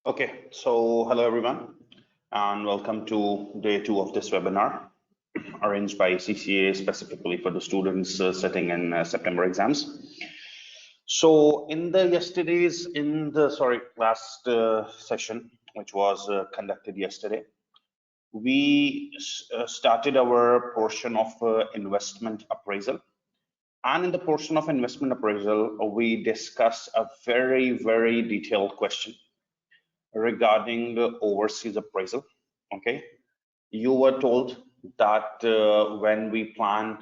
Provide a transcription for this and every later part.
Okay, so hello everyone, and welcome to day two of this webinar arranged by ACCA specifically for the students sitting in September exams. So in the last session, which was conducted yesterday, we started our portion of investment appraisal. And in the portion of investment appraisal, we discussed a very detailed question regarding the overseas appraisal. Okay, you were told that when we plan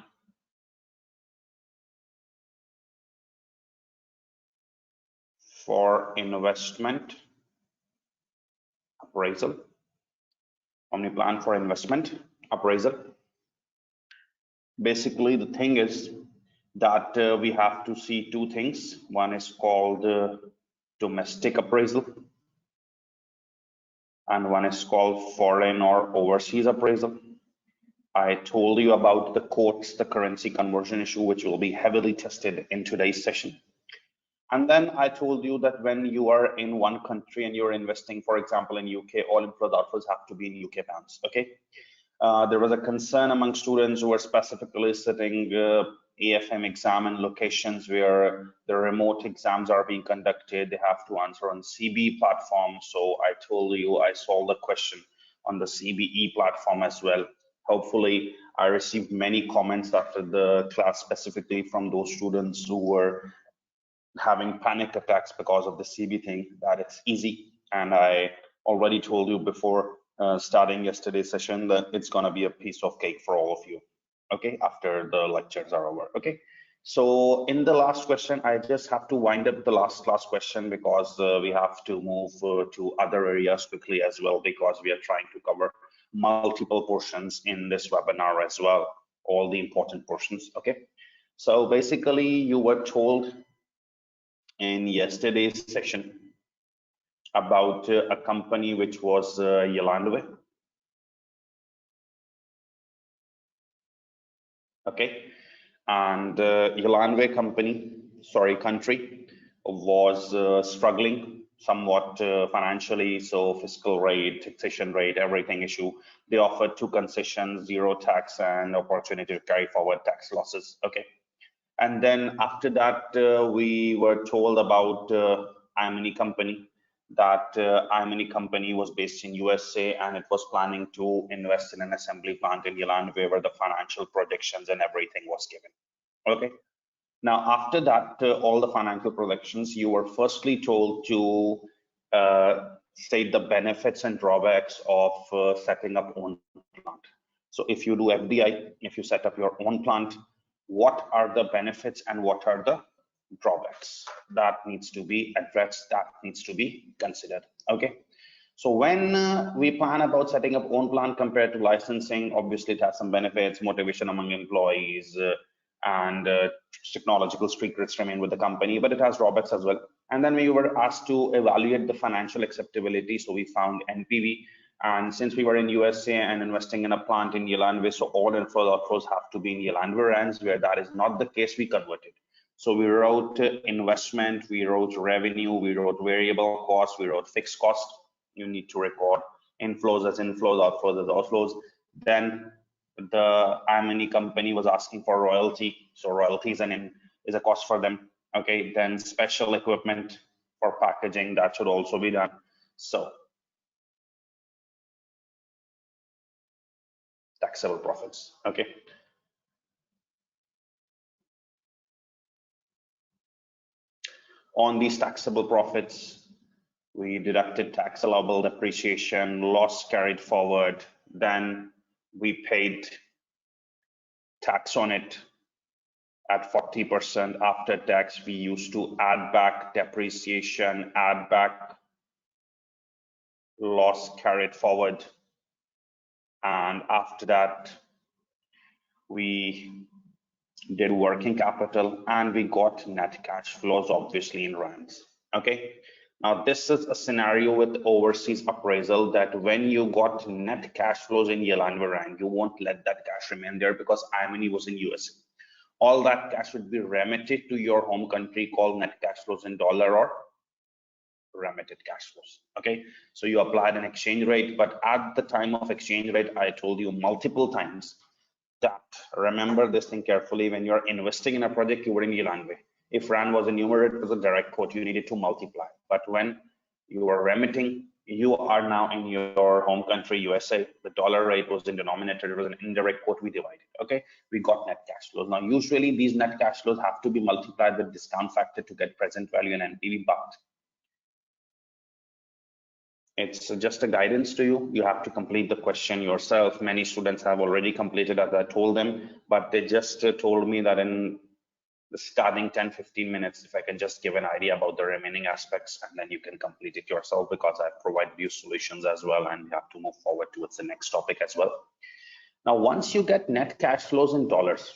for investment appraisal, when we plan for investment appraisal, basically the thing is that we have to see two things. One is called domestic appraisal, and one is called foreign or overseas appraisal. I told you about the quotes, the currency conversion issue, which will be heavily tested in today's session. And then I told you that when you are in one country and you're investing, for example, in UK, all inflows outflows have to be in UK pounds. Okay. There was a concern among students who were specifically sitting AFM exam in locations where the remote exams are being conducted. They have to answer on CBE platform. So I told you I solved the question on the CBE platform as well. Hopefully, I received many comments after the class, specifically from those students who were having panic attacks because of the CB thing, that it's easy. And I already told you before starting yesterday's session that it's going to be a piece of cake for all of you. Okay, after the lectures are over. Okay, so in the last question, I just have to wind up the last question because we have to move to other areas quickly as well, because we are trying to cover multiple portions in this webinar as well, all the important portions. Okay, so basically you were told in yesterday's session about a company which was Yalandwe. Okay, and Yalandwe country was struggling somewhat financially, so fiscal rate, taxation rate, everything issue. They offered two concessions: zero tax and opportunity to carry forward tax losses. Okay, and then after that we were told about Imani company, that Imani company was based in USA and it was planning to invest in an assembly plant in Yalandwe, where the financial projections and everything was given. Okay, now after that all the financial projections, you were firstly told to state the benefits and drawbacks of setting up own plant. So if you do FDI, if you set up your own plant, what are the benefits and what are the drawbacks? That needs to be addressed, that needs to be considered. Okay, so when we plan about setting up own plant compared to licensing, obviously it has some benefits: motivation among employees, and technological secrets remain with the company, but it has drawbacks as well. And then we were asked to evaluate the financial acceptability, so we found NPV. And since we were in USA and investing in a plant in Yalandwe, so all inflows outflows have to be in Yalandwe rands. Where that is not the case, we converted. So we wrote investment, we wrote revenue, we wrote variable cost, we wrote fixed cost. You need to record inflows as inflows, outflows as outflows. Then the Imani company was asking for royalty, so royalties is a cost for them. Okay, then special equipment for packaging, that should also be done. So taxable profits. Okay, on these taxable profits, we deducted tax allowable depreciation, loss carried forward, then we paid tax on it at 40% after tax. We used to add back depreciation, add back loss carried forward, and after that we did working capital and we got net cash flows, obviously in rands. Okay, now this is a scenario with overseas appraisal, that when you got net cash flows in Yalandwe rand, you won't let that cash remain there, because Imani was in USA. All that cash would be remitted to your home country, called net cash flows in dollar or remitted cash flows. Okay, so you applied an exchange rate, but at the time of exchange rate, I told you multiple times that remember this thing carefully. When you're investing in a project, you wouldn't use Rand. If Rand was a numerator, it was a direct quote, you needed to multiply. But when you are remitting, you are now in your home country, USA. The dollar rate was in denominator, it was an indirect quote, we divided. Okay, we got net cash flows. Now, usually these net cash flows have to be multiplied with discount factor to get present value and NPV, but it's just a guidance to you. You have to complete the question yourself. Many students have already completed, as I told them, but they just told me that in the starting 10-15 minutes, if I can just give an idea about the remaining aspects, and then you can complete it yourself, because I provide you solutions as well, and you have to move forward towards the next topic as well. Now, once you get net cash flows in dollars,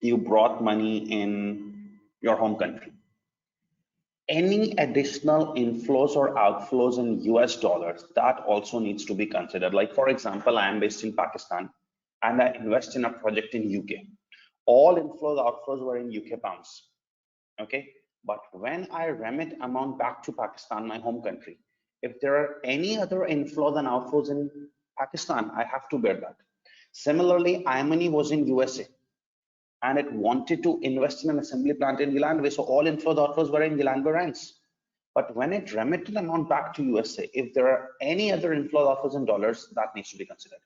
you brought money in your home country. Any additional inflows or outflows in US dollars, that also needs to be considered. Like, for example, I am based in Pakistan and I invest in a project in UK. All inflows, outflows were in UK pounds. Okay, but when I remit amount back to Pakistan, my home country, if there are any other inflows and outflows in Pakistan, I have to bear that. Similarly, iMoney was in USA and it wanted to invest in an assembly plant in Gillandway, so all inflows, outflows were in Gillandway rands. But when it remitted amount back to USA, if there are any other inflows, outflows in dollars, that needs to be considered.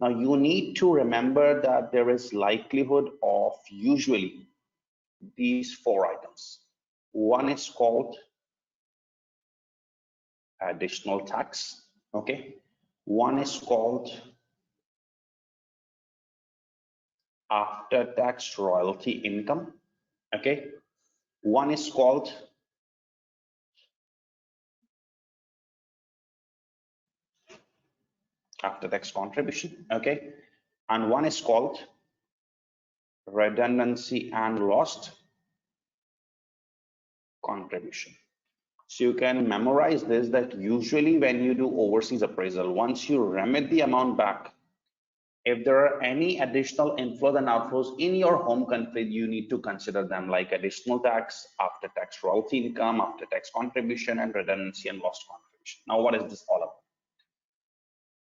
Now, you need to remember that there is likelihood of usually these four items. One is called additional tax. Okay, one is called after tax royalty income. Okay, one is called after tax contribution. Okay, and one is called redundancy and lost contribution. So you can memorize this, that usually when you do overseas appraisal, once you remit the amount back, if there are any additional inflows and outflows in your home country, you need to consider them, like additional tax, after tax royalty income, after tax contribution, and redundancy and lost contribution. Now, what is this all about?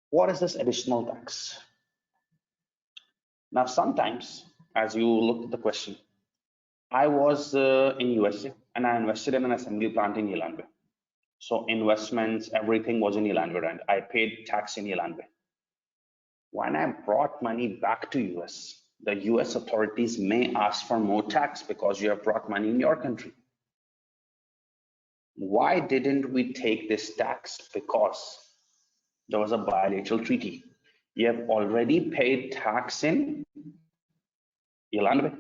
What is this additional tax? Now, sometimes, as you look at the question, I was in USA and I invested in an assembly plant in Gillandway. So investments, everything was in Gillandway, and I paid tax in Gillandway. When I brought money back to US, the US authorities may ask for more tax because you have brought money in your country. Why didn't we take this tax? Because there was a bilateral treaty. You have already paid tax in Gillandway.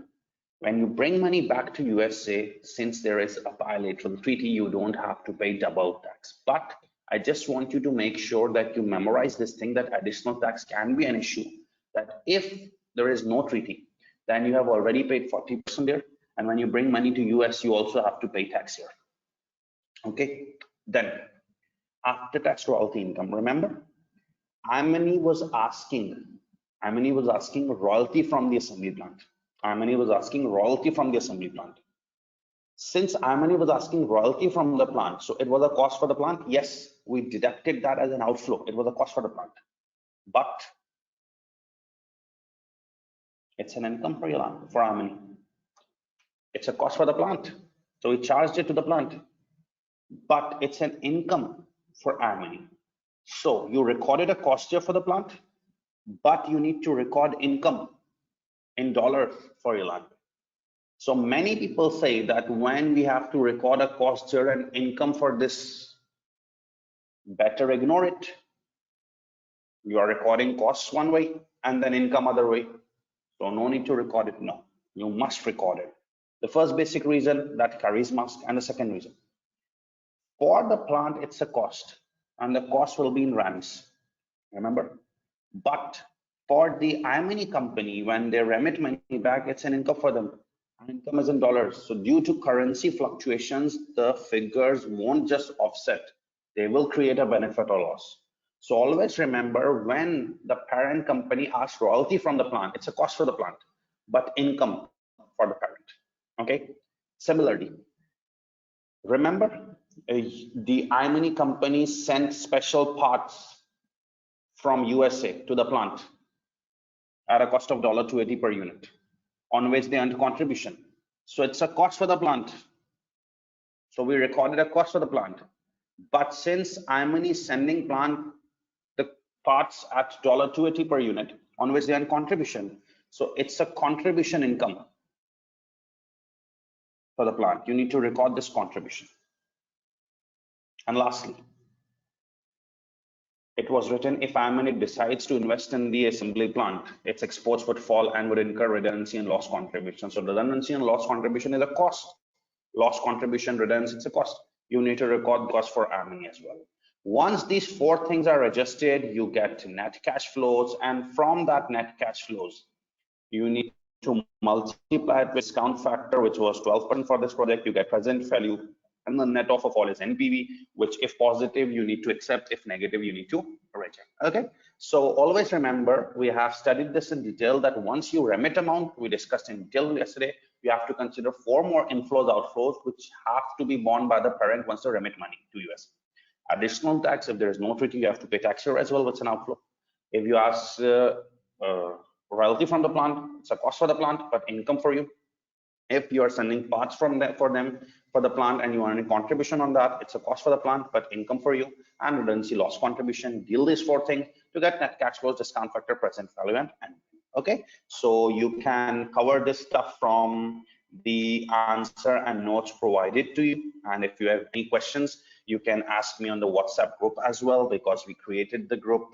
When you bring money back to USA, since there is a bilateral treaty, you don't have to pay double tax. But I just want you to make sure that you memorize this thing, that additional tax can be an issue, that if there is no treaty, then you have already paid 40% there. And when you bring money to US, you also have to pay tax here. Okay, then after tax royalty income, remember, iMoney was asking royalty from the assembly plant. iMoney was asking royalty from the assembly plant. Since iMoney was asking royalty from the plant, so it was a cost for the plant. Yes, we deducted that as an outflow. It was a cost for the plant, but it's an income for iMoney. It's a cost for the plant, so we charged it to the plant, but it's an income for iMoney. So you recorded a cost here for the plant, but you need to record income in dollars for your land. So many people say that when we have to record a cost here and income for this, better ignore it. You are recording costs one way and then income other way. So no need to record it. No, you must record it. The first basic reason, that carries must, and the second reason, for the plant, it's a cost and the cost will be in rands, remember. But for the iMoney company, when they remit money back, it's an income for them. And income is in dollars. So due to currency fluctuations, the figures won't just offset. They will create a benefit or loss. So always remember, when the parent company asks royalty from the plant, it's a cost for the plant, but income for the parent. Okay. Similarly, remember, The iMoney company sent special parts from USA to the plant at a cost of $280 per unit, on which they earned contribution. So it's a cost for the plant. So we recorded a cost for the plant. But since iMoney is sending plant the parts at $280 per unit, on which they earn contribution, so it's a contribution income for the plant. You need to record this contribution. And lastly, it was written, if iMoney decides to invest in the assembly plant, its exports would fall and would incur redundancy and loss contribution. So redundancy and loss contribution is a cost. Loss contribution, redundancy, it's a cost. You need to record the cost for iMoney as well. Once these four things are adjusted, you get net cash flows, and from that net cash flows, you need to multiply it with discount factor, which was 12% for this project. You get present value, and the net of all is NPV, which if positive, you need to accept. If negative, you need to reject. Okay. So always remember, we have studied this in detail, that once you remit amount, we discussed in detail yesterday, you have to consider four more inflows, outflows, which have to be borne by the parent once they remit money to US. Additional tax, if there is no treaty, you have to pay tax here as well, what's an outflow. If you ask royalty from the plant, it's a cost for the plant, but income for you. If you are sending parts from them for the plant and you earn a contribution on that, it's a cost for the plant, but income for you. And redundancy, loss contribution, deal these four things to get net cash flows, discount factor, present value, and okay. So you can cover this stuff from the answer and notes provided to you. And if you have any questions, you can ask me on the WhatsApp group as well, because we created the group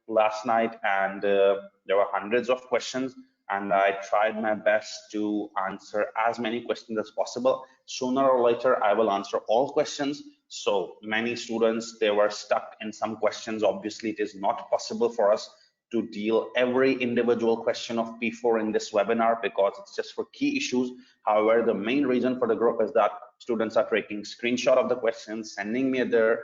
last night, and there were hundreds of questions, and I tried my best to answer as many questions as possible. Sooner or later, I will answer all questions. So many students, they were stuck in some questions. Obviously, it is not possible for us to deal every individual question of P4 in this webinar, because it's just for key issues. However, the main reason for the group is that students are taking screenshot of the questions, sending me their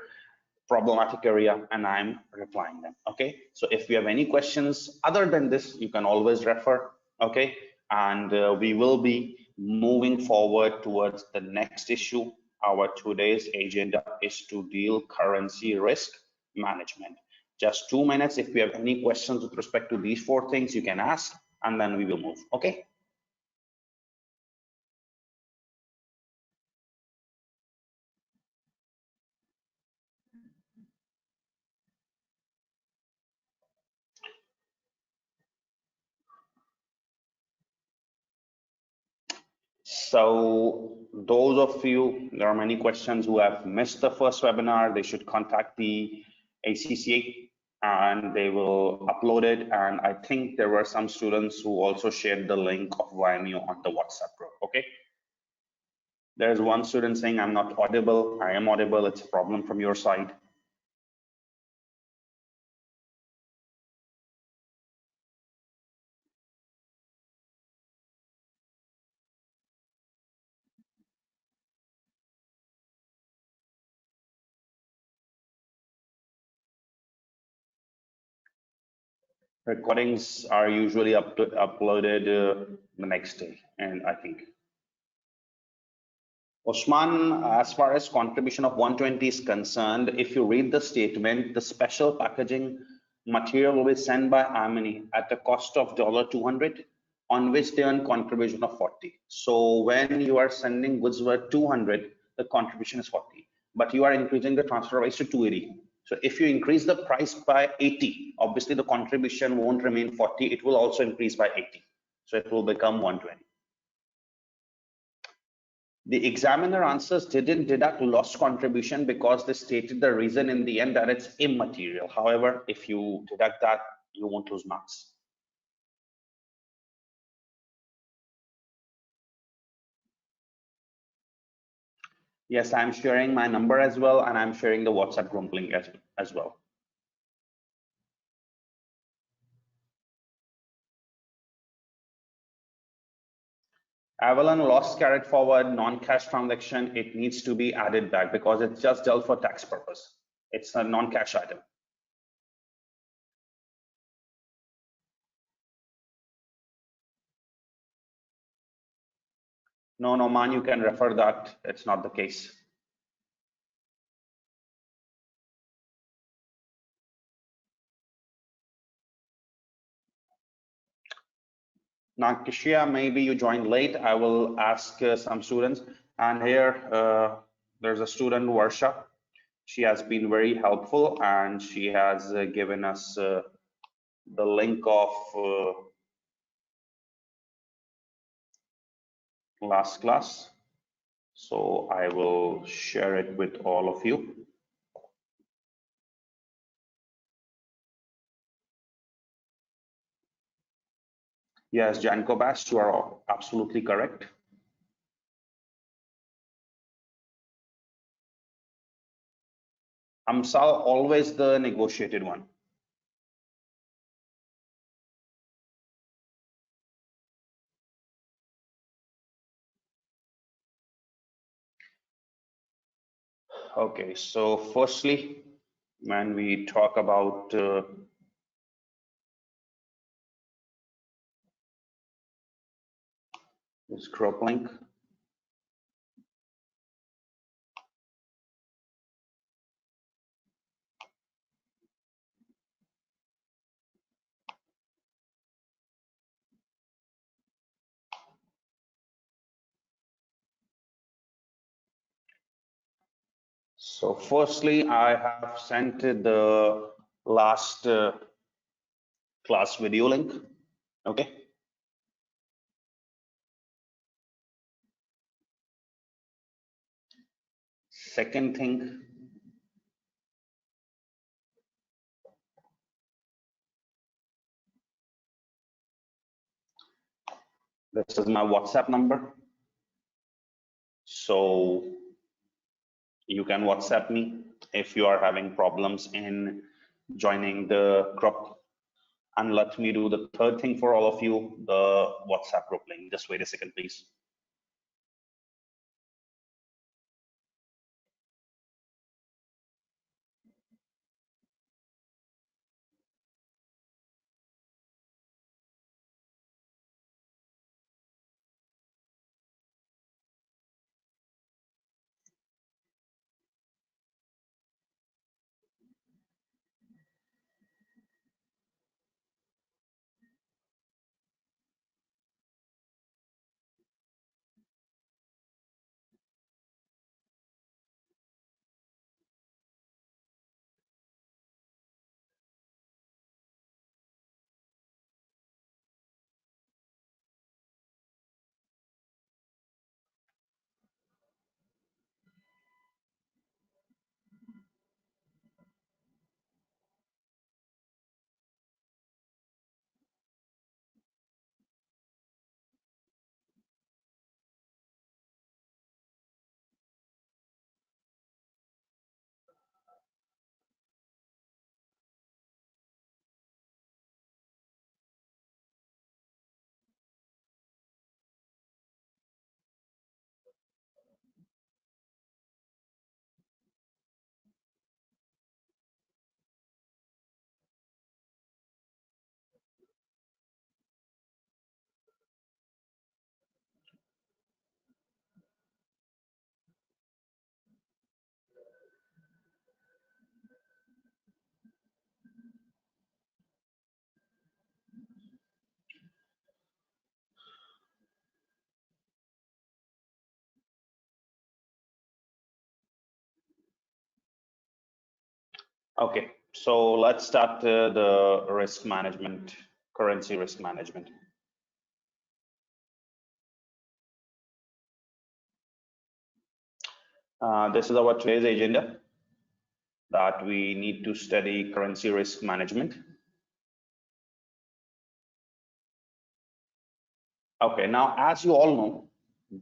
problematic area, and I'm replying them. Okay, so if you have any questions other than this, you can always refer. Okay, and we will be moving forward towards the next issue. Our today's agenda is to deal currency risk management. Just 2 minutes. If you have any questions with respect to these four things, you can ask, and then we will move. Okay. So those of you, there are many questions, who have missed the first webinar, they should contact the ACCA and they will upload it. And I think there were some students who also shared the link of YMU on the WhatsApp group. Okay. There's one student saying, I'm not audible. I am audible. It's a problem from your side. Recordings are usually uploaded the next day, and I think Osman, as far as contribution of 120 is concerned, if you read the statement, the special packaging material will be sent by iMoney at a cost of $200, on which they earn contribution of 40. So when you are sending goods worth 200, the contribution is 40, but you are increasing the transfer price to 280. So if you increase the price by 80, obviously the contribution won't remain 40, it will also increase by 80. So it will become 120. The examiner answers didn't deduct lost contribution because they stated the reason in the end that it's immaterial. However, if you deduct that, you won't lose marks. Yes, I'm sharing my number as well, and I'm sharing the WhatsApp group link as well. Avalon loss carried forward, non-cash transaction, it needs to be added back because it's just dealt for tax purpose. It's a non-cash item. No, man, you can refer that. It's not the case. Nakishia, maybe you joined late. I will ask some students. And here, there's a student, Varsha. She has been very helpful and she has given us the link of last class. So I will share it with all of you. Yes, Janko Bass, you are absolutely correct. Amsal, always the negotiated one. Okay, so firstly, when we talk about this group link, so firstly, I have sent the last class video link. Okay. Second thing, this is my WhatsApp number. So you can WhatsApp me if you are having problems in joining the group. And let me do the third thing for all of you, the WhatsApp group link. Just wait a second, please. Okay, so let's start the risk management, currency risk management. This is our today's agenda, that we need to study currency risk management. Okay, now as you all know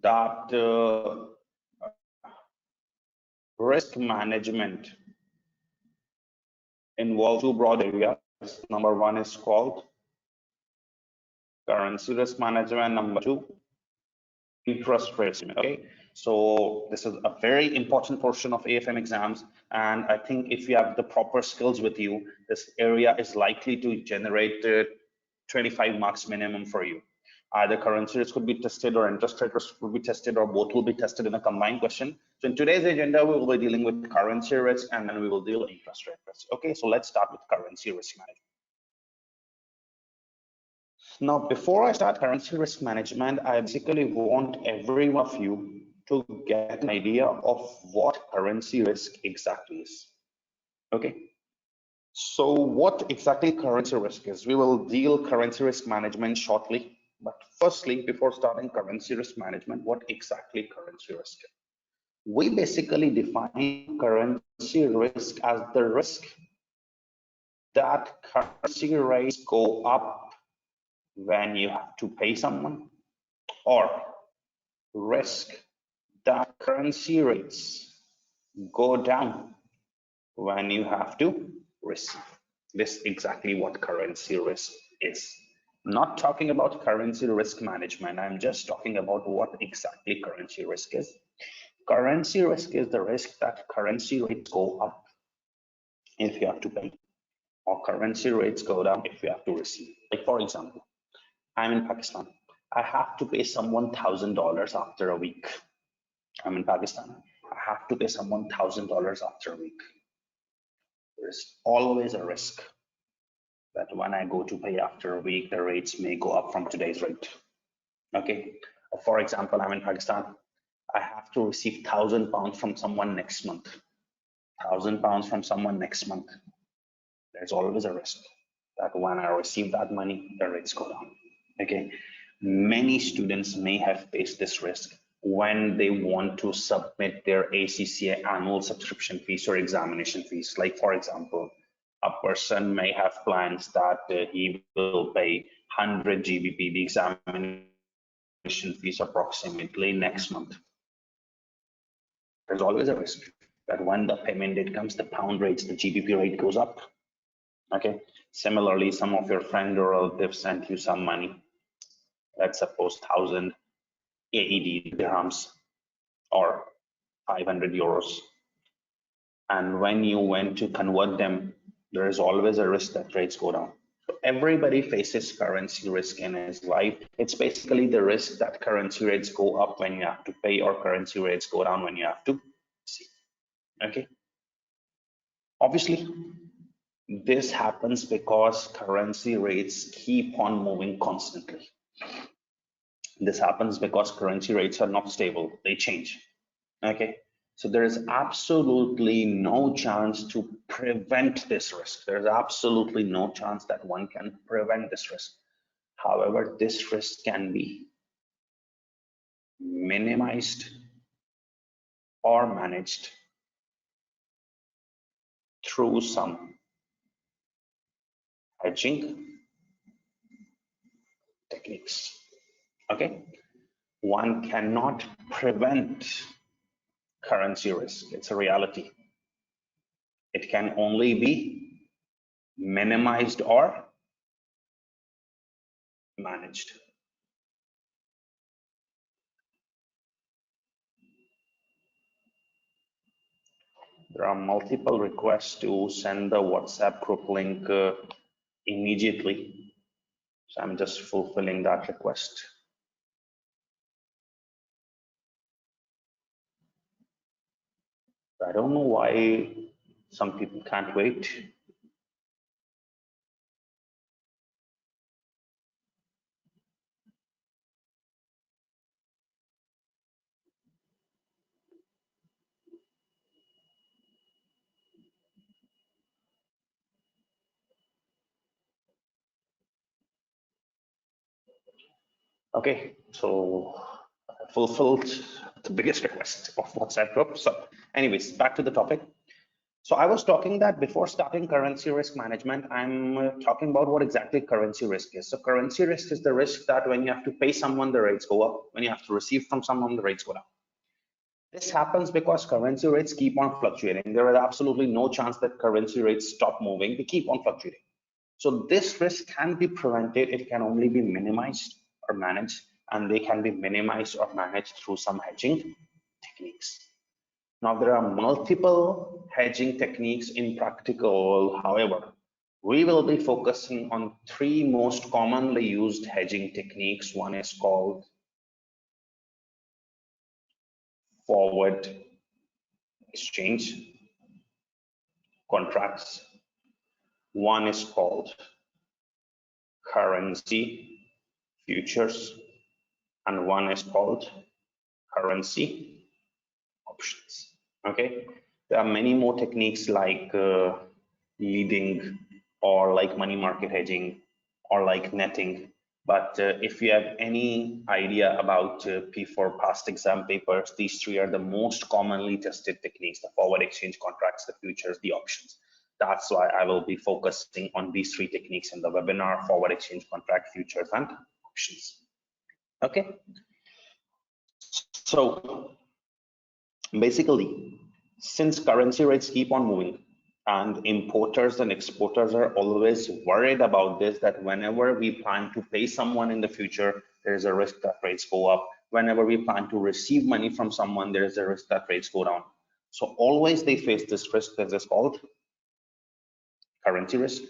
that risk management involves two broad areas. Number one is called currency risk management. Number two, interest rates. Okay, so this is a very important portion of AFM exams, and I think if you have the proper skills with you, this area is likely to generate 25 marks minimum for you. Either currency risk could be tested or interest rate risk will be tested, or both will be tested in a combined question. So in today's agenda, we will be dealing with currency risk and then we will deal with interest rate risk. Okay, so let's start with currency risk management. Now, before I start currency risk management, I basically want every one of you to get an idea of what currency risk exactly is. Okay. So what exactly currency risk is? We will deal currency risk management shortly. But firstly, before starting currency risk management, what exactly currency risk is? We basically define currency risk as the risk that currency rates go up when you have to pay someone, or risk that currency rates go down when you have to receive. This is exactly what currency risk is. I'm not talking about currency risk management. I'm just talking about what exactly currency risk is. Currency risk is the risk that currency rates go up if you have to pay, or currency rates go down if you have to receive. Like for example, I'm in Pakistan. I have to pay someone $1,000 after a week. I'm in Pakistan. I have to pay someone $1,000 after a week. There's always a risk that when I go to pay after a week, the rates may go up from today's rate. Okay. For example, I'm in Pakistan. I have to receive £1,000 from someone next month. £1,000 from someone next month. There's always a risk that when I receive that money, the rates go down. Okay. Many students may have faced this risk when they want to submit their ACCA annual subscription fees or examination fees. Like for example, a person may have plans that he will pay 100 GBP, the examination fees approximately next month. There's always a risk that when the payment date comes, the pound rates, the GBP rate goes up. Okay. Similarly, some of your friend or relatives sent you some money. Let's suppose 1,000 AED dirhams or 500 euros. And when you went to convert them, there is always a risk that rates go down. So everybody faces currency risk in his life. It's basically the risk that currency rates go up when you have to pay, or currency rates go down when you have to receive. Okay. Obviously, this happens because currency rates keep on moving constantly. This happens because currency rates are not stable, they change. Okay, so there is absolutely no chance to prevent this risk. There's absolutely no chance that one can prevent this risk. However, this risk can be minimized or managed through some hedging techniques. Okay, one cannot prevent currency risk. It's a reality. It can only be minimized or managed. There are multiple requests to send the WhatsApp group link immediately. So I'm just fulfilling that request. I don't know why some people can't wait. Okay, so I fulfilled the biggest request of WhatsApp group. So anyways, back to the topic. So I was talking that before starting currency risk management, I'm talking about what exactly currency risk is. So currency risk is the risk that when you have to pay someone, the rates go up. When you have to receive from someone, the rates go down. This happens because currency rates keep on fluctuating. There is absolutely no chance that currency rates stop moving. They keep on fluctuating. So this risk can be prevented. It can only be minimized or managed, and they can be minimized or managed through some hedging techniques. Now, there are multiple hedging techniques in practical. However, we will be focusing on three most commonly used hedging techniques. One is called forward exchange contracts. One is called currency futures, and one is called currency options. Okay, there are many more techniques like leading, or like money market hedging, or like netting. But if you have any idea about P4 past exam papers, these three are the most commonly tested techniques: the forward exchange contracts, the futures, the options. That's why I will be focusing on these three techniques in the webinar: forward exchange contract, futures, and options. Okay, so basically, since currency rates keep on moving, and importers and exporters are always worried about this, that whenever we plan to pay someone in the future, there is a risk that rates go up. Whenever we plan to receive money from someone, there is a risk that rates go down. So always they face this risk that is called currency risk.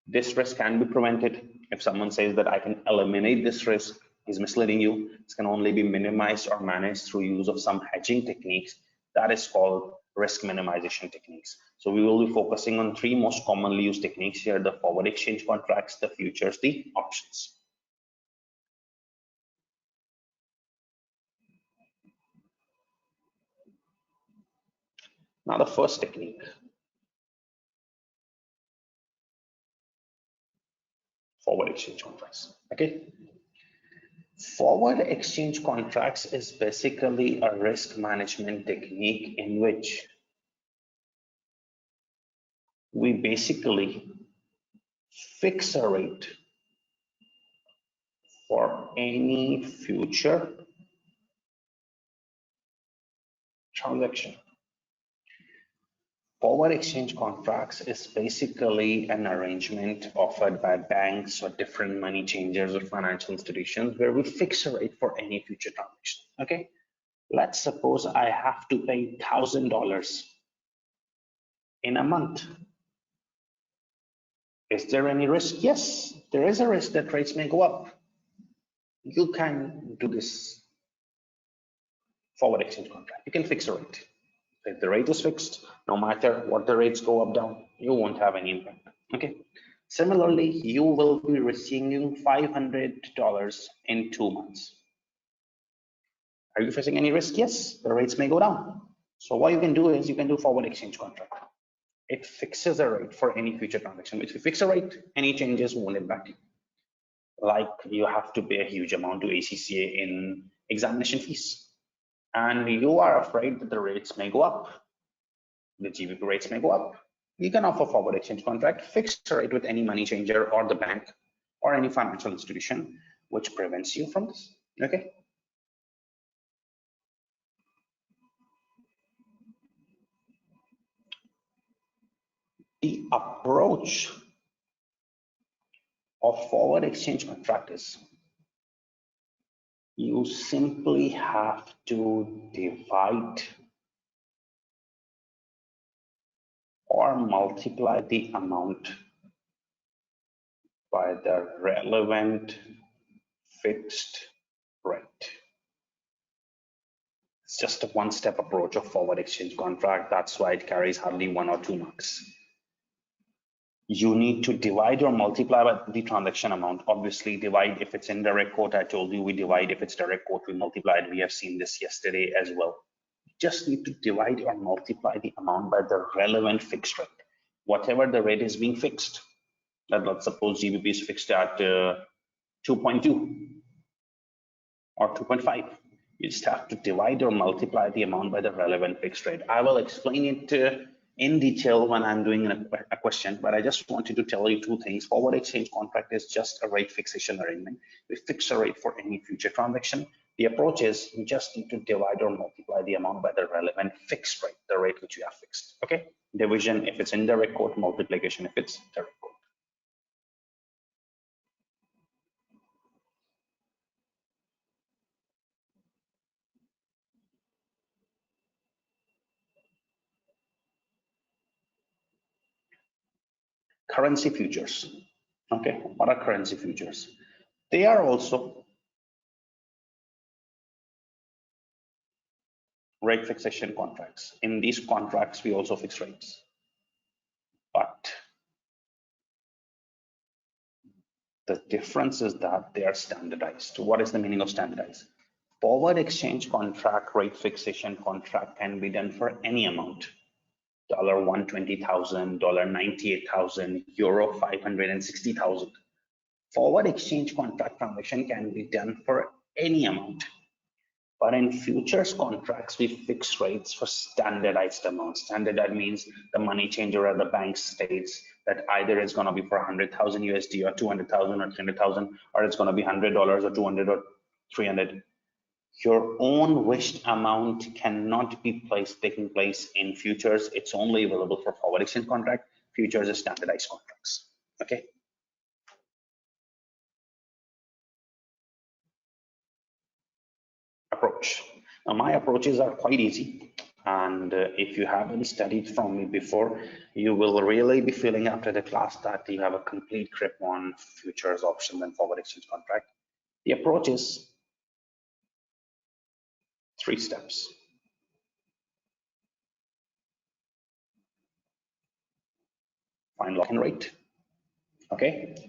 This risk can be prevented. If someone says that I can eliminate this risk, he's misleading you. It can only be minimized or managed through use of some hedging techniques. That is called risk minimization techniques. So we will be focusing on three most commonly used techniques here: the forward exchange contracts, the futures, the options. Now the first technique, forward exchange contracts. Okay, forward exchange contracts is basically a risk management technique in which we basically fix a rate for any future transaction. Forward exchange contracts is basically an arrangement offered by banks or different money changers or financial institutions where we fix a rate for any future transaction. Okay, let's suppose I have to pay $1,000 in a month. Is there any risk? Yes, there is a risk that rates may go up. You can do this forward exchange contract. You can fix a rate. If the rate is fixed, no matter what the rates go up, down, you won't have any impact. Okay. Similarly, you will be receiving $500 in 2 months. Are you facing any risk? Yes, the rates may go down. So what you can do is you can do forward exchange contract. It fixes a rate for any future transaction. If you fix a rate, any changes won't impact you. Like you have to pay a huge amount to ACCA in examination fees, and you are afraid that the rates may go up, the GBP rates may go up. You can offer forward exchange contract, fixed rate with any money changer or the bank or any financial institution, which prevents you from this. Okay. The approach of forward exchange contract is you simply have to divide or multiply the amount by the relevant fixed rate. It's just a one-step approach of forward exchange contract. That's why it carries hardly 1 or 2 marks. You need to divide or multiply by the transaction amount. Obviously, divide if it's indirect quote. I told you we divide if it's direct quote, we multiply it. We have seen this yesterday as well. You just need to divide or multiply the amount by the relevant fixed rate. Whatever the rate is being fixed. Let's suppose GBP is fixed at 2.2 or 2.5. You just have to divide or multiply the amount by the relevant fixed rate. I will explain it in detail when I'm doing a question, but I just wanted to tell you two things. Forward exchange contract is just a rate fixation arrangement. We fix a rate for any future transaction. The approach is you just need to divide or multiply the amount by the relevant fixed rate, the rate which you have fixed. Okay, division if it's indirect quote, multiplication if it's direct quote. Currency futures. Okay, what are currency futures? They are also rate fixation contracts. In these contracts, we also fix rates. But The difference is that they are standardized. What is the meaning of standardized? Forward exchange contract, rate fixation contract can be done for any amount. $120,000, $98,000, euro 560,000. Forward exchange contract transaction can be done for any amount. But in futures contracts, we fix rates for standardized amounts. Standardized means the money changer at the bank states that either it's going to be for 100,000 USD or 200,000 or 300,000, or it's going to be $100 or 200 or 300. Your own wished amount cannot be taking place in futures. It's only available for forward exchange contract. Futures is standardized contracts. Okay. Approach. Now, my approaches are quite easy, and if you haven't studied from me before, you will really be feeling after the class that you have a complete grip on futures, options, and forward exchange contract. The approach is 3 steps. Find lock-in rate. Okay.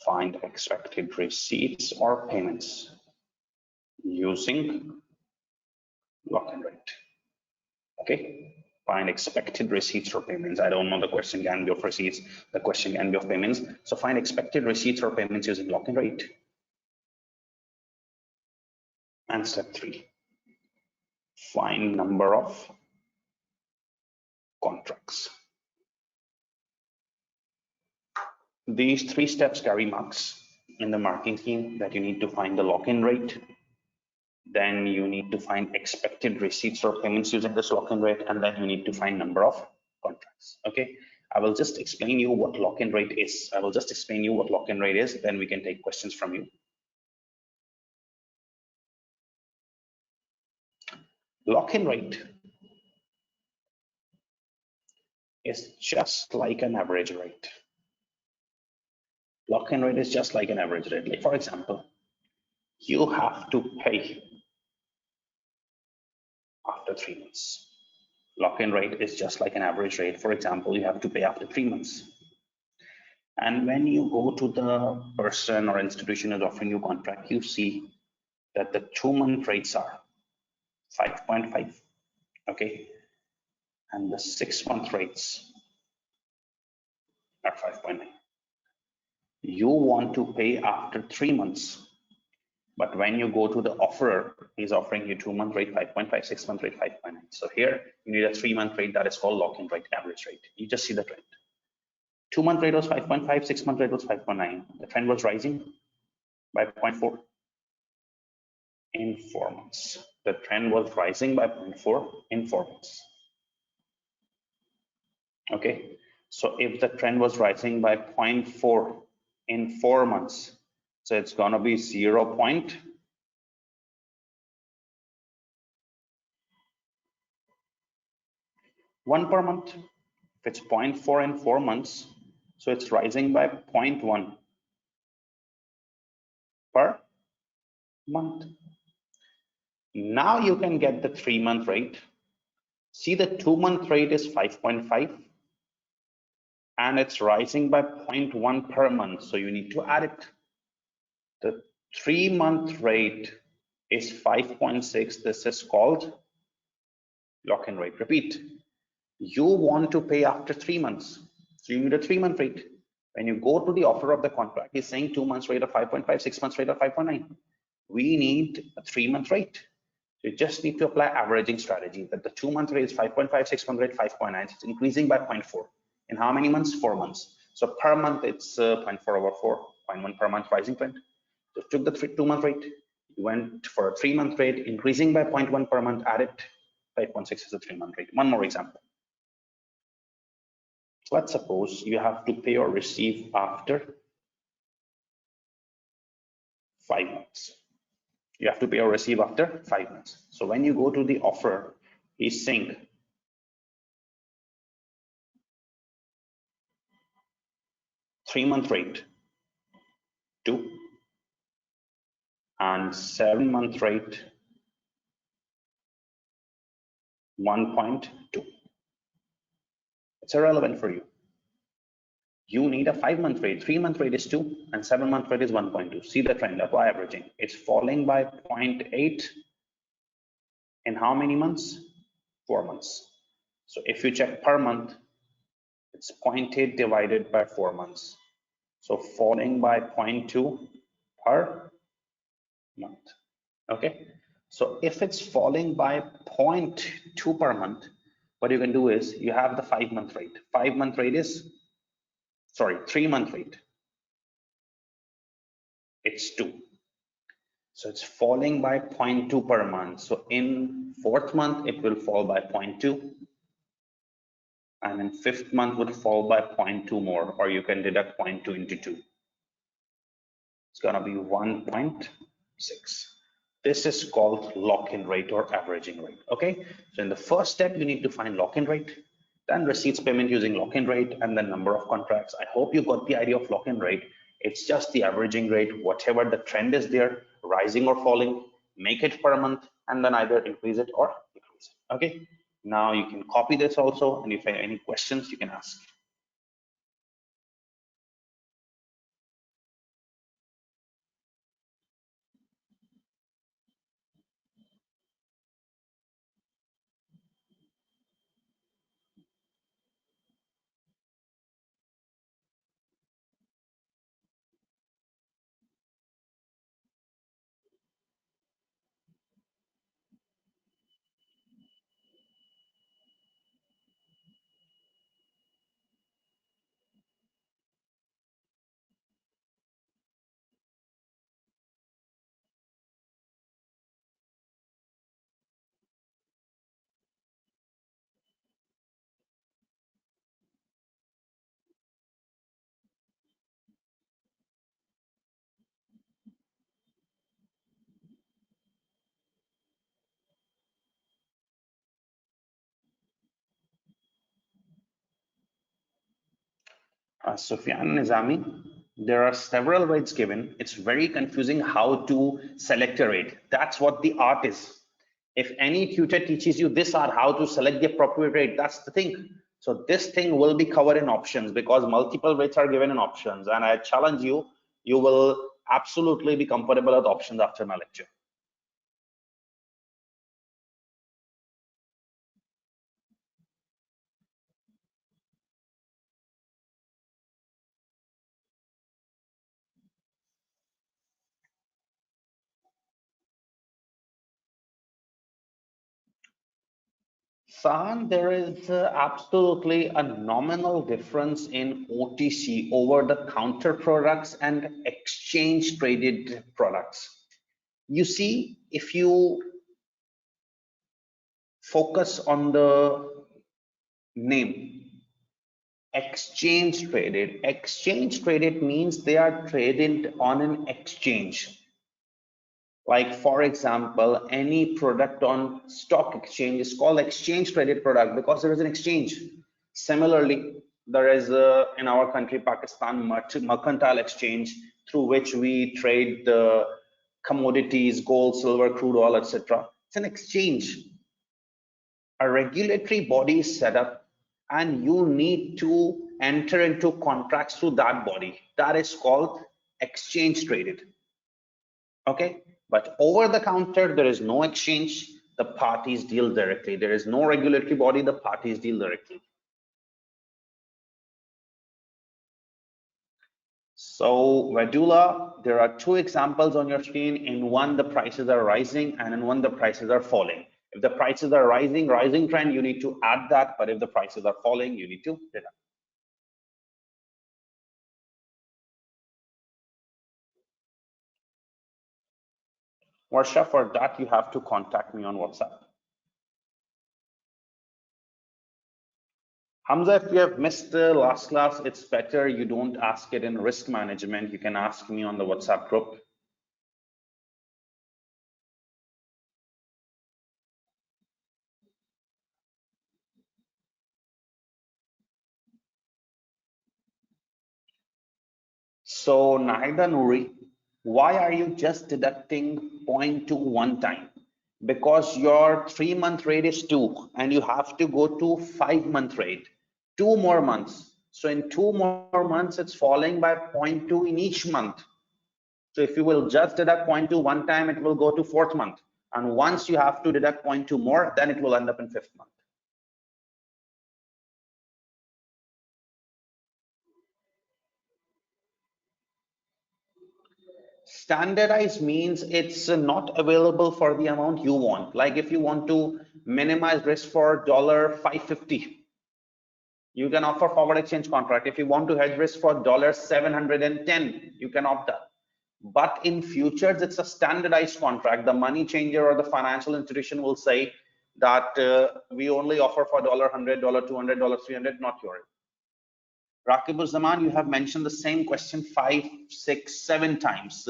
Find expected receipts or payments using lock-in rate. Okay. Find expected receipts or payments. I don't know, the question can be of receipts, the question can be of payments. So find expected receipts or payments using lock-in rate. And step 3, find number of contracts. These 3 steps carry marks in the marking scheme, that you need to find the lock-in rate, then you need to find expected receipts or payments using this lock-in rate, and then you need to find number of contracts. Okay, I will just explain you what lock-in rate is. Then we can take questions from you. Lock-in rate is just like an average rate. Lock-in rate is just like an average rate. Like, for example, you have to pay after 3 months. Lock-in rate is just like an average rate. For example, you have to pay after 3 months. And when you go to the person or institution who's offering you contract, you see that the 2-month rates are 5.5. Okay, and the 6-month rates are 5.9. You want to pay after 3 months, but when you go to the offerer, he's offering you 2-month rate 5.5, 6-month rate 5.9. So here you need a 3-month rate, that is called lock-in rate, average rate. You just see the trend. 2-month rate was 5.5, 6-month rate was 5.9. The trend was rising by 0.4 in 4 months. The trend was rising by 0.4 in 4 months. Okay, so if the trend was rising by 0.4 in 4 months, so it's gonna be 0.1 per month. If it's 0.4 in 4 months, so it's rising by 0.1 per month. Now you can get the 3-month rate. See, the 2-month rate is 5.5 and it's rising by 0.1 per month, so you need to add it. The 3-month rate is 5.6. This is called lock-in rate. Repeat, you want to pay after 3 months, so you need a 3-month rate. When you go to the offer of the contract, he's saying 2 months rate of 5.5, 6 months rate of 5.9. We need a 3-month rate. You just need to apply averaging strategy, that the 2-month rate is 5.5, 6-month rate 5.9. It's increasing by 0.4. In how many months? 4 months. So per month it's 0.4 over 4, 0.1 per month rising trend. So took the 2-month rate, you went for a 3-month rate, increasing by 0.1 per month, added 5.6 is a 3-month rate. One more example. Let's suppose you have to pay or receive after 5 months. You have to pay or receive after 5 months. So when you go to the offer, he's saying three-month rate 2 and 7-month rate 1.2. It's irrelevant for you. You need a 5-month rate, 3-month rate is 2, and 7-month rate is 1.2. See the trend, apply averaging. It's falling by 0.8 in how many months? 4 months. So if you check per month, it's 0.8 divided by 4 months. So falling by 0.2 per month. Okay. So if it's falling by 0.2 per month, what you can do is you have the 5-month rate. 5-month rate is, sorry, 3-month rate. It's 2. So it's falling by 0.2 per month. So in 4th month, it will fall by 0.2. And in 5th month would fall by 0.2 more, or you can deduct 0.2 into 2. It's gonna be 1.6. This is called lock-in rate or averaging rate. Okay, so in the first step, you need to find lock-in rate, then receipts payment using lock-in rate, and then number of contracts. I hope you got the idea of lock-in rate. It's just the averaging rate, whatever the trend is there, rising or falling, make it per month, and then either increase it or decrease it. Okay, now you can copy this also, and if you have any questions, you can ask. Sufyan Nizami, there are several rates given. It's very confusing how to select a rate. That's what the art is. If any tutor teaches you this art, how to select the appropriate rate, that's the thing. So this thing will be covered in options because multiple rates are given in options. And I challenge you, you will absolutely be comfortable with options after my lecture. Sahan, there is absolutely a nominal difference in OTC, over the counter products, and exchange traded products. You see, if you focus on the name, exchange traded means they are traded on an exchange. Like for example, any product on stock exchange is called exchange traded product because there is an exchange. Similarly, there is in our country, Pakistan, mercantile exchange through which we trade the commodities, gold, silver, crude oil, etc. It's an exchange. A regulatory body is set up and you need to enter into contracts through that body. That is called exchange traded. Okay, but over the counter, there is no exchange. The parties deal directly. There is no regulatory body. The parties deal directly. So Vedula, there are two examples on your screen. In one, the prices are rising, and in one, the prices are falling. If the prices are rising trend, you need to add that. But if the prices are falling, you need to deduct. Varsha, for that, you have to contact me on WhatsApp. Hamza, if you have missed the last class, it's better you don't ask it in risk management. You can ask me on the WhatsApp group. So Nahida Noori, why are you just deducting 0.2 one time? because your 3-month rate is 2 and you have to go to 5-month rate, 2 more months. So in 2 more months, it's falling by 0.2 in each month. So if you will just deduct 0.2 one time, it will go to 4th month. And once you have to deduct 0.2 more, then it will end up in 5th month. Standardized means it's not available for the amount you want. Like if you want to minimize risk for $550, you can offer forward exchange contract. If you want to hedge risk for $710, you can opt out. But in futures, it's a standardized contract. The money changer or the financial institution will say that we only offer for $100, $200, $300, not yours. Rakibul Zaman, you have mentioned the same question 5, 6, 7 times.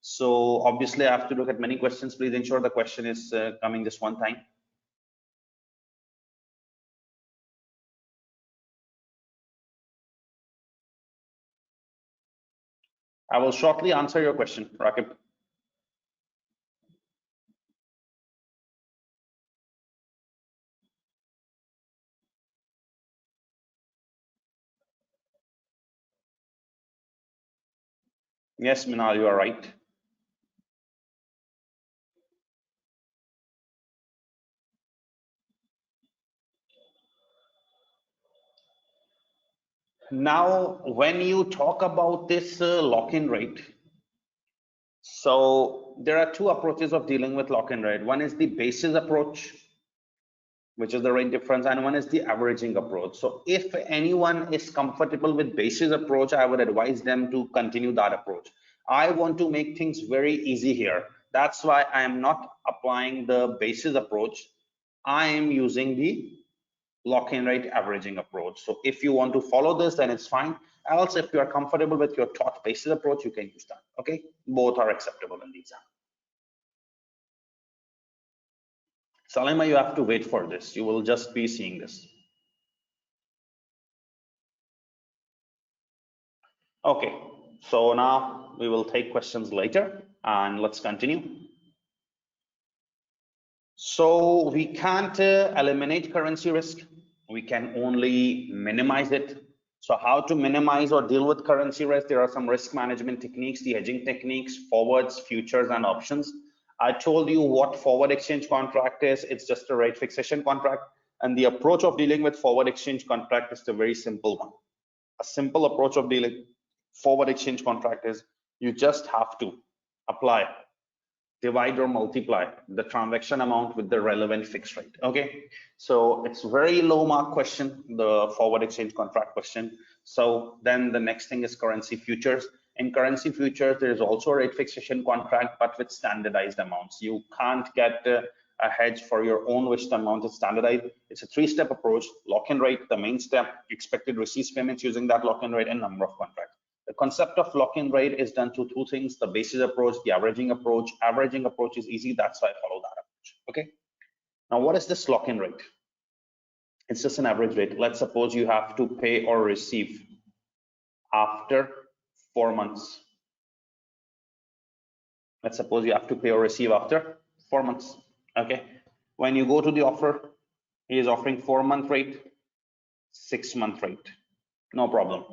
So obviously I have to look at many questions. Please ensure the question is coming just one time. I will shortly answer your question, Rakib. Yes, Minal, you are right. Now, when you talk about this lock-in rate, so there are 2 approaches of dealing with lock-in rate. One is the basis approach, which is the rate difference, and one is the averaging approach. So if anyone is comfortable with basis approach, I would advise them to continue that approach. I want to make things very easy here. That's why I am not applying the basis approach. I am using the lock-in rate averaging approach. So if you want to follow this, then it's fine. Else, if you are comfortable with your taught basis approach, you can use that. Okay, both are acceptable in the exam. Salima, you have to wait for this. You will just be seeing this. Okay, so now we will take questions later and let's continue. So we can't eliminate currency risk. We can only minimize it. So how to minimize or deal with currency risk? There are some risk management techniques, the hedging techniques, forwards, futures, and options. I told you what forward exchange contract is. It's just a rate fixation contract. And the approach of dealing with forward exchange contract is the very simple one. A simple approach of dealing forward exchange contract is you just have to apply, divide or multiply the transaction amount with the relevant fixed rate. Okay, so it's very low mark question, the forward exchange contract question. So then the next thing is currency futures. In currency futures, there is also a rate fixation contract, but with standardized amounts. You can't get a hedge for your own wished amount. It's standardized. It's a 3-step approach: lock-in rate, the main step, expected receipts payments using that lock-in rate, and number of contracts. The concept of lock-in rate is done through 2 things: the basis approach, the averaging approach. Averaging approach is easy, that's why I follow that approach. Okay. Now, what is this lock-in rate? It's just an average rate. Let's suppose you have to pay or receive after 4 months. Let's suppose you have to pay or receive after 4 months. Okay. When you go to the offer, he is offering 4-month rate, 6-month rate. No problem.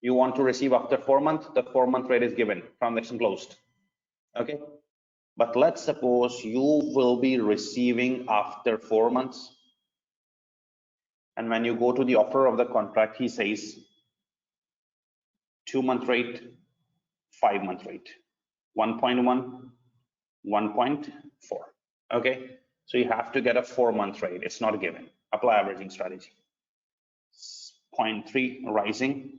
You want to receive after 4 months, the 4-month rate is given, transaction closed. Okay. But let's suppose you will be receiving after 4 months. And when you go to the offer of the contract, he says 2-month rate, 5-month rate, 1.1, 1.4. Okay. So you have to get a 4-month rate. It's not given. Apply averaging strategy. 0.3 rising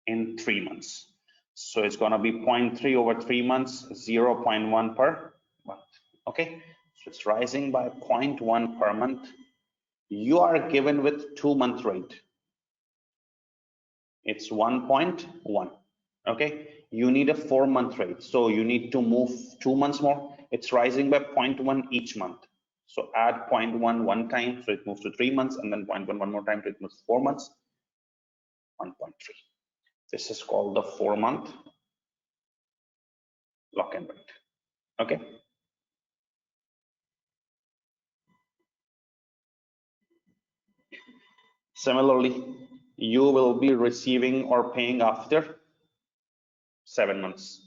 in 3 months. So it's going to be 0.3 over 3 months, 0.1 per month. Okay. So it's rising by 0.1 per month. You are given with 2-month rate. It's 1.1. Okay. You need a 4-month rate. So you need to move 2 months more. It's rising by 0.1 each month. So add 0.1 one time, so it moves to 3 months, and then 0.1 one more time, so it moves to 4 months, 1.3. This is called the 4-month lock-in rate. Okay. Similarly, you will be receiving or paying after 7 months.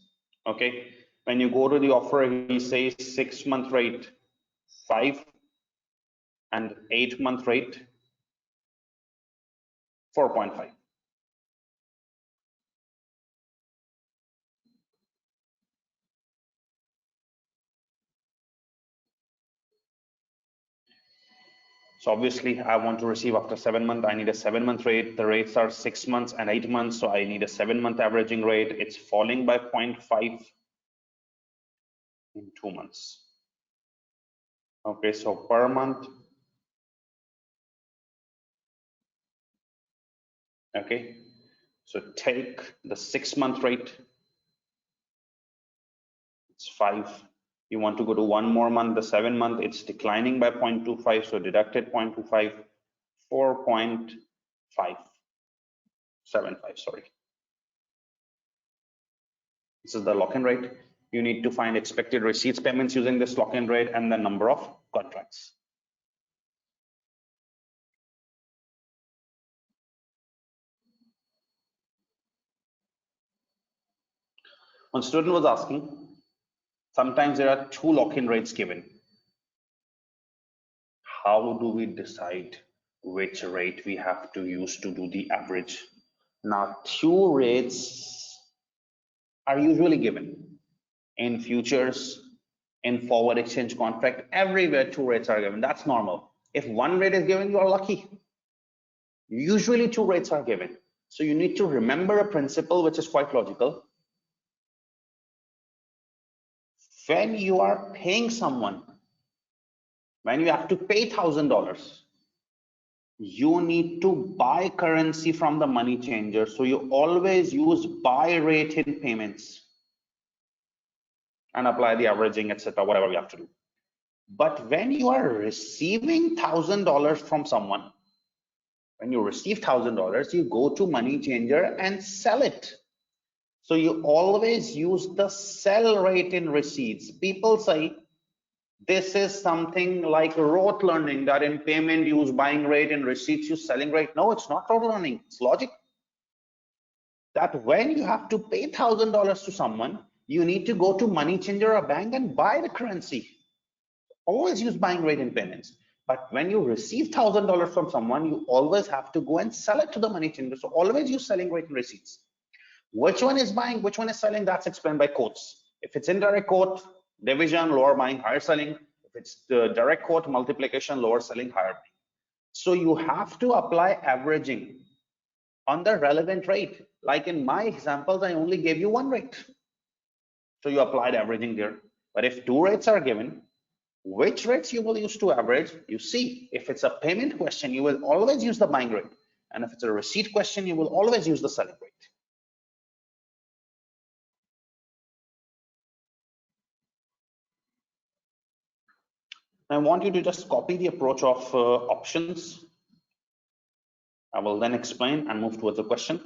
Okay. When you go to the offer, he says 6-month rate 5 and 8-month rate 4.5. So obviously I want to receive after 7 months. I need a 7-month rate. The rates are 6 months and 8 months. So I need a 7-month averaging rate. It's falling by 0.5 in 2 months. Okay, so per month. Okay, so take the 6-month rate. It's 5. You want to go to one more month, the 7-month, it's declining by 0.25. So deducted 0.25, 4.575, sorry. This is the lock-in rate. You need to find expected receipts payments using this lock-in rate and the number of contracts. One student was asking, sometimes there are 2 lock-in rates given. How do we decide which rate we have to use to do the average? Now, 2 rates are usually given in futures, in forward exchange contract, everywhere 2 rates are given. That's normal. If 1 rate is given, you are lucky. Usually 2 rates are given. So you need to remember a principle which is quite logical. When you are paying someone, when you have to pay $1,000, you need to buy currency from the money changer. So you always use buy rate in payments and apply the averaging, etc., whatever we have to do. But when you are receiving $1,000 from someone, when you receive $1,000, you go to money changer and sell it. So you always use the sell rate in receipts. People say this is something like rote learning, that in payment you use buying rate, in receipts use selling rate. No, it's not rote learning, it's logic. That when you have to pay $1,000 to someone, you need to go to money changer or bank and buy the currency. Always use buying rate in payments. But when you receive $1,000 from someone, you always have to go and sell it to the money changer. So always use selling rate in receipts. Which one is buying, which one is selling, that's explained by quotes. If it's indirect quote, division, lower buying, higher selling. If it's the direct quote, multiplication, lower selling, higher buying. So you have to apply averaging on the relevant rate. Like in my examples, I only gave you 1 rate. So you applied averaging there. But if 2 rates are given, which rates you will use to average? You see, if it's a payment question, you will always use the buying rate. And if it's a receipt question, you will always use the selling rate. I want you to just copy the approach of options. I will then explain and move towards the question.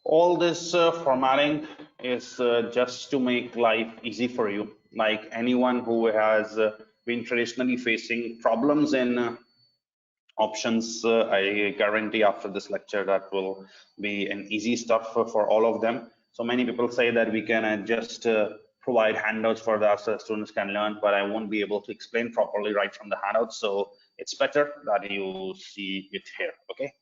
All this formatting is just to make life easy for you. Like anyone who has been traditionally facing problems in options, I guarantee after this lecture that will be an easy stuff for all of them. So many people say that we can just provide handouts for that so students can learn, but I won't be able to explain properly right from the handouts. So it's better that you see it here, okay?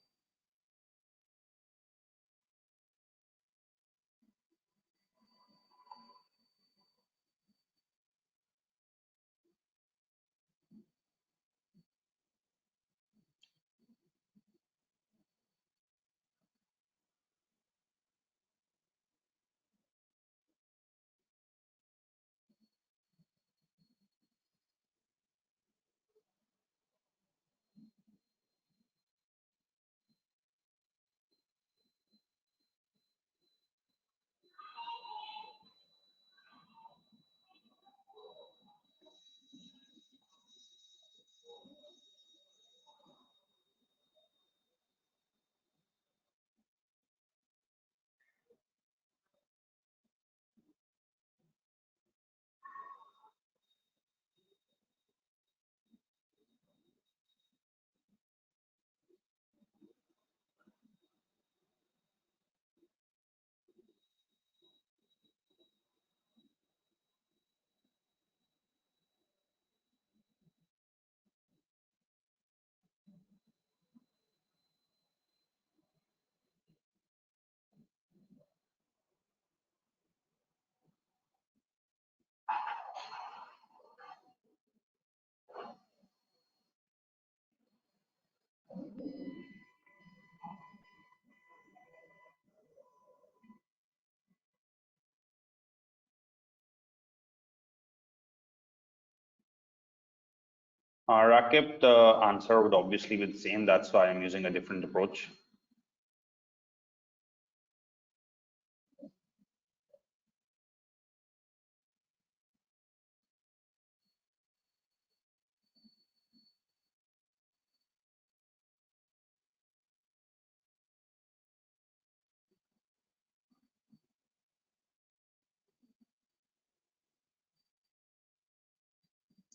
Rakib, the answer would obviously be the same. That's why I'm using a different approach.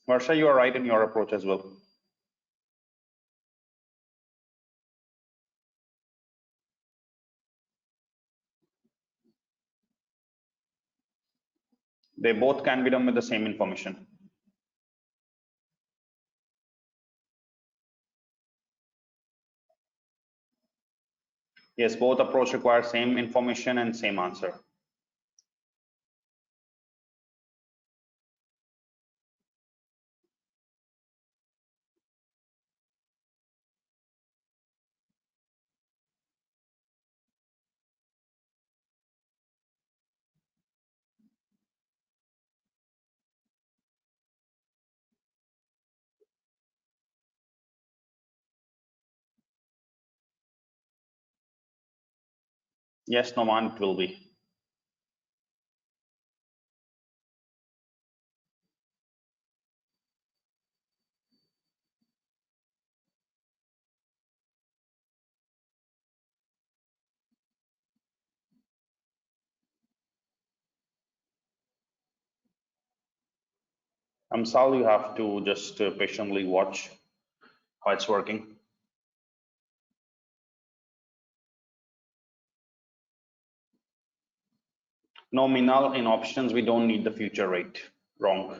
Varsha, you are right in your approach as well. They both can be done with the same information. Yes, both approach require same information and same answer. Yes, Noman, it will be. Sal, you have to just patiently watch how it's working. Nominal in options, we don't need the future rate. Wrong.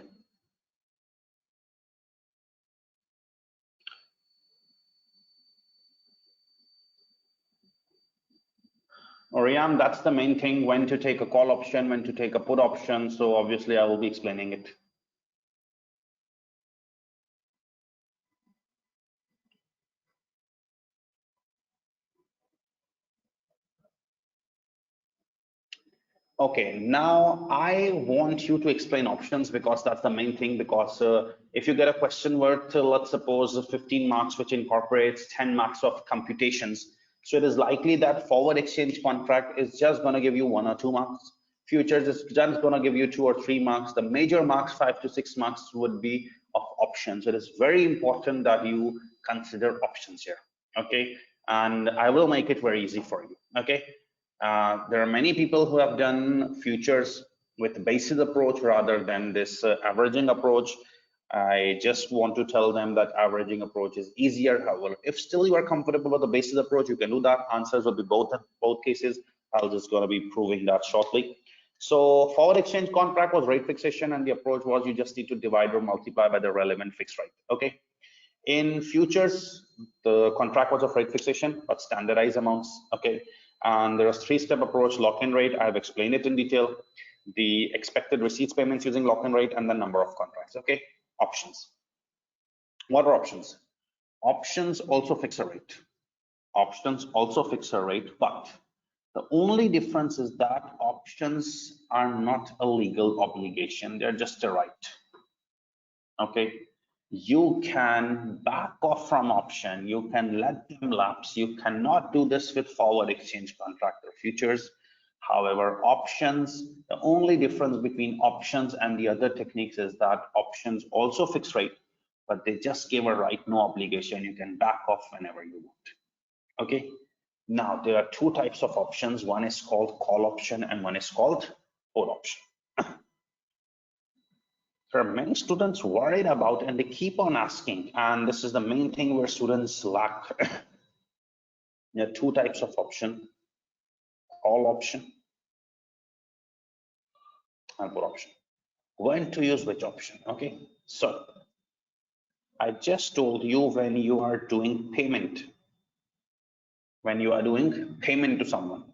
Oriam, that's the main thing, when to take a call option, when to take a put option. So obviously I will be explaining it. Okay, now I want you to explain options because that's the main thing. Because if you get a question worth, let's suppose 15 marks, which incorporates 10 marks of computations, so it is likely that forward exchange contract is just going to give you 1 or 2 marks. Futures is just going to give you 2 or 3 marks. The major marks, 5 to 6 marks, would be of options. It is very important that you consider options here. Okay, and I will make it very easy for you. Okay. There are many people who have done futures with basis approach rather than this averaging approach. I just want to tell them that averaging approach is easier. However, if still you are comfortable with the basis approach, you can do that. Answers will be both cases. I'll just gonna be proving that shortly. So forward exchange contract was rate fixation, and the approach was you just need to divide or multiply by the relevant fixed rate. Okay. In futures, the contract was of rate fixation, but standardized amounts. Okay. And there is three-step approach: lock-in rate. I have explained it in detail. The expected receipts payments using lock-in rate, and the number of contracts. Okay. Options. What are options? Options also fix a rate. Options also fix a rate, but the only difference is that options are not a legal obligation. They're just a right. Okay. You can back off from option. You can let them lapse. You cannot do this with forward exchange contract or futures. However, options, the only difference between options and the other techniques is that options also fix rate, but they just give a right, no obligation. You can back off whenever you want. Okay. Now there are two types of options. One is called call option and one is called put option. There are many students worried about, and they keep on asking, and this is the main thing where students lack. There are two types of option: call option and put option. When to use which option? Okay, so I just told you when you are doing payment, to someone.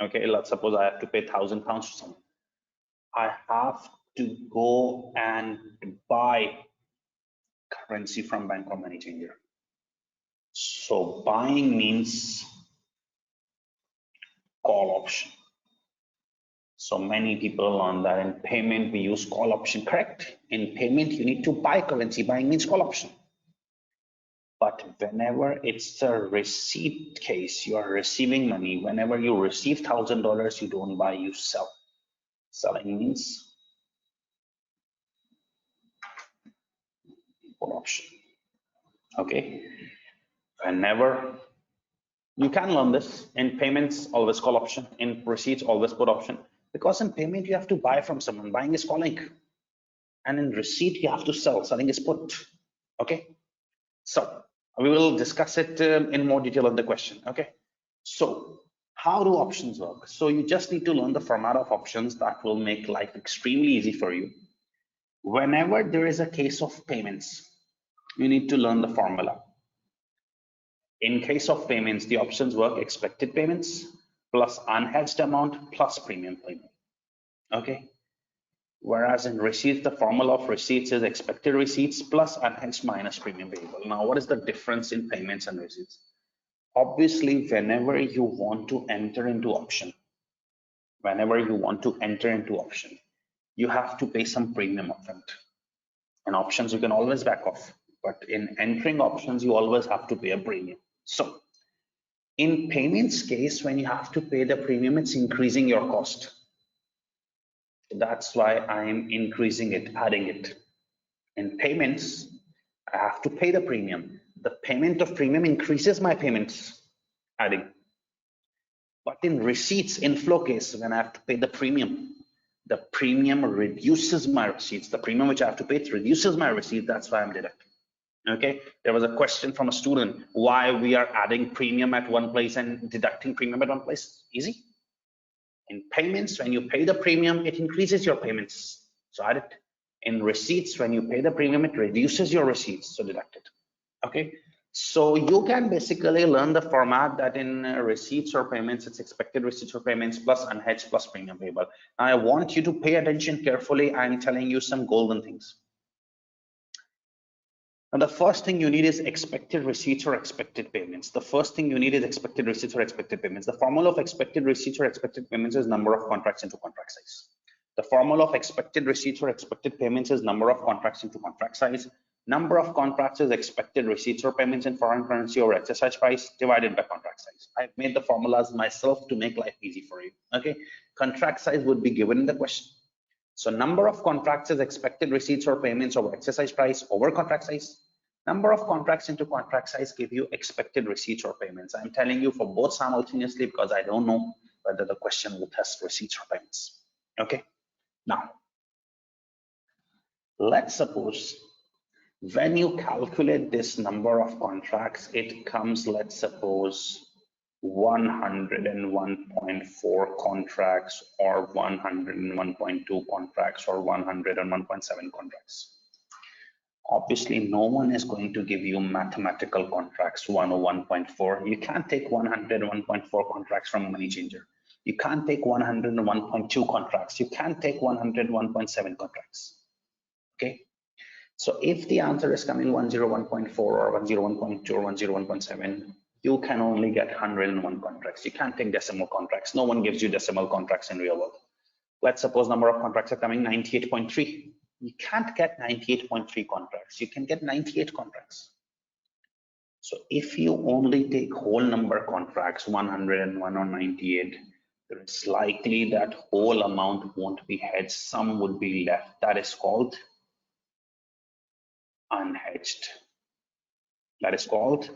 Okay, let's suppose I have to pay £1,000 to someone. I have to go and buy currency from bank or money changer. So buying means call option. So many people learn that in payment we use call option, correct? In payment you need to buy currency. Buying means call option. But whenever it's a receipt case, you are receiving money. Whenever you receive $1,000, you don't buy, you sell. Selling means put option. Okay. Whenever you can learn this, in payments always call option, in receipts always put option, because in payment you have to buy from someone. Buying is calling, and in receipt you have to sell. Selling is put. Okay. So we will discuss it in more detail in the question. Okay. So how do options work? So you just need to learn the format of options. That will make life extremely easy for you. Whenever there is a case of payments, you need to learn the formula. In case of payments, the options work: expected payments plus unhedged amount plus premium payment. Okay. Whereas in receipts, the formula of receipts is expected receipts plus unhedged minus premium payable. Now, what is the difference in payments and receipts? Obviously, whenever you want to enter into option, you have to pay some premium upfront. In options, you can always back off, but in entering options, you always have to pay a premium. So in payments case, when you have to pay the premium, it's increasing your cost. That's why I am increasing it, adding it. In payments, I have to pay the premium. The payment of premium increases my payments, adding. But in receipts inflow case, when I have to pay the premium reduces my receipts. The premium which I have to pay, it reduces my receipt. That's why I'm deducting. Okay. There was a question from a student why we are adding premium at one place and deducting premium at one place. Easy. In payments, when you pay the premium, it increases your payments. So add it. In receipts, when you pay the premium, it reduces your receipts. So deduct it. Okay. So you can basically learn the format that in receipts or payments, it's expected receipts or payments plus unhedged plus premium payable. Now, I want you to pay attention carefully. I'm telling you some golden things. And the first thing you need is expected receipts or expected payments. The first thing you need is expected receipts or expected payments. The formula of expected receipts or expected payments is number of contracts into contract size. The formula of expected receipts or expected payments is number of contracts into contract size. Number of contracts is expected receipts or payments in foreign currency over exercise price divided by contract size. I've made the formulas myself to make life easy for you. Okay, contract size would be given in the question. So number of contracts is expected receipts or payments over exercise price over contract size. Number of contracts into contract size give you expected receipts or payments. I'm telling you for both simultaneously because I don't know whether the question will test receipts or payments. Okay. Now, let's suppose when you calculate this number of contracts, it comes, let's suppose 101.4 contracts or 101.2 contracts or 101.7 contracts. Obviously, no one is going to give you mathematical contracts 101.4. You can't take 101.4 contracts from a money changer. You can't take 101.2 contracts. You can't take 101.7 contracts. Okay. So if the answer is coming 101.4 or 101.2 or 101.7, you can only get 101 contracts. You can't take decimal contracts. No one gives you decimal contracts in real world. Let's suppose number of contracts are coming 98.3. You can't get 98.3 contracts. You can get 98 contracts. So if you only take whole number contracts 101 or 98, there is likely that whole amount won't be hedged. Some would be left. That is called unhedged. That is called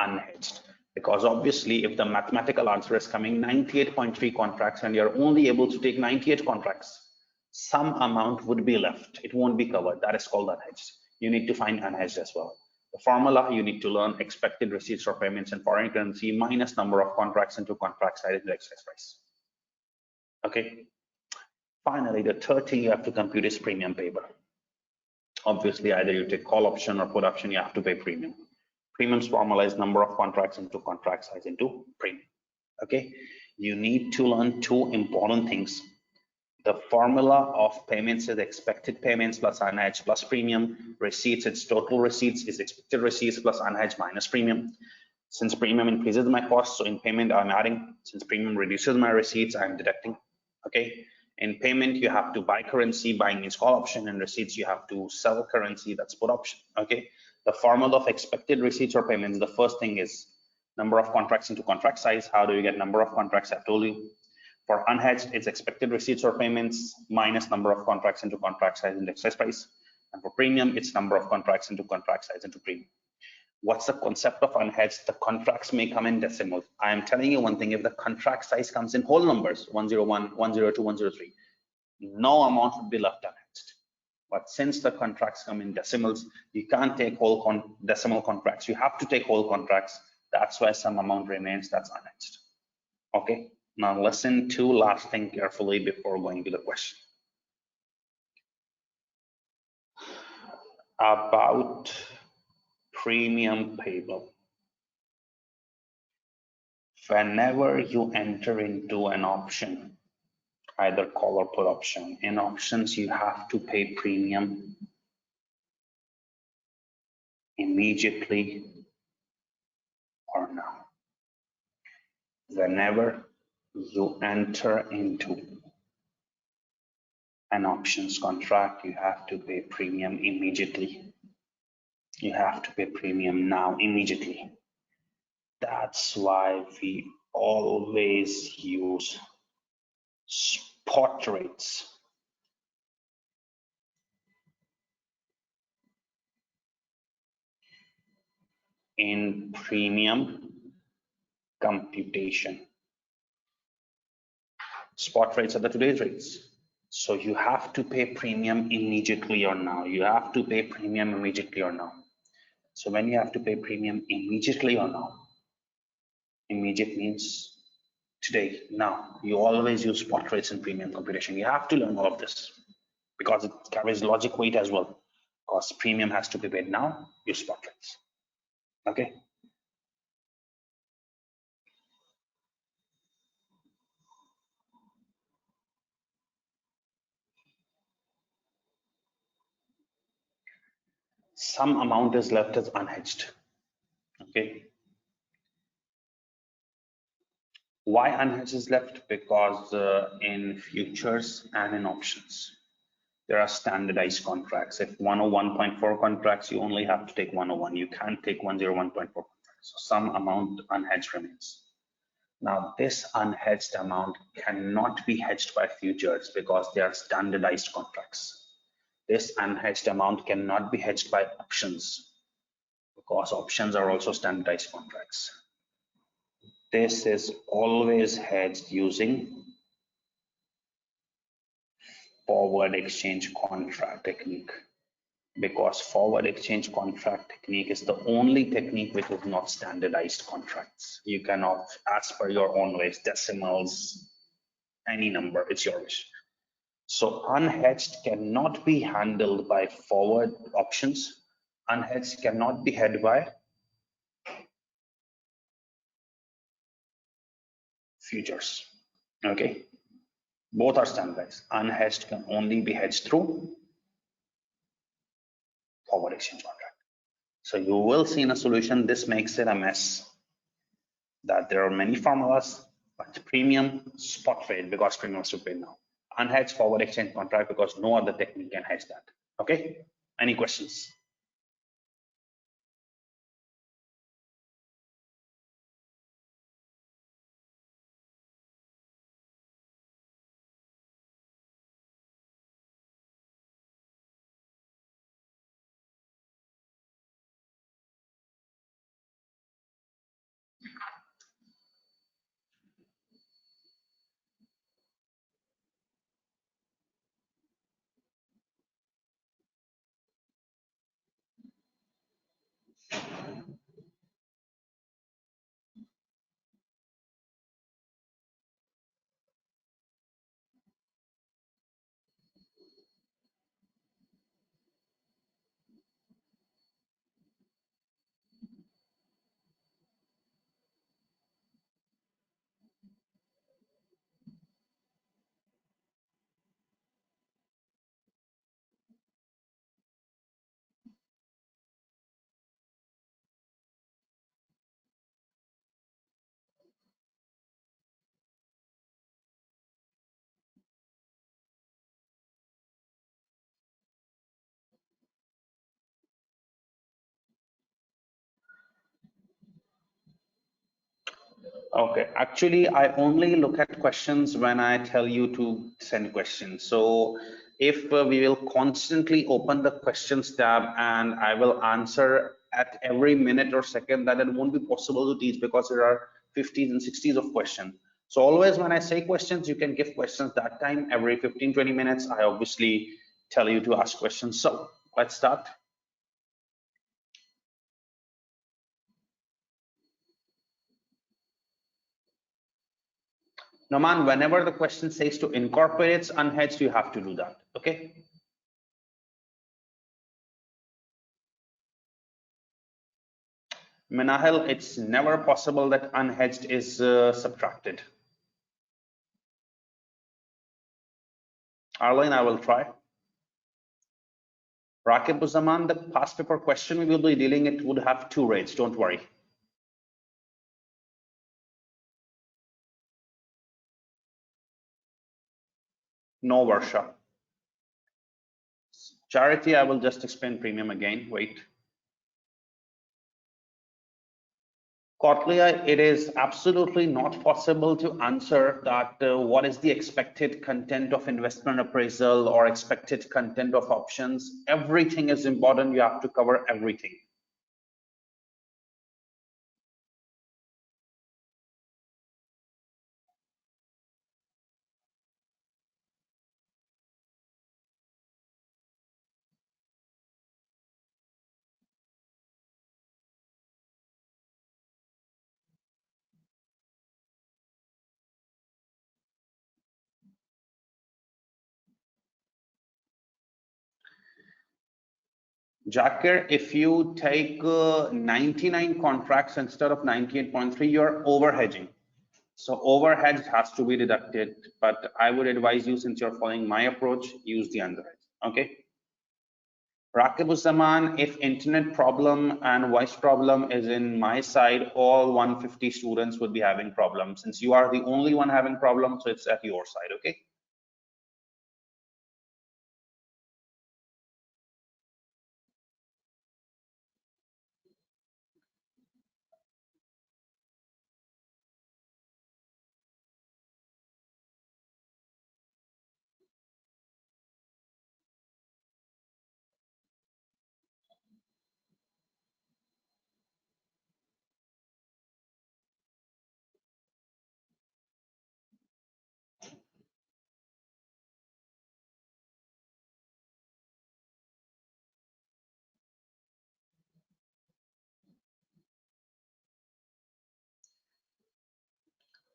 unhedged. Because obviously, if the mathematical answer is coming 98.3 contracts and you're only able to take 98 contracts, some amount would be left. It won't be covered. That is called unhedged. You need to find unhedged as well. The formula you need to learn: expected receipts or payments in foreign currency minus number of contracts into contract side into excess price. Okay. Finally, the third thing you have to compute is premium payable. Obviously, either you take call option or put option, you have to pay premium. Premiums formula is number of contracts into contract size into premium. Okay, you need to learn two important things. The formula of payments is expected payments plus unhedged plus premium. Receipts, its total receipts is expected receipts plus unhedged minus premium. Since premium increases my cost, so in payment I'm adding. Since premium reduces my receipts, I'm deducting. Okay. In payment, you have to buy currency, buying means call option, and receipts, you have to sell currency, that's put option. Okay. The formula of expected receipts or payments, the first thing is number of contracts into contract size. How do you get number of contracts? I've told you. For unhedged, it's expected receipts or payments minus number of contracts into contract size into excess price. And for premium, it's number of contracts into contract size into premium. What's the concept of unhedged? The contracts may come in decimals. I am telling you one thing: if the contract size comes in whole numbers, 101, 102, 103, no amount would be left unhedged. But since the contracts come in decimals, you can't take whole decimal contracts. You have to take whole contracts. That's why some amount remains. That's unhedged. Okay. Now listen to last thing carefully before going to the question. About premium payable. Whenever you enter into an option, either call or put option, in options you have to pay premium immediately or now. Whenever you enter into an options contract, you have to pay premium immediately. You have to pay premium now immediately. That's why we always use spot rates in premium computation. Spot rates are the today's rates. So you have to pay premium immediately or now. You have to pay premium immediately or now. So when you have to pay premium immediately or now, immediate means today, now. You always use spot rates in premium computation. You have to learn all of this because it carries logic weight as well. Because premium has to be paid now, use spot rates. Okay. Some amount is left as unhedged. Okay. Why unhedged is left? Because in futures and in options, there are standardized contracts. If 101.4 contracts, you only have to take 101. You can't take 101.4 contracts. So some amount unhedged remains. Now, this unhedged amount cannot be hedged by futures because they are standardized contracts. This unhedged amount cannot be hedged by options because options are also standardized contracts. This is always hedged using forward exchange contract technique. because forward exchange contract technique is the only technique which is not standardized contracts. You cannot, as per your own ways, decimals, any number, it's your wish. So unhedged cannot be handled by forward options. Unhedged cannot be hedged by futures. Okay, both are standardized. Unhedged can only be hedged through forward exchange contract. So you will see in a solution, this makes it a mess, that there are many formulas, but premium spot rate because premium is to pay now. Unhedged forward exchange contract because no other technique can hedge that. Okay, any questions? Okay, actually, I only look at questions when I tell you to send questions. So if we will constantly open the questions tab and I will answer at every minute or second, then it won't be possible to teach because there are 50s and 60s of questions. So always when I say questions, you can give questions that time every 15-20 minutes. I obviously tell you to ask questions. So let's start. Noman, whenever the question says to incorporate its unhedged, you have to do that. Okay. Menahel, it's never possible that unhedged is subtracted. Arlene, I will try. Rakib Uzzaman, the past paper question we will be dealing, it would have two rates, don't worry. No Varsha. Charity, I will just explain premium again, wait. Kotlia, it is absolutely not possible to answer that what is the expected content of investment appraisal or expected content of options. Everything is important. You have to cover everything. Jacker, if you take 99 contracts instead of 98.3, you're overhedging. So overhead has to be deducted, but I would advise you, since you're following my approach, use the underhedge. Okay. Rakib if internet problem and voice problem is in my side, all 150 students would be having problems. Since you are the only one having problems, so it's at your side. Okay.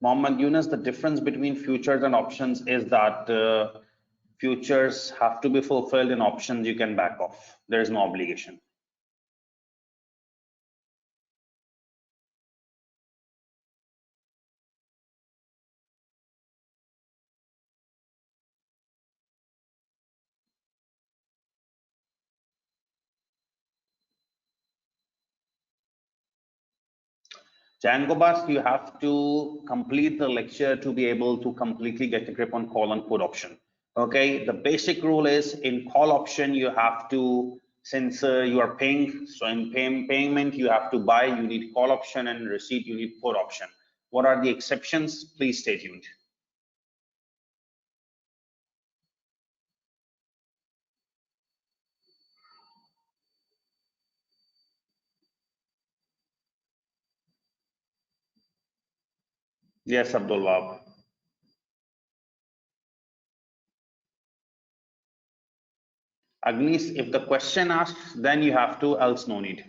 Mohammed Yunus, the difference between futures and options is that futures have to be fulfilled, in options you can back off. There is no obligation. Jangobas, you have to complete the lecture to be able to completely get a grip on call and put option. Okay, the basic rule is in call option, you have to, since you are paying, so in payment, you have to buy, you need call option, and receipt, you need put option. What are the exceptions? Please stay tuned. Yes, Abdullah. Agnes, if the question asks, then you have to, else no need.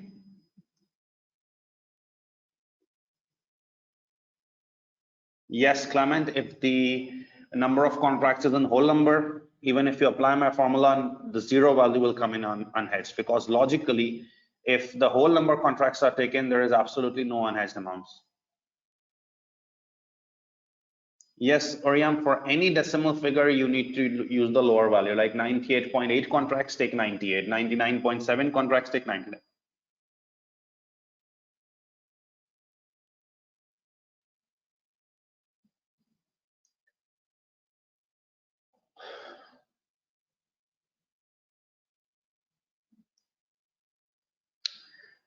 Yes, Clement, if the number of contracts is in whole number, even if you apply my formula, the zero value will come in unhedged, because logically, if the whole number of contracts are taken, there is absolutely no unhedged amounts. Yes, Oriam, for any decimal figure, you need to use the lower value, like 98.8 contracts, take 98, 99.7 contracts, take 99.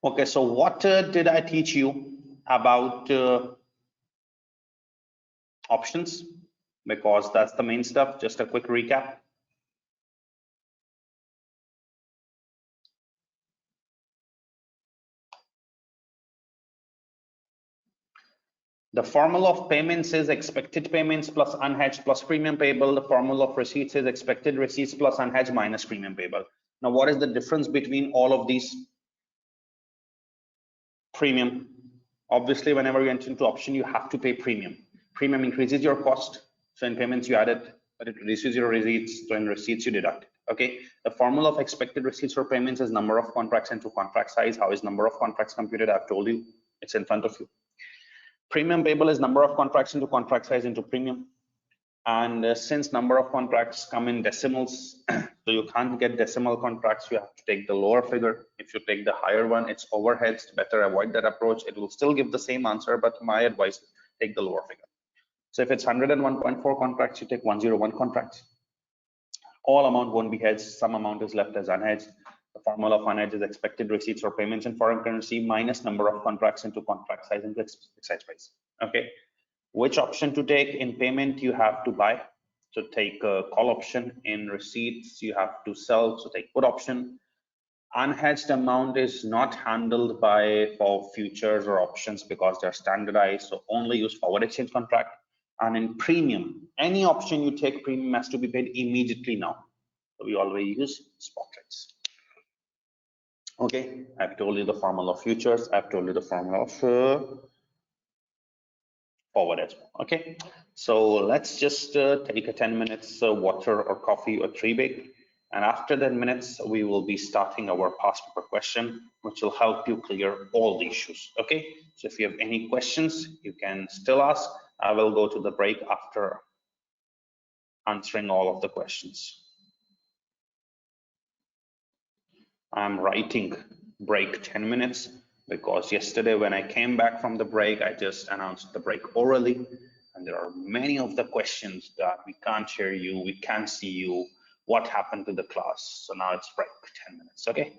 Okay, so what did I teach you about options? Because that's the main stuff. Just a quick recap. The formula of payments is expected payments plus unhedged plus premium payable. The formula of receipts is expected receipts plus unhedged minus premium payable. Now, what is the difference between all of these? Premium. Obviously, whenever you enter into option, you have to pay premium. Premium increases your cost. So in payments, you add it, but it reduces your receipts. So in receipts, you deduct it. Okay. The formula of expected receipts for payments is number of contracts into contract size. How is number of contracts computed? I've told you. It's in front of you. Premium payable is number of contracts into contract size into premium. And since number of contracts come in decimals, so you can't get decimal contracts, you have to take the lower figure. If you take the higher one, it's overheads. Better avoid that approach. It will still give the same answer, but my advice, take the lower figure. So if it's 101.4 contracts, you take 101 contracts. All amount won't be hedged. Some amount is left as unhedged. The formula of unhedged is expected receipts or payments in foreign currency minus number of contracts into contract size into excise price. Okay. Which option to take? In payment, you have to buy. So take a call option. In receipts, you have to sell. So take put option. Unhedged amount is not handled by for futures or options because they're standardized. So only use forward exchange contract. And in premium, any option you take, premium has to be paid immediately now. So we always use spot rates. Okay, I've told you the formula of futures. I've told you the formula of forward as well. Okay, so let's just take a 10 minutes water or coffee or tree break. And after 10 minutes, we will be starting our past paper question, which will help you clear all the issues. Okay, so if you have any questions, you can still ask. I will go to the break after answering all of the questions. I'm writing break 10 minutes because yesterday when I came back from the break, I just announced the break orally. And there are many of the questions that we can't hear you, we can't see you, what happened to the class. So now it's break 10 minutes, okay?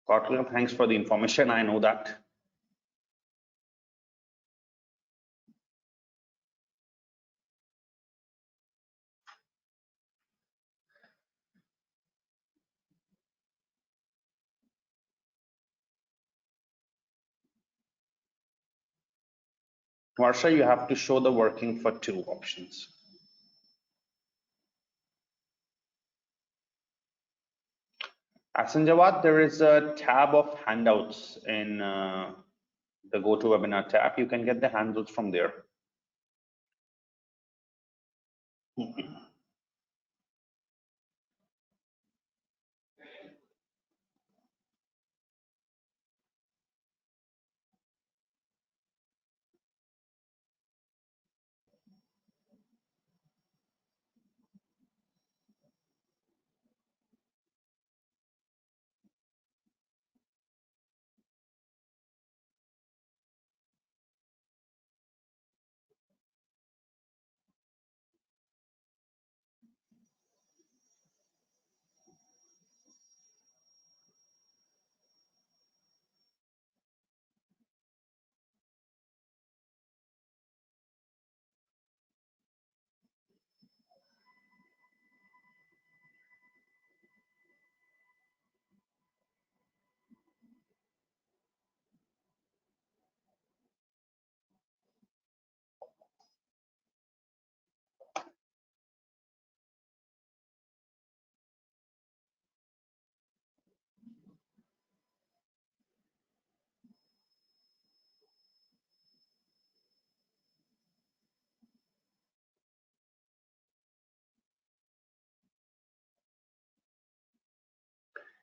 Kotler, thanks for the information, I know that. Varsha, you have to show the working for two options. Asanjawad, there is a tab of handouts in the GoToWebinar tab. You can get the handouts from there.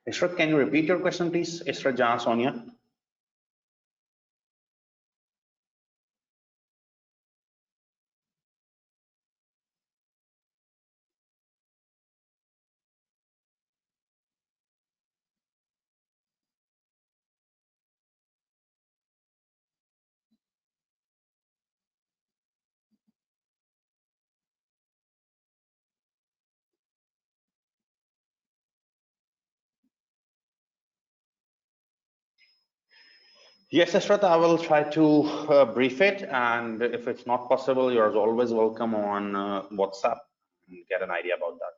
Ishrat, can you repeat your question, please? Ishrat Jahan Sonia. Yes, Ashrat, I will try to brief it. And if it's not possible, you're always welcome on WhatsApp and get an idea about that.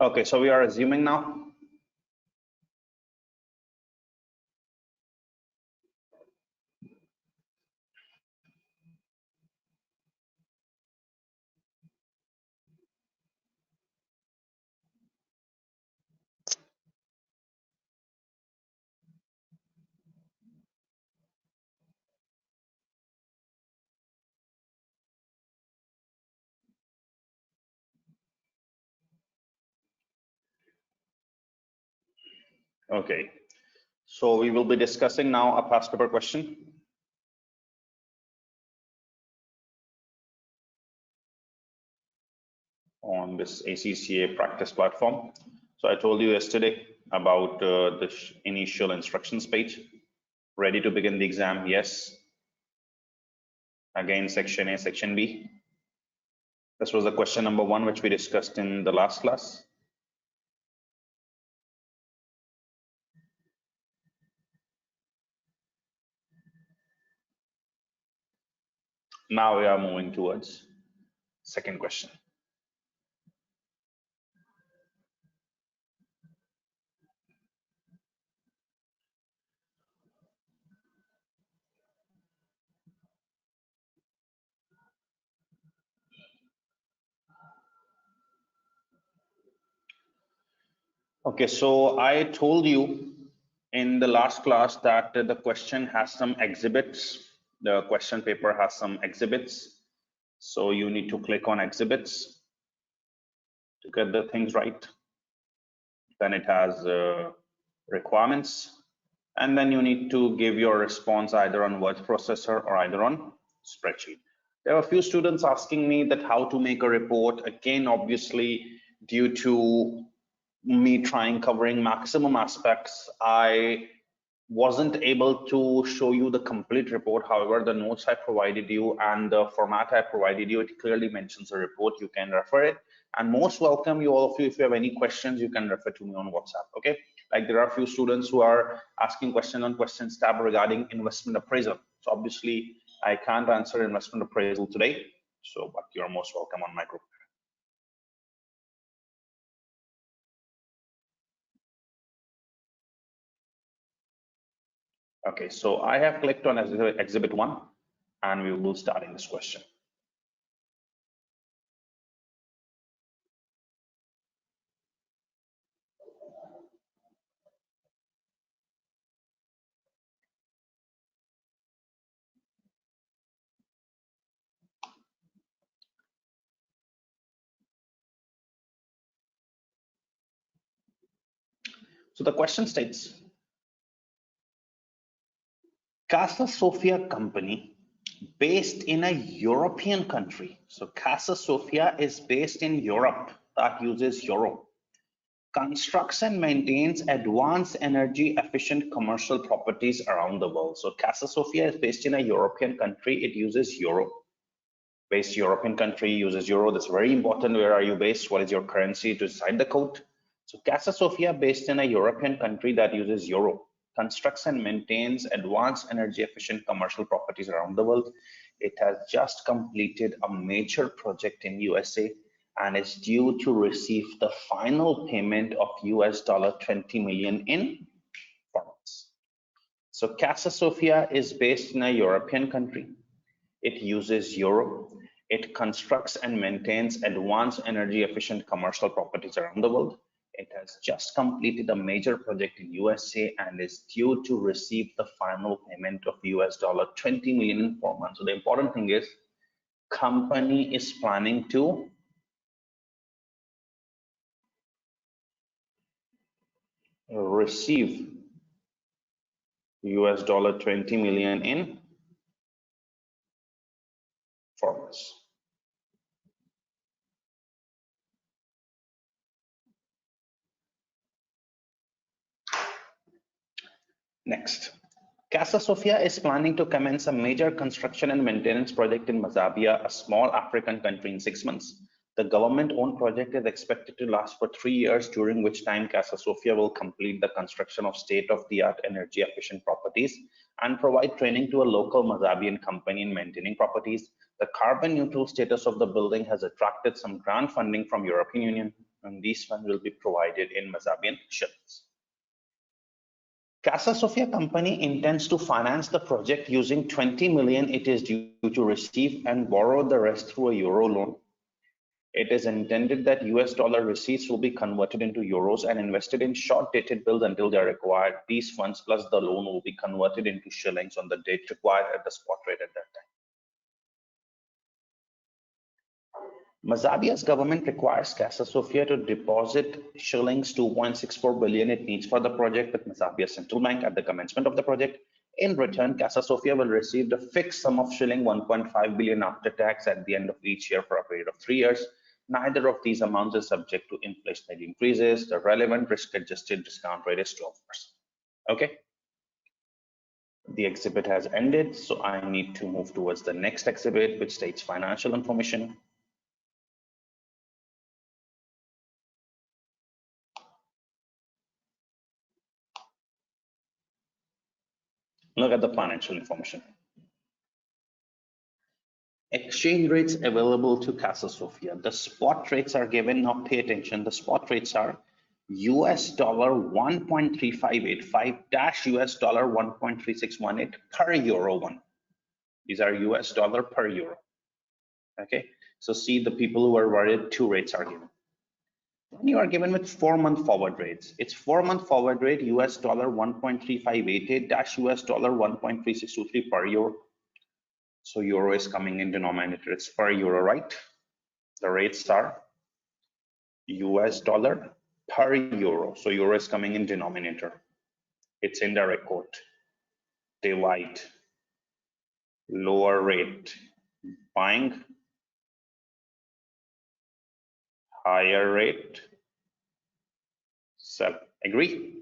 Okay, so we are resuming now. Okay, so we will be discussing now a past paper question. On this ACCA practice platform. So I told you yesterday about the initial instructions page. Ready to begin the exam? Yes. Again, section A, section B. This was the question number 1, which we discussed in the last class. Now we are moving towards second question. Okay, so I told you in the last class that the question has some exhibits. The question paper has some exhibits. So you need to click on exhibits to get the things right. Then it has requirements, and then you need to give your response either on word processor or either on spreadsheet. There are a few students asking me that how to make a report. Again, obviously, due to me covering maximum aspects, I wasn't able to show you the complete report. However, the notes I provided you and the format I provided you, it clearly mentions a report. You can refer it. And most welcome, you all of you, if you have any questions, you can refer to me on WhatsApp. Okay, like there are a few students who are asking question on questions tab regarding investment appraisal. So obviously I can't answer investment appraisal today, so but you're most welcome on my group. Okay, so I have clicked on exhibit 1 and we will start in this question. So the question states, Casa Sofia company based in a European country. So Casa Sofia is based in Europe, that uses euro. Constructs and maintains advanced energy efficient commercial properties around the world. So Casa Sofia is based in a European country, it uses euro. Based European country uses euro. That's very important. Where are you based? What is your currency to decide the code? So Casa Sofia based in a European country that uses euro, constructs and maintains advanced energy efficient commercial properties around the world. It has just completed a major project in USA and is due to receive the final payment of US $20 million in 4 months. So Casa Sofia is based in a European country. It uses euro. It constructs and maintains advanced energy efficient commercial properties around the world. It has just completed a major project in USA and is due to receive the final payment of US $20 million in 4 months. So the important thing is, company is planning to receive US $20 million in 4 months. Next, Casa Sofia is planning to commence a major construction and maintenance project in Mazabia, a small African country, in 6 months. The government-owned project is expected to last for 3 years, during which time Casa Sofia will complete the construction of state-of-the-art energy-efficient properties and provide training to a local Mazabian company in maintaining properties. The carbon-neutral status of the building has attracted some grant funding from European Union. and these funds will be provided in Mazabian shillings. Casa Sofia company intends to finance the project using 20 million it is due to receive and borrow the rest through a euro loan. It is intended that US dollar receipts will be converted into euros and invested in short dated bills until they are required. These funds plus the loan will be converted into shillings on the date required at the spot rate at that time. Mazabia's government requires Casa Sofia to deposit shillings 2.64 billion it needs for the project with Mazabia Central Bank at the commencement of the project. In return, Casa Sofia will receive the fixed sum of shilling 1.5 billion after tax at the end of each year for a period of 3 years. Neither of these amounts is subject to inflationary increases. The relevant risk-adjusted discount rate is 12%. Okay. The exhibit has ended, so I need to move towards the next exhibit, which states financial information. Look at the financial information. Exchange rates available to Casa Sofia. The spot rates are given. Now pay attention. The spot rates are US dollar 1.3585 dash US dollar 1.3618 per euro 1. These are US dollar per euro. Okay. So see, the people who are worried, two rates are given. Then you are given with 4-month forward rates. It's 4-month forward rate US dollar 1.3588 dash US dollar 1.3623 per euro. So euro is coming in denominator. It's per euro, right? The rates are US dollar per euro. So euro is coming in denominator. It's indirect quote. Divide. Lower rate. Buying. Higher rate. Sell. Agree?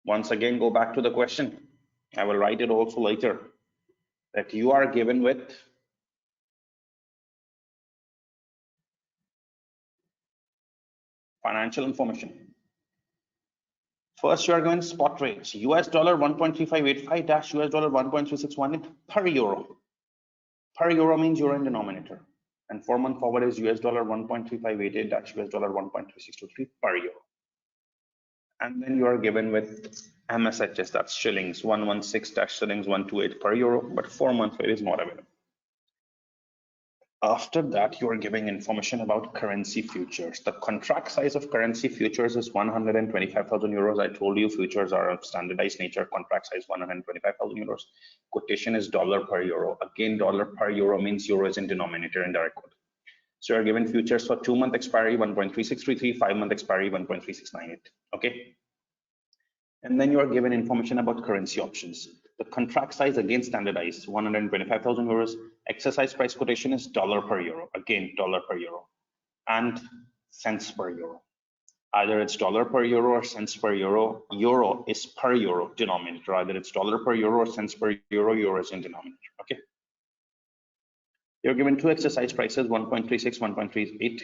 Once again, go back to the question. I will write it also later. That you are given with financial information. First, you are given spot rates. US dollar 1.3585 dash US dollar 1.3618 per euro. Per euro means euro in denominator. And 4-month forward is US dollar 1.3588 dash US dollar 1.3623 per euro. And then you are given with MSHS, that's shillings, 116 dash shillings 128 per euro, but 4-month rate is not available. After that, you are giving information about currency futures. The contract size of currency futures is 125,000 euros. I told you futures are of standardized nature. Contract size 125,000 euros. Quotation is dollar per euro. Again, dollar per euro means euro is in denominator in direct quote. So you're given futures for 2-month expiry 1.3633, 5-month expiry 1.3698. Okay. And then you are given information about currency options. The contract size again standardized 125,000 euros. Exercise price quotation is dollar per euro. Again, dollar per euro and cents per euro. Either it's dollar per euro or cents per euro. Euro is per euro denominator. Either it's dollar per euro or cents per euro. Euro is in denominator. Okay. You're given two exercise prices, 1.36, 1.38.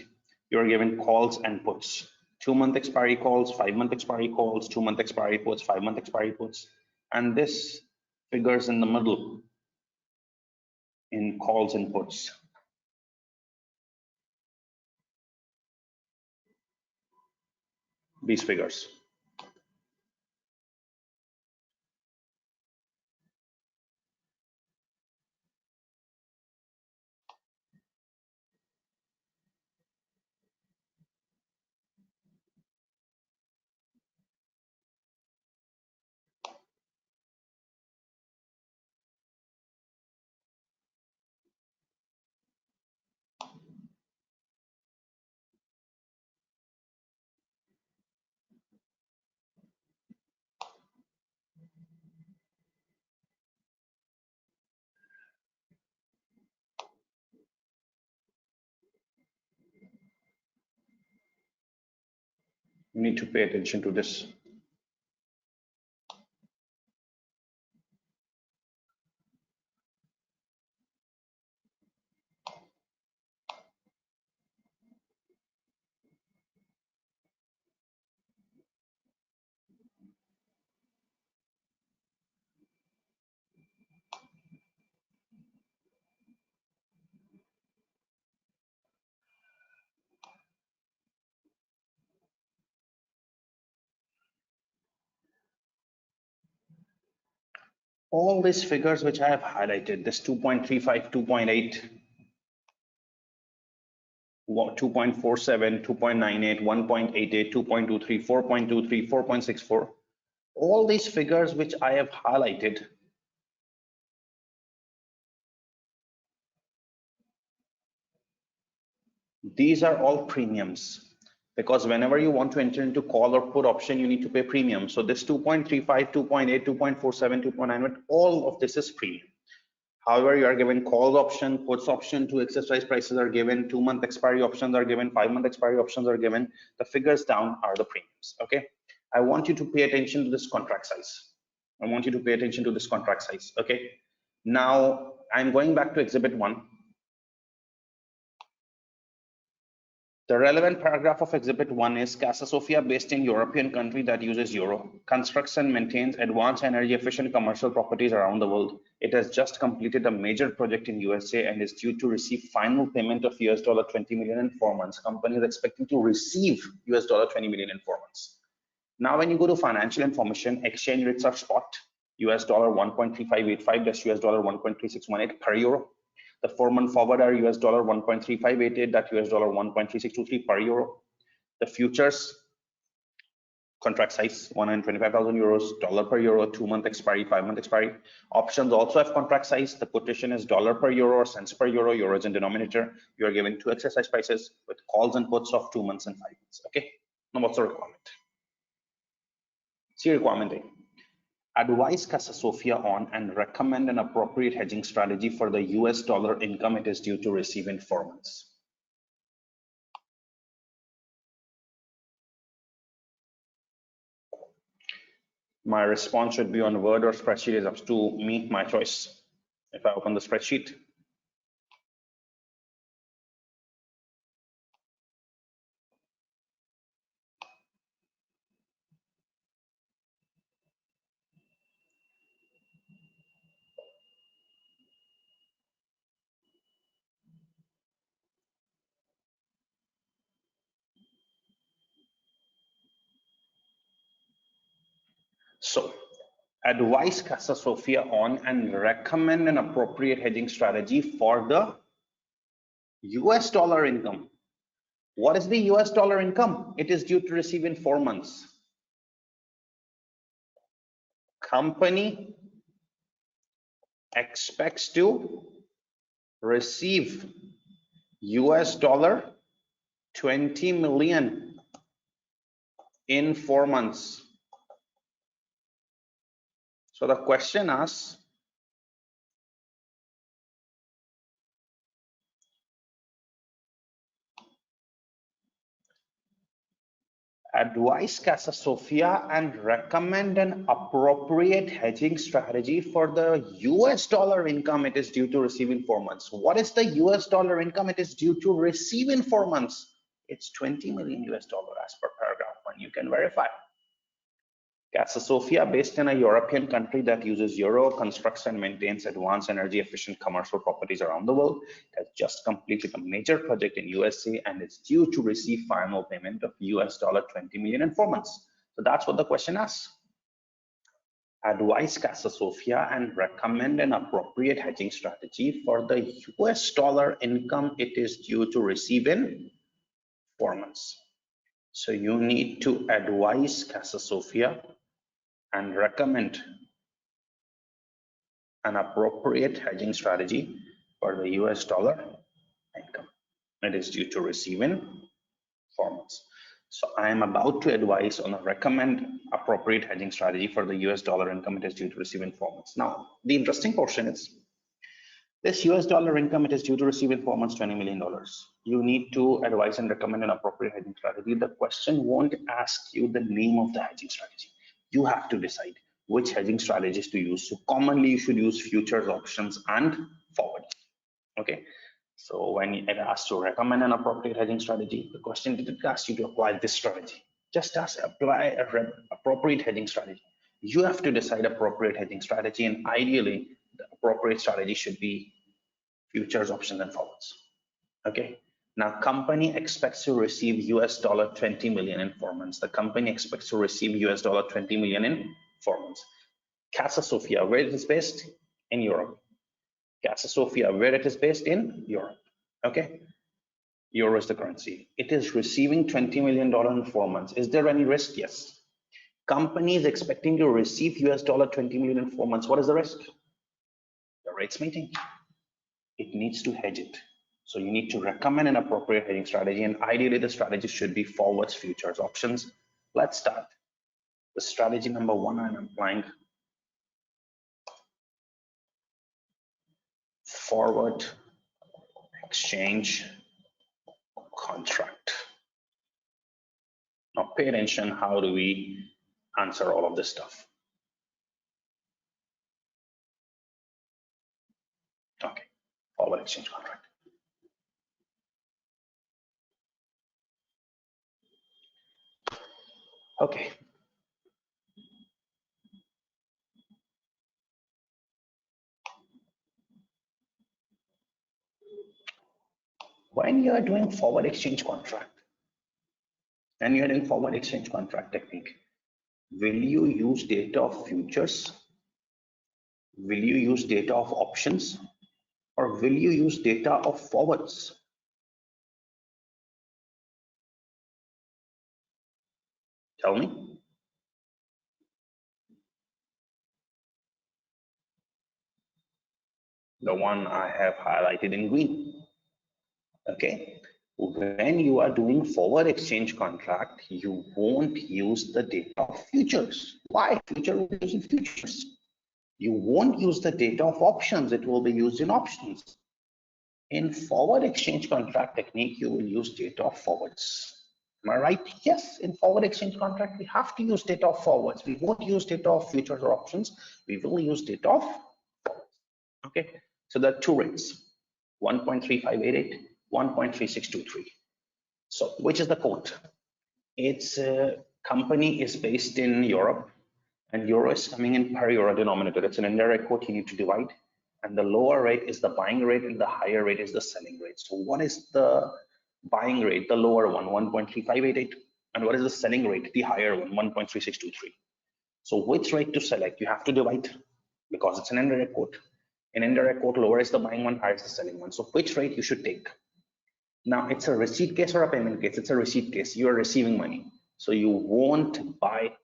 You're given calls and puts. 2-month expiry calls, 5-month expiry calls, 2-month expiry puts, 5-month expiry puts, and this figures in the middle in calls and puts. These figures. You need to pay attention to this. All these figures which I have highlighted, this 2.35, 2.8, 2.47, 2.98, 1.88, 2.23, 4.23, 4.64, all these figures which I have highlighted, these are all premiums, because whenever you want to enter into call or put option, you need to pay premium. So this 2.35, 2.8, 2.47, 2.98, all of this is premium. However, you are given call option, puts option, 2 exercise prices are given, 2-month expiry options are given, 5-month expiry options are given. The figures down are the premiums. Okay, I want you to pay attention to this contract size. I want you to pay attention to this contract size. Okay, now I'm going back to exhibit 1. The relevant paragraph of Exhibit 1 is Casa Sofia, based in European country that uses euro, constructs and maintains advanced energy efficient commercial properties around the world. It has just completed a major project in USA and is due to receive final payment of $20 million in 4 months. Company is expecting to receive $20 million in 4 months. Now, when you go to financial information, exchange rates are spot, US dollar 1.3585, that's US dollar 1.3618 per euro. The 4-month forward are US dollar 1.3588, that US dollar 1.3623 per euro. The futures contract size 125,000 euros, dollar per euro, 2-month expiry, 5-month expiry. Options also have contract size. The quotation is dollar per euro or cents per euro, euros in denominator. You are given 2 exercise prices with calls and puts of 2 months and 5 months. Okay, now what's the requirement? See requirement A. Advise Casa Sofia on and recommend an appropriate hedging strategy for the US dollar income it is due to receive in 4 months. My response should be on Word or spreadsheet, is up to me, my choice. If I open the spreadsheet, so advise Casa Sofia on and recommend an appropriate hedging strategy for the US dollar income. What is the US dollar income it is due to receive in 4 months? Company expects to receive US dollar 20 million in 4 months. So the question asks, advise Casa Sofia and recommend an appropriate hedging strategy for the US dollar income it is due to receive in 4 months. What is the US dollar income it is due to receive in 4 months? It's 20 million US dollar as per paragraph 1. You can verify. Casa Sofia, based in a European country that uses euro, constructs and maintains advanced energy efficient commercial properties around the world, has just completed a major project in USA and is due to receive final payment of $20 million in 4 months. So that's what the question asks. Advise Casa Sofia and recommend an appropriate hedging strategy for the US dollar income it is due to receive in 4 months. So you need to advise Casa Sofia and recommend an appropriate hedging strategy for the US dollar income it is due to receive in 4 months. So I am about to advise on a recommend appropriate hedging strategy for the US dollar income it is due to receive in 4 months. Now, the interesting portion is this US dollar income it is due to receive in 4 months, $20 million. You need to advise and recommend an appropriate hedging strategy. The question won't ask you the name of the hedging strategy. You have to decide which hedging strategies to use. So commonly you should use futures, options and forward. Okay, so when it asks to recommend an appropriate hedging strategy, the question didn't ask you to apply this strategy, just ask apply an appropriate hedging strategy. You have to decide appropriate hedging strategy, and ideally the appropriate strategy should be futures, options and forwards. Okay, now company expects to receive $20 million in 4 months. The company expects to receive $20 million in 4 months. Casa Sofia, where it is based? In Europe. Casa Sofia, where it is based? In Europe. Okay. Euro is the currency. It is receiving $20 million in 4 months. Is there any risk? Yes. Company is expecting to receive US dollar 20 million in 4 months. What is the risk? The rates meeting. It needs to hedge it. So you need to recommend an appropriate hedging strategy, and ideally the strategy should be forwards, futures, options. Let's start. The strategy number one I'm applying: forward exchange contract. Now pay attention, how do we answer all of this stuff? Okay, forward exchange contract. Okay. When you are doing forward exchange contract, and you're doing forward exchange contract technique, will you use data of futures? Will you use data of options? Or will you use data of forwards? Tell me. The one I have highlighted in green. Okay. When you are doing forward exchange contract, you won't use the data of futures. Why? Future will be using futures. You won't use the data of options. It will be used in options. In forward exchange contract technique, you will use data of forwards. Am I right? Yes, in forward exchange contract, we have to use data of forwards. We won't use data of futures or options. We will use data of forwards. Okay, so there are two rates, 1.3588, 1.3623. So which is the quote? Its company is based in Europe, and euro is coming in per euro denominator. It's an indirect quote you need to divide. And the lower rate is the buying rate and the higher rate is the selling rate. So what is the buying rate? The lower one, 1.3588. And what is the selling rate? The higher one, 1.3623. So which rate to select? You have to divide, because it's an indirect quote. An indirect quote, lower is the buying one, higher is the selling one. So which rate you should take? Now it's a receipt case or a payment case? It's a receipt case. You are receiving money. So you won't buy,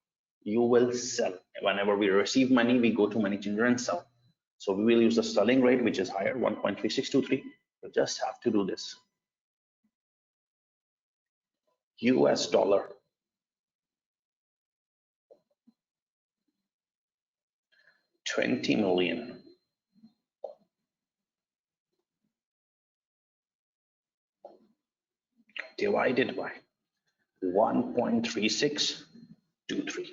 you will sell. Whenever we receive money, we go to money changer and sell. So we will use the selling rate, which is higher, 1.3623. You just have to do this. US dollar, $20 million divided by 1.3623.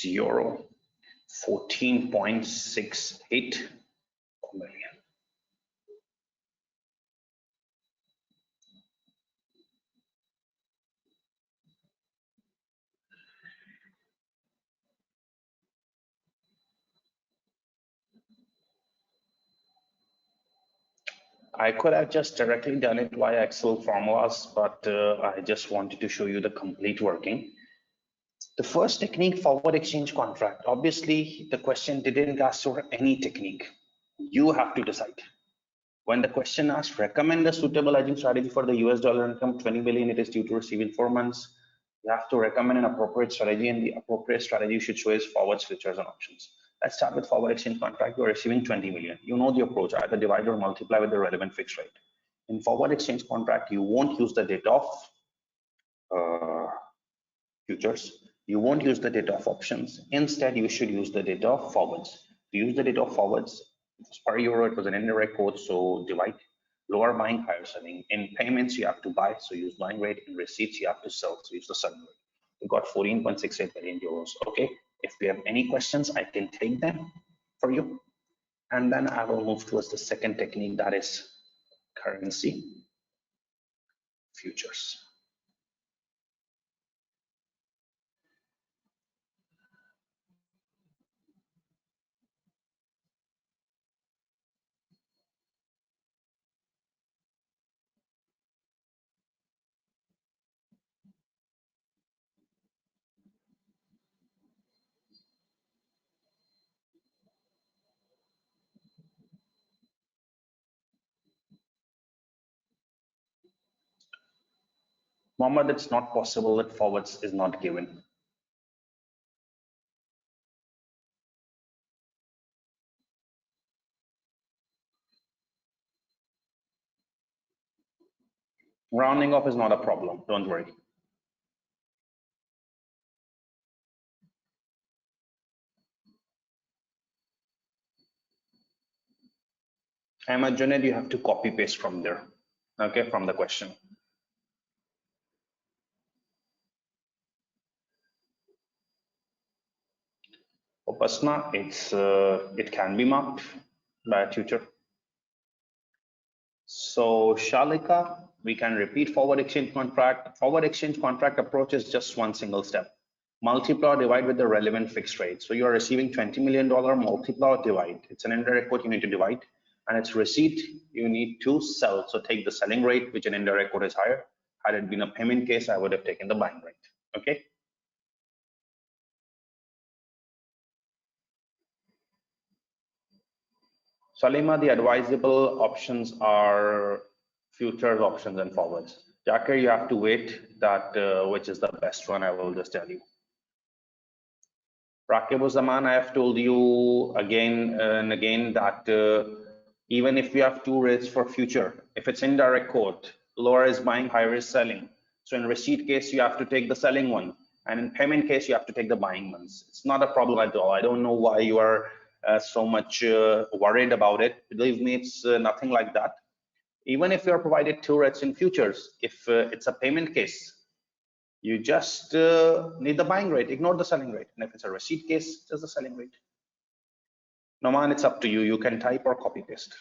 Euro, 14.68 million. I could have just directly done it via Excel formulas, but I just wanted to show you the complete working. The first technique, forward exchange contract. Obviously, the question didn't ask for any technique. You have to decide. When the question asks, recommend a suitable hedging strategy for the US dollar income, 20 billion it is due to receive in 4 months. You have to recommend an appropriate strategy, and the appropriate strategy you should show is forwards, futures, and options. Let's start with forward exchange contract. You're receiving 20 million. You know the approach, either divide or multiply with the relevant fixed rate. In forward exchange contract, you won't use the data of futures. You won't use the data of options. Instead, you should use the data of forwards. To use the data of forwards, per euro, it was an indirect quote, so divide. Lower buying, higher selling. In payments, you have to buy, so use buying rate. In receipts, you have to sell, so use the selling rate. You got 14.68 million euros. Okay, If we have any questions, I can take them for you. And then I will move towards the second technique, that is currency futures. Mohammed, it's not possible that forwards is not given. Rounding off is not a problem, don't worry. Ahmed Junaid, you have to copy paste from there, okay, from the question. Upasna, it can be marked by a tutor. So Shalika, we can repeat forward exchange contract. Forward exchange contract approach is just one single step. Multiply or divide with the relevant fixed rate. So you are receiving $20 million, multiply or divide. It's an indirect quote, you need to divide. And it's receipt, you need to sell. So take the selling rate, which an indirect quote is higher. Had it been a payment case, I would have taken the buying rate, okay? Salima, the advisable options are futures, options, and forwards. Jakir, you have to wait that which is the best one. I will just tell you. Rakib Zaman, I have told you again and again that even if you have two rates for future, if it's indirect quote, lower is buying, higher is selling. So in receipt case, you have to take the selling one, and in payment case, you have to take the buying ones. It's not a problem at all. I don't know why you are so much worried about it. Believe me, it's nothing like that. Even if you are provided two rates in futures, if it's a payment case, you just need the buying rate, ignore the selling rate. And if it's a receipt case, just the selling rate. Noman, it's up to you. You can type or copy paste.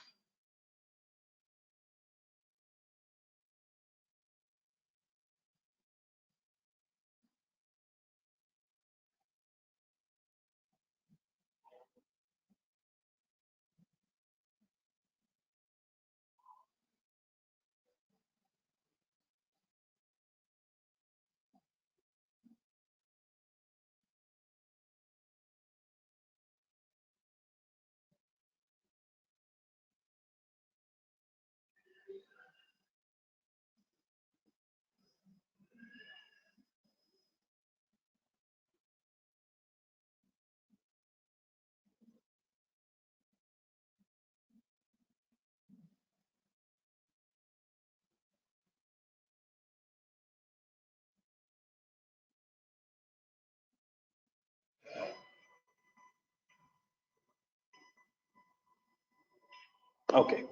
Okay.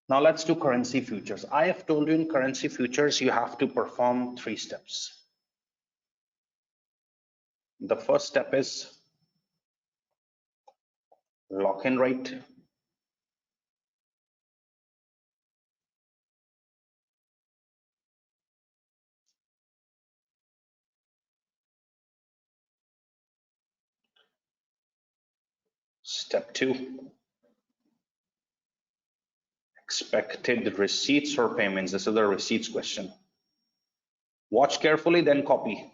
Now let's do currency futures. I have told you in currency futures, you have to perform 3 steps. The first step is lock-in rate. Step 2, expected receipts or payments. This is the receipts question. Watch carefully, then copy.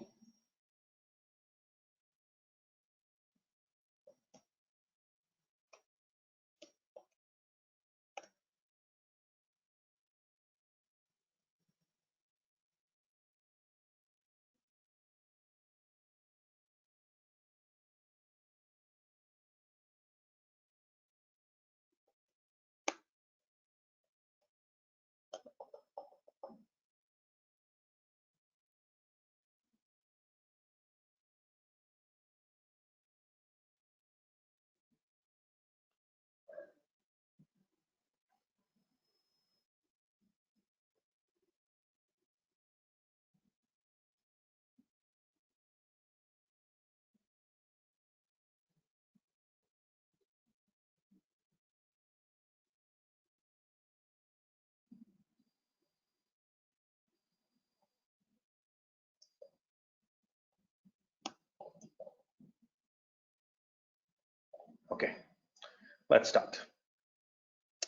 Let's start.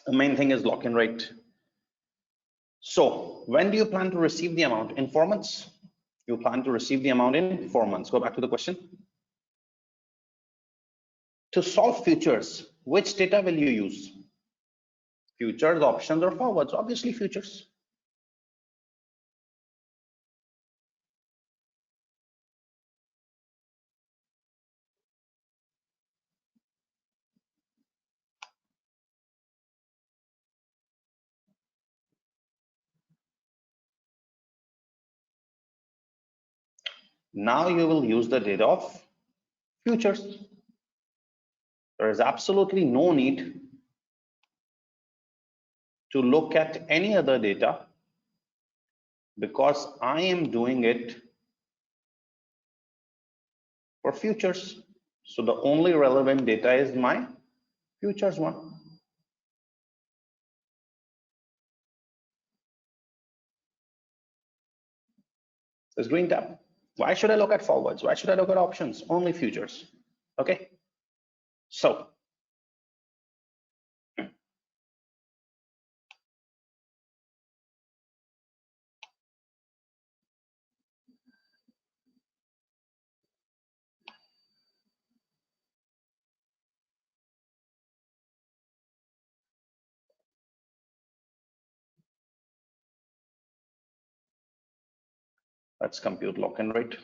The main thing is lock-in rate. So when do you plan to receive the amount? In 4 months? You plan to receive the amount in 4 months. Go back to the question. To solve futures, which data will you use? Futures, options, or forwards? Obviously futures. Now you will use the data of futures. There is absolutely no need to look at any other data because I am doing it for futures. So the only relevant data is my futures one. This green tab. Why should I look at forwards? Why should I look at options? Only futures. Okay. So let's compute lock-in rate.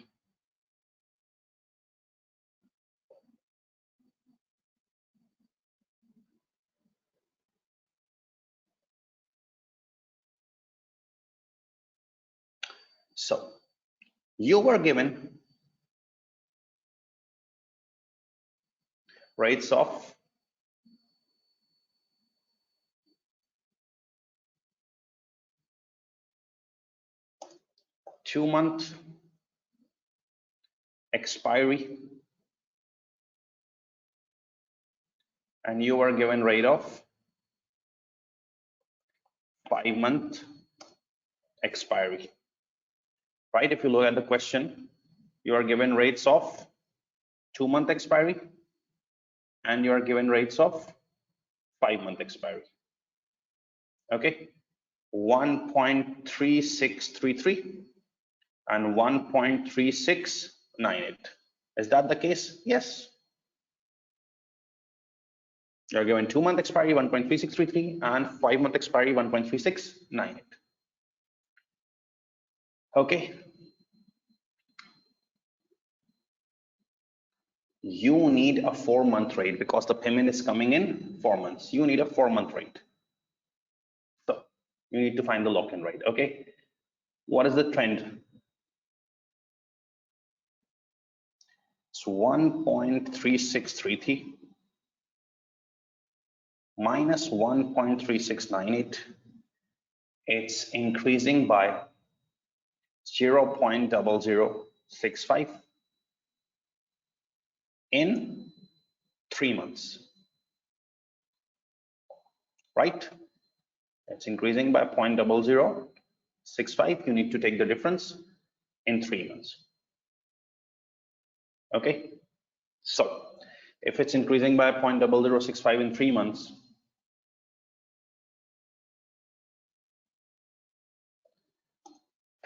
So you were given rates of 2-month expiry and you were given rate of 5-month expiry, right? If you look at the question, you are given rates of 2-month expiry and you are given rates of 5-month expiry. Okay, 1.3633 and 1.3698. Is that the case? Yes. You're given 2-month expiry 1.3633 and 5-month expiry 1.3698. Okay. You need a 4-month rate because the payment is coming in 4 months. You need a 4-month rate. So you need to find the lock-in rate. Okay. What is the trend? It's 1.3633 minus 1.3698. It's increasing by 0.0065 in 3 months, right? It's increasing by 0.0065. You need to take the difference in 3 months. Okay, so if it's increasing by 0.0065 in 3 months,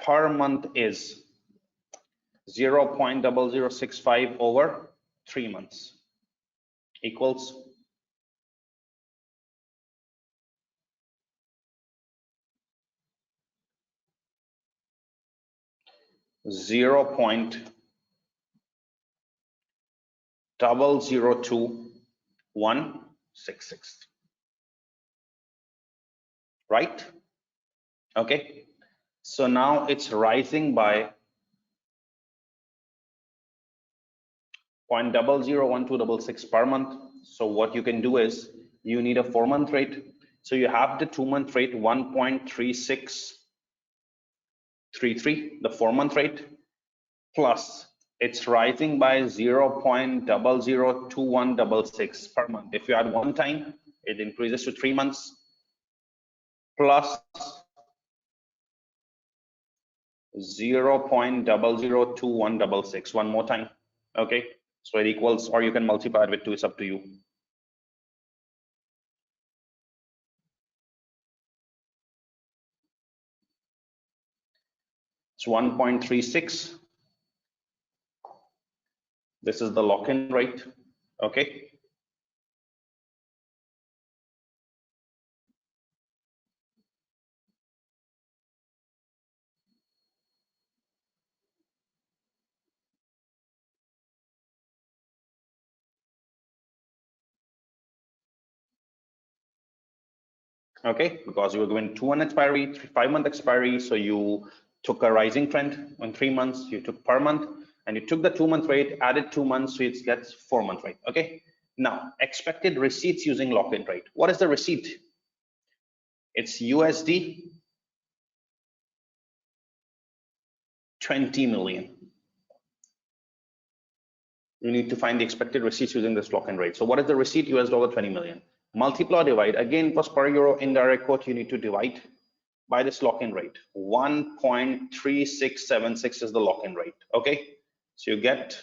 per month is 0.0065 over 3 months equals 0.002166, right? Okay, so now it's rising by 0.001266 per month. So what you can do is you need a 4-month rate. So you have the 2-month rate 1.3633, the 4-month rate, plus it's rising by 0.002166 per month. If you add 1 time, it increases to 3 months, plus 0.002166 one more time. Okay, so it equals, or you can multiply it with 2, it's up to you. It's 1.36. This is the lock-in rate. Okay. Okay, because you were given 2-month expiry, 5-month expiry, so you took a rising trend on 3 months, you took per month, and you took the 2-month rate, added 2 months, so it gets 4-month rate. Okay, now expected receipts using lock-in rate. What is the receipt? It's USD 20 million. You need to find the expected receipts using this lock-in rate. So what is the receipt? US dollar 20 million. Multiply, divide. Again, it was per euro indirect quote. You need to divide by this lock-in rate. 1.3676 is the lock-in rate. Okay, so you get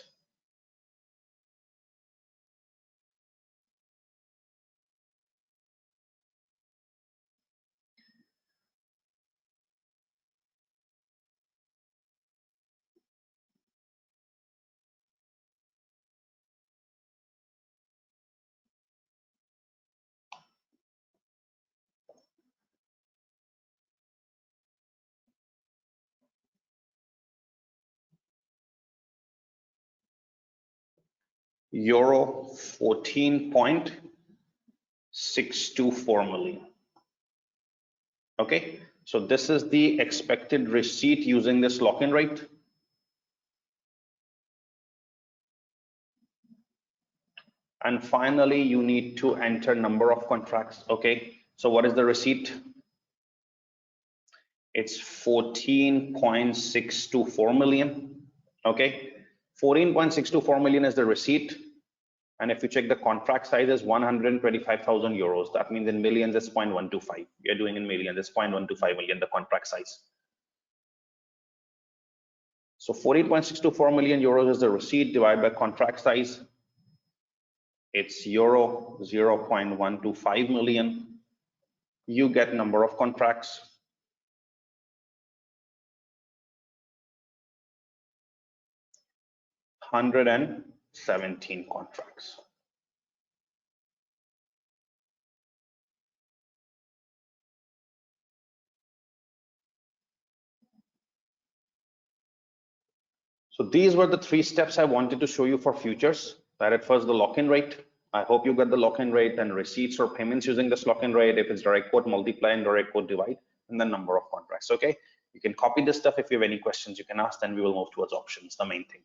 euro 14.624 million. Okay, so this is the expected receipt using this lock-in rate. And finally, you need to enter number of contracts. Okay, so what is the receipt? It's 14.624 million. Okay, 14.624 million is the receipt. And if you check the contract size is 125,000 euros, that means in millions it's 0.125. You're doing in millions, it's 0.125 million, the contract size. So 14.624 million euros is the receipt divided by contract size. It's euro 0.125 million. You get number of contracts. $117 contracts. So these were the 3 steps I wanted to show you for futures. That at first the lock-in rate. I hope you get the lock-in rate and receipts or payments using this lock-in rate. If it's direct quote, multiply, and direct quote, divide, and then number of contracts. Okay, you can copy this stuff. If you have any questions, you can ask, then we will move towards options, the main thing.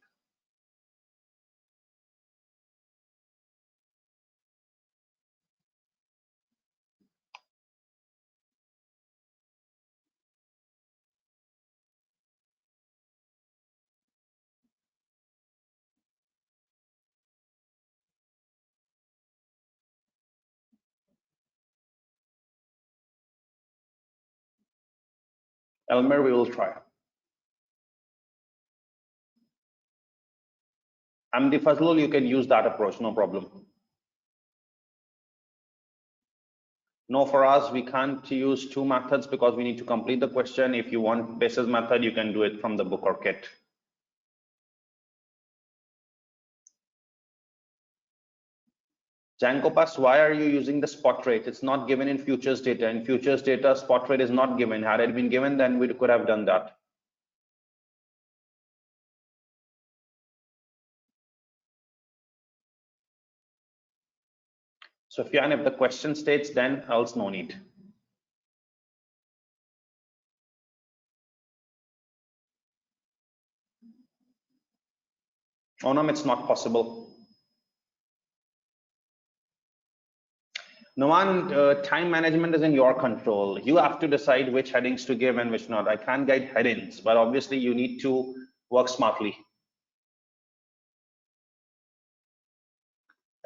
Elmer, we will try. Amdi Fazlul, you can use that approach, no problem. No, for us, we can't use 2 methods because we need to complete the question. If you want basis method, you can do it from the book or kit. Jankopas, why are you using the spot rate? It's not given in futures data. In futures data, spot rate is not given. Had it been given, then we could have done that. Sufyan, if the question states, then else no need. Onam, it's not possible. Noman, time management is in your control. You have to decide which headings to give and which not. I can't guide headings, but obviously you need to work smartly.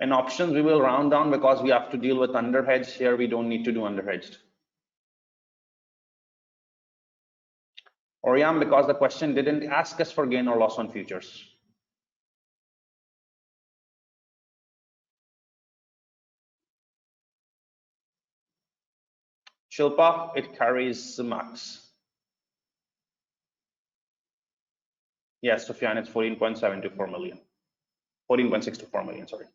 In options, we will round down because we have to deal with underhedged. Here, we don't need to do underhedged. Oriam, because the question didn't ask us for gain or loss on futures. Shilpa, it carries max. Yes, Sufyan, it's 14.724 million. 14.624 million, sorry.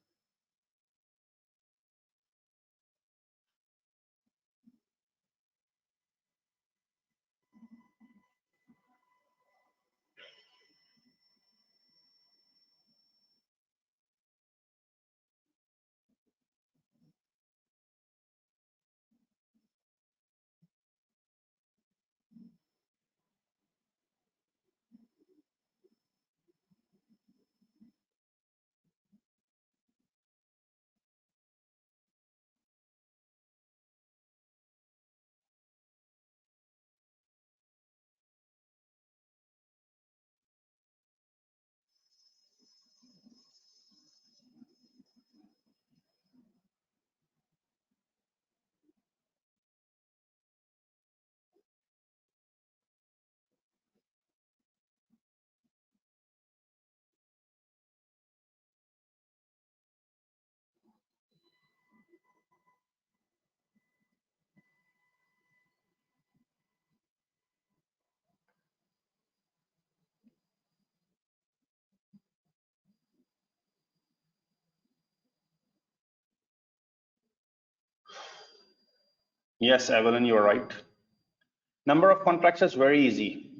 Yes, Evelyn, you're right. Number of contracts is very easy.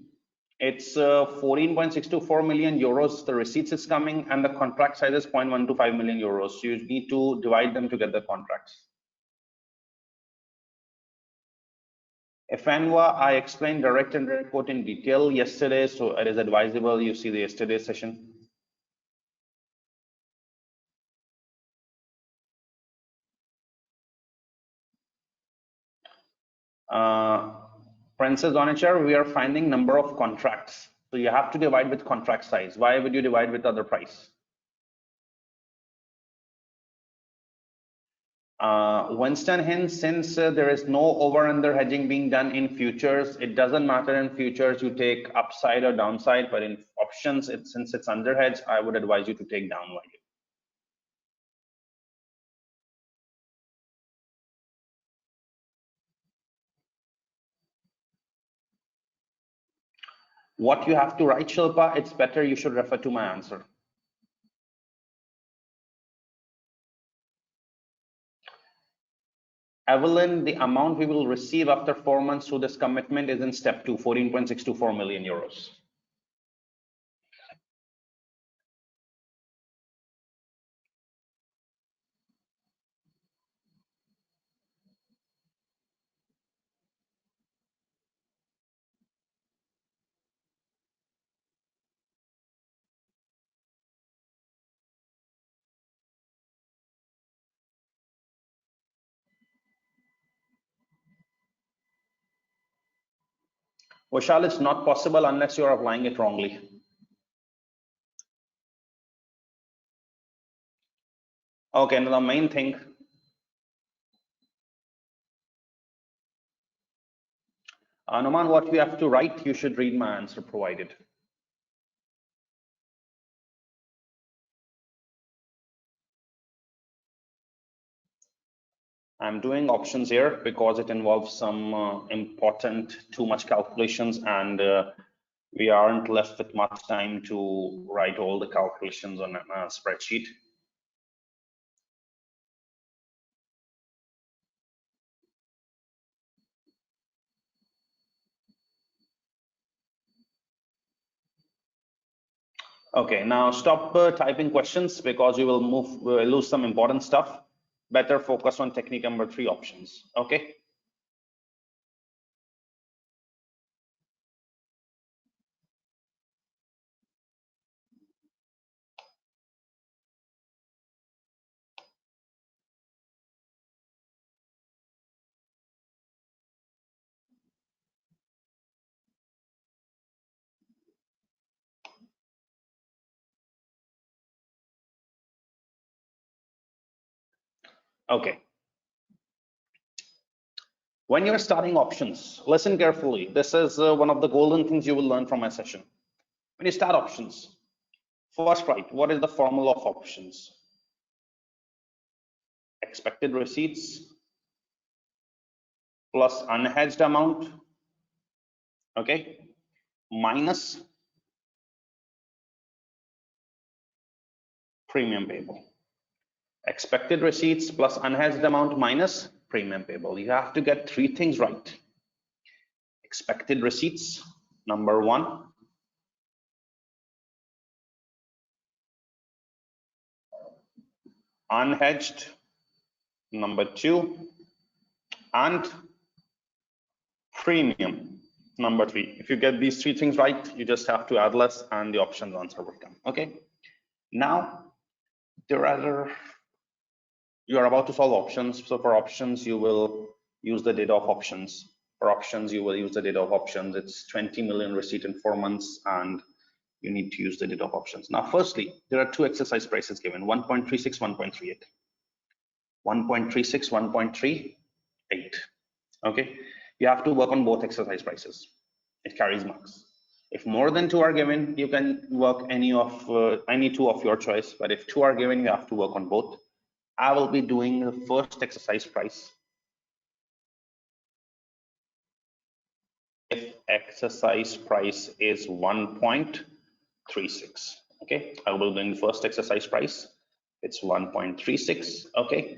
It's 14.624 million euros. The receipts is coming, and the contract size is 0.125 million euros. So you need to divide them to get the contracts. FNWA, I explained direct and indirect quote in detail yesterday, so it is advisable you see the yesterday session. Princess Donichar, we are finding number of contracts. So you have to divide with contract size. Why would you divide with other price? Winston Hin, since there is no over under hedging being done in futures, it doesn't matter in futures you take upside or downside, but in options, since it's under hedge, I would advise you to take down value. What you have to write, Shilpa, it's better you should refer to my answer. Evelyn, the amount we will receive after 4 months through this commitment is in step 2, 14.624 million euros. Vishal, it's not possible unless you're applying it wrongly. Okay, now the main thing. Anuman, what you have to write, you should read my answer provided. I'm doing options here because it involves some important, too much calculations, and we aren't left with much time to write all the calculations on a spreadsheet. Okay, now stop typing questions because you will lose some important stuff. Better focus on technique number 3, options. Okay. Okay. When you're starting options, listen carefully. This is one of the golden things you will learn from my session. When you start options, first write what is the formula of options. Expected receipts plus unhedged amount, okay, minus premium payable. Expected receipts plus unhedged amount minus premium payable. You have to get three things right. Expected receipts, number one. Unhedged, number two. And premium, number three. If you get these three things right, you just have to add less and the options answer will come. Okay. Now, you are about to solve options. So for options, you will use the data of options. For options, you will use the data of options. It's 20 million receipt in 4 months, and you need to use the data of options. Now, firstly, there are two exercise prices given, 1.36, 1.38. 1.36, 1.38. Okay, you have to work on both exercise prices. It carries marks. If more than two are given, you can work any two of your choice. But if two are given, you have to work on both. I will be doing the first exercise price. If exercise price is 1.36, okay, I will be doing the first exercise price. It's 1.36, okay.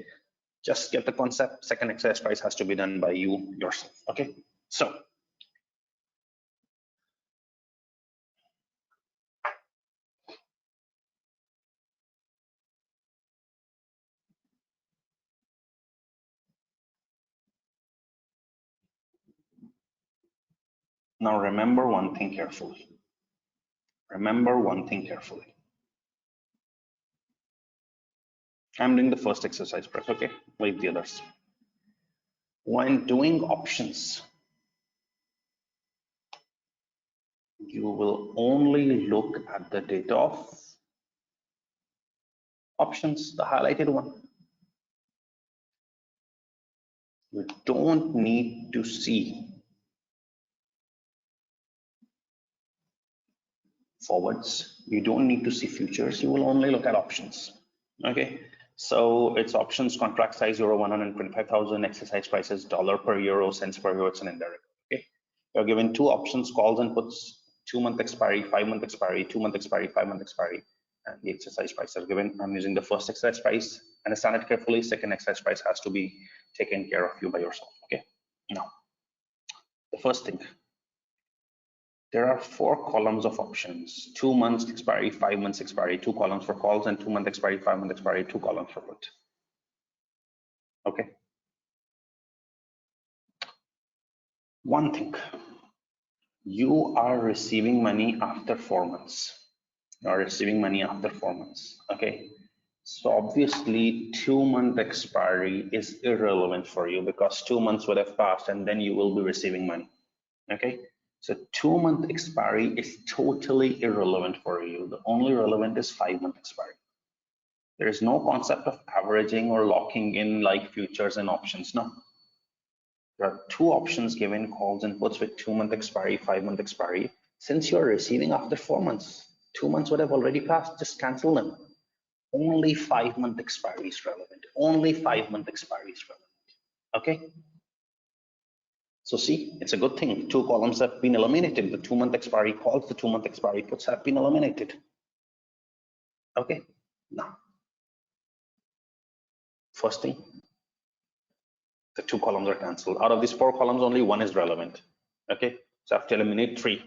Just get the concept. Second exercise price has to be done by you yourself, okay. So now remember one thing carefully. Remember one thing carefully. I'm doing the first exercise price, okay? Leave the others. When doing options, you will only look at the data of options, the highlighted one. You don't need to see forwards. You don't need to see futures. You will only look at options. Okay. So it's options, contract size euro 125,000, exercise prices dollar per euro, cents per euro. It's an indirect. Okay. You're given two options, calls and puts, 2-month expiry, 5-month expiry, 2-month expiry, 5-month expiry, and the exercise price are given. I'm using the first exercise price. Understand it carefully. Second exercise price has to be taken care of you by yourself. Okay. Now, the first thing. There are 4 columns of options, 2 months expiry, 5 months expiry, 2 columns for calls, and 2-month expiry, 5-month expiry, 2 columns for put. Okay. One thing, you are receiving money after 4 months. You are receiving money after 4 months. Okay. So obviously 2-month expiry is irrelevant for you because 2 months would have passed and then you will be receiving money. Okay. So 2-month expiry is totally irrelevant for you. The only relevant is 5-month expiry. There is no concept of averaging or locking in like futures and options. No. There are 2 options given, calls and puts with 2-month expiry, 5-month expiry. Since you're receiving after 4 months, 2 months would have already passed, just cancel them. Only 5-month expiry is relevant. Only 5-month expiry is relevant. Okay. So see, it's a good thing. 2 columns have been eliminated. The 2-month expiry calls, the 2-month expiry puts have been eliminated. Okay. Now, first thing, the 2 columns are cancelled. Out of these 4 columns, only 1 is relevant. Okay. So I have to eliminate 3.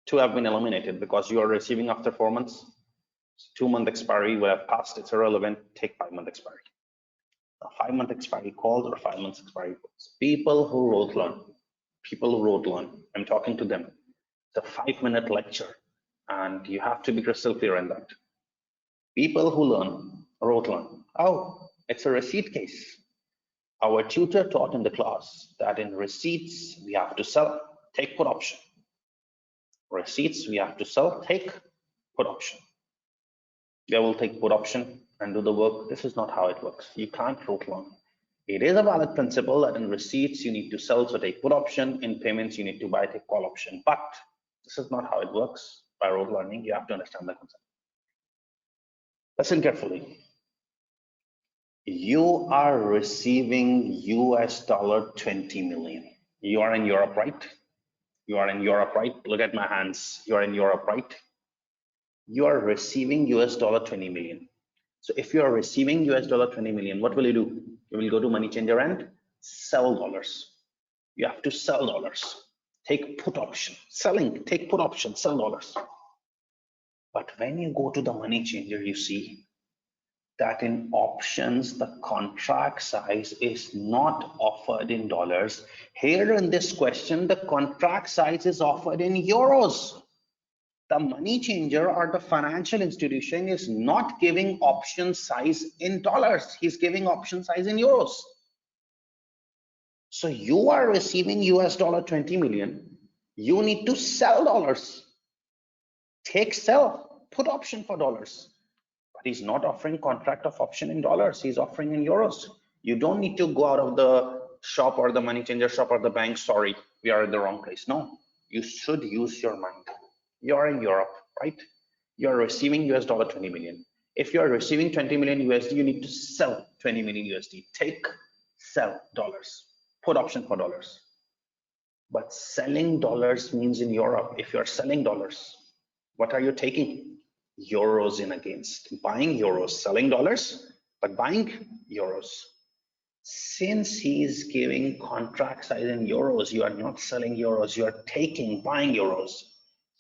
2 have been eliminated because you are receiving after 4 months. 2-month expiry would have passed. It's irrelevant. Take 5-month expiry. 5-month expiry calls or 5 months expiry puts. People who wrote learn. I'm talking to them. It's a 5-minute lecture and you have to be crystal clear in that. People who wrote learn. Oh, it's a receipt case. Our tutor taught in the class that in receipts we have to sell, take put option. Receipts we have to sell, take put option. They will take put option and do the work. This is not how it works. You can't rote learn. It is a valid principle that in receipts you need to sell, so take put option. In payments you need to buy, take call option. But this is not how it works by rote learning. You have to understand the concept. Listen carefully. You are receiving US dollar 20 million. You are in Europe, right? You are in Europe, right? Look at my hands. You are in Europe, right? you are receiving US dollar 20 million. So if you are receiving US dollar 20 million, what will you do? You will go to money changer and sell dollars. You have to sell dollars. Take put option, selling, take put option, sell dollars. But when you go to the money changer, you see that in options, the contract size is not offered in dollars. Here in this question, the contract size is offered in euros. The money changer or the financial institution is not giving option size in dollars. He's giving option size in euros. So you are receiving US dollar 20 million. You need to sell dollars. Take sell, put option for dollars. But he's not offering contract of option in dollars. He's offering in euros. You don't need to go out of the shop or the money changer shop or the bank. Sorry, we are in the wrong place. No, you should use your mind. You're in Europe, right? You're receiving US dollar 20 million. If you're receiving 20 million USD, you need to sell 20 million USD. Take, sell dollars, put option for dollars. But selling dollars means in Europe, if you're selling dollars, what are you taking? Euros in against. Buying euros, selling dollars, but buying euros. Since he is giving contract size in euros, you are not selling euros, you are taking, buying euros.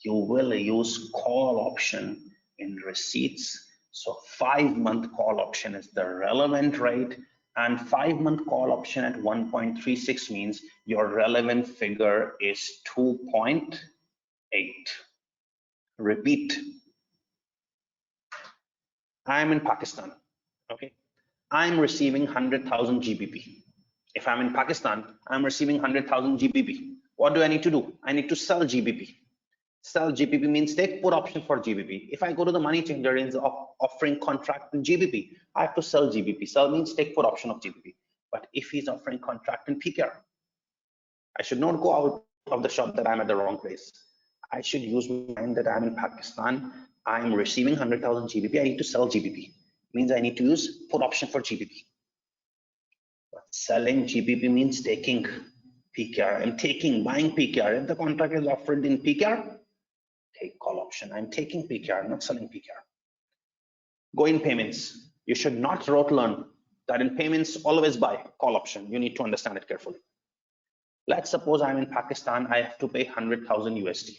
You will use call option in receipts. So 5-month call option is the relevant rate, and 5-month call option at 1.36 means your relevant figure is 2.8. Repeat. I'm in Pakistan, okay? I'm receiving 100,000 GBP. If I'm in Pakistan, I'm receiving 100,000 GBP. What do I need to do? I need to sell GBP. Sell GBP means take put option for GBP. If I go to the money changer in offering contract in GBP, I have to sell GBP. Sell means take put option of GBP. But if he's offering contract in PKR, I should not go out of the shop that I'm at the wrong place. I should use my mind that I'm in Pakistan. I'm receiving 100,000 GBP. I need to sell GBP. Means I need to use put option for GBP. But selling GBP means taking PKR. I'm taking, buying PKR. If the contract is offered in PKR, take call option. I'm taking PKR, not selling PKR. Go in payments. You should not rote learn that in payments always buy call option. You need to understand it carefully. Let's suppose I'm in Pakistan. I have to pay 100,000 USD.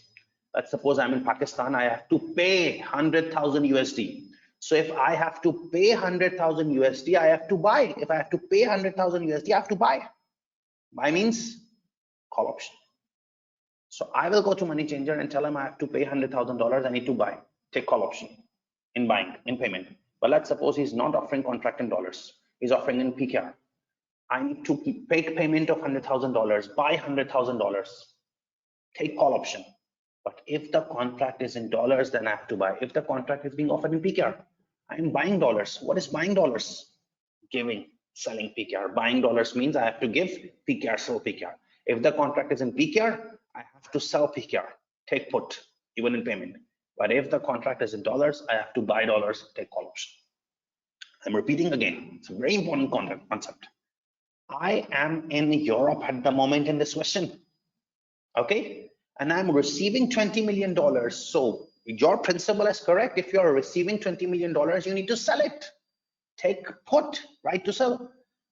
Let's suppose I'm in Pakistan. I have to pay 100,000 USD. So if I have to pay 100,000 USD, I have to buy. If I have to pay 100,000 USD, I have to buy. Buy means call option. So I will go to money changer and tell him I have to pay $100,000. I need to buy. Take call option in buying, in payment. But let's suppose he's not offering contract in dollars. He's offering in PKR. I need to make payment of $100,000, buy $100,000. Take call option. But if the contract is in dollars, then I have to buy. If the contract is being offered in PKR, I'm buying dollars. What is buying dollars? Giving, selling PKR. Buying dollars means I have to give PKR, sell PKR. If the contract is in PKR, I have to sell PKR, take put, even in payment. But if the contract is in dollars, I have to buy dollars, take call option. I'm repeating again. It's a very important concept. I am in Europe at the moment in this question. Okay. And I'm receiving $20 million. So your principle is correct. If you're receiving $20 million, you need to sell it. Take put, right to sell.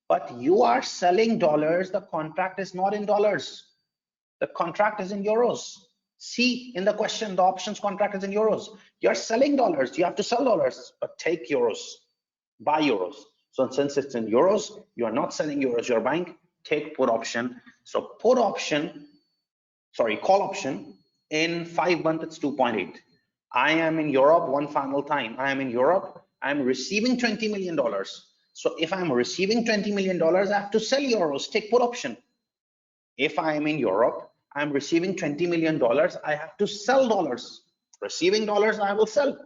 But you are selling dollars. The contract is not in dollars. The contract is in euros. See in the question, the options contract is in euros. You're selling dollars. You have to sell dollars, but take euros, buy euros. So since it's in euros, you are not selling euros, you're buying, take put option. So put option, sorry, call option in 5 months, it's 2.8. I am in Europe one final time. I am in Europe. I'm receiving $20 million. So if I'm receiving $20 million, I have to sell euros, take put option. If I am in Europe, I'm receiving $20 million. I have to sell dollars. Receiving dollars, I will sell.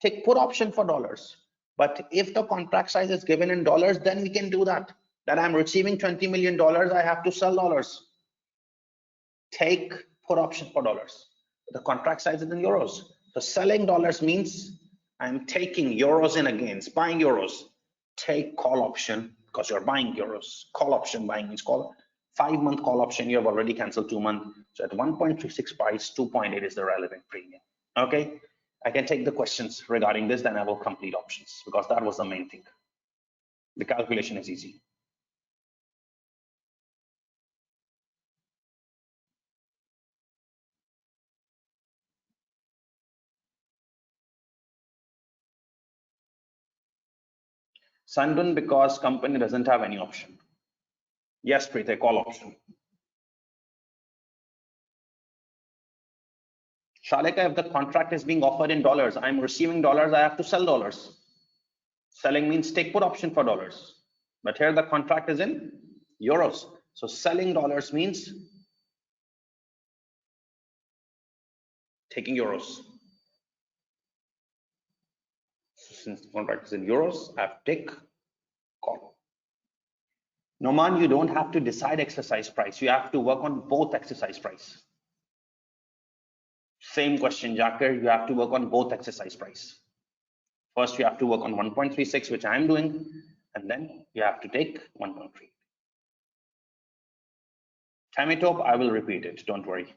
Take put option for dollars. But if the contract size is given in dollars, then we can do that. That I'm receiving $20 million, I have to sell dollars. Take put option for dollars. The contract size is in euros. So selling dollars means I'm taking euros in against, buying euros. Take call option because you're buying euros. Call option buying means call. 5 month call option, you have already canceled 2 months. So at 1.36 price, 2.8 is the relevant premium. Okay. I can take the questions regarding this, then I will complete options because that was the main thing. The calculation is easy. Sandun, because company doesn't have any option. Yes, Preet, call option. Shalika, if the contract is being offered in dollars, I'm receiving dollars, I have to sell dollars. Selling means take put option for dollars. But here the contract is in euros. So selling dollars means taking euros. So since the contract is in euros, I have to take call. Noman, you don't have to decide exercise price. You have to work on both exercise price. Same question, Jakir. You have to work on both exercise price. First, you have to work on 1.36, which I'm doing, and then you have to take 1.3. Tamitop, I will repeat it. Don't worry.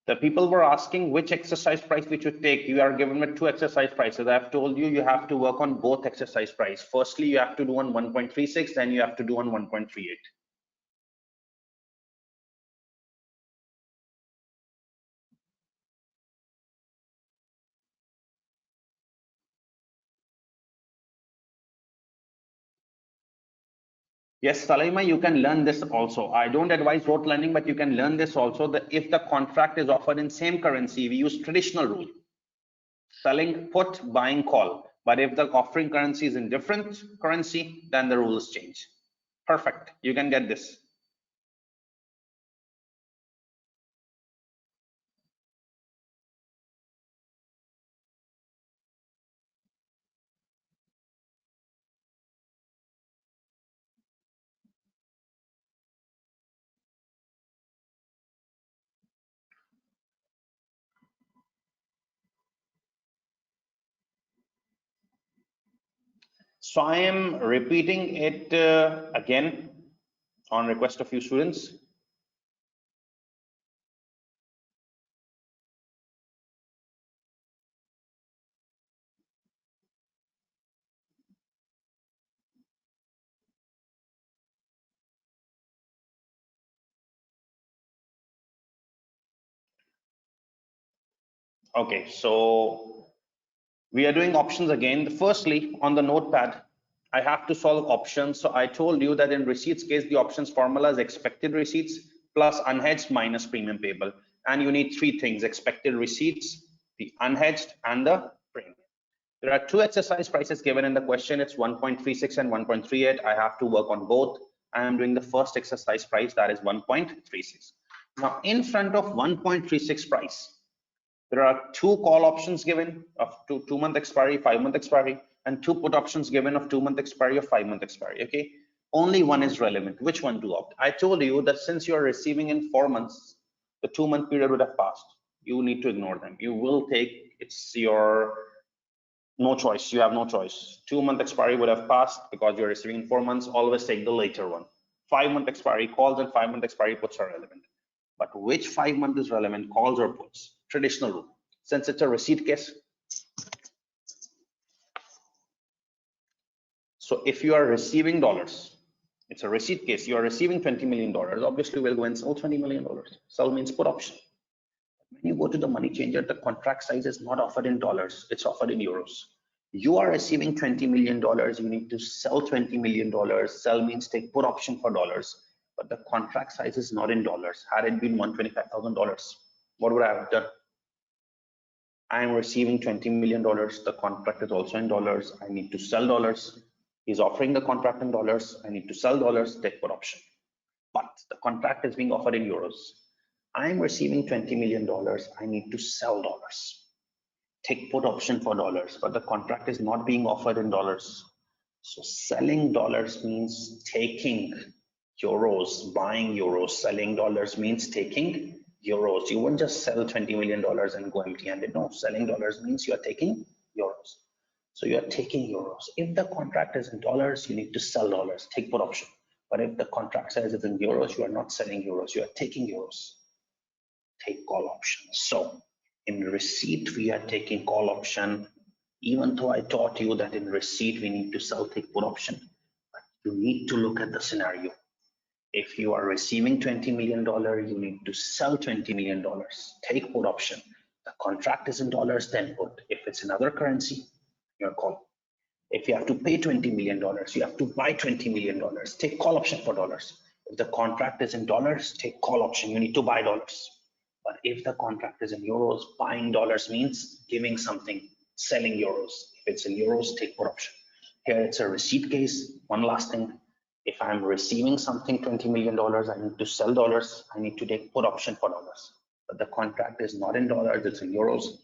The people were asking which exercise price we should take. You are given with two exercise prices. I've told you, you have to work on both exercise price. Firstly, you have to do on 1.36, then you have to do on 1.38. Yes, Salaima, you can learn this also. I don't advise rote learning, but you can learn this also. That if the contract is offered in same currency, we use traditional rule. Selling put, buying call. But if the offering currency is in different currency, then the rules change. Perfect. You can get this. So I am repeating it again on request of few students. Okay, so we are doing options again. Firstly, on the notepad, I have to solve options. So I told you that in receipts case, the options formula is expected receipts plus unhedged minus premium payable. And you need three things: expected receipts, the unhedged, and the premium. There are two exercise prices given in the question. It's 1.36 and 1.38. I have to work on both. I am doing the first exercise price, that is 1.36. Now, in front of 1.36 price, there are two call options given of 2-month expiry, 5-month expiry, and two put options given of 2-month expiry or 5-month expiry. Okay, only one is relevant. Which one to opt? I told you that since you are receiving in 4 months, the 2-month period would have passed. You need to ignore them. You will take, it's your no choice. You have no choice. 2-month expiry would have passed because you're receiving in 4 months. Always take the later one. 5-month expiry calls and 5-month expiry puts are relevant. But which 5-month is relevant, calls or puts? Traditional rule. Since it's a receipt case. So if you are receiving dollars, it's a receipt case, you are receiving $20 million, obviously we'll go and sell $20 million. Sell means put option. When you go to the money changer, the contract size is not offered in dollars, it's offered in euros. You are receiving $20 million, you need to sell $20 million. Sell means take put option for dollars, but the contract size is not in dollars. Had it been $125,000, what would I have done? I am receiving $20 million. The contract is also in dollars. I need to sell dollars. He's offering the contract in dollars. I need to sell dollars, take put option. But the contract is being offered in euros. I am receiving $20 million. I need to sell dollars. Take put option for dollars, but the contract is not being offered in dollars. So selling dollars means taking euros, buying euros. Selling dollars means taking euros. You won't just sell $20 million and go empty handed. No, selling dollars means you are taking euros. So you are taking euros. If the contract is in dollars, you need to sell dollars, take put option. But if the contract says it's in euros, you are not selling euros, you are taking euros. Take call option. So in receipt, we are taking call option, even though I taught you that in receipt, we need to sell take put option. But you need to look at the scenario. If you are receiving $20 million, you need to sell $20 million, take put option. The contract is in dollars, then put. If it's in other currency, your call. If you have to pay $20 million, you have to buy $20 million, take call option for dollars. If the contract is in dollars, take call option, you need to buy dollars. But if the contract is in euros, buying dollars means giving something, selling euros. If it's in euros, take put option. Here it's a receipt case. One last thing, if I'm receiving something $20 million, I need to sell dollars, I need to take put option for dollars. But the contract is not in dollars, it's in euros.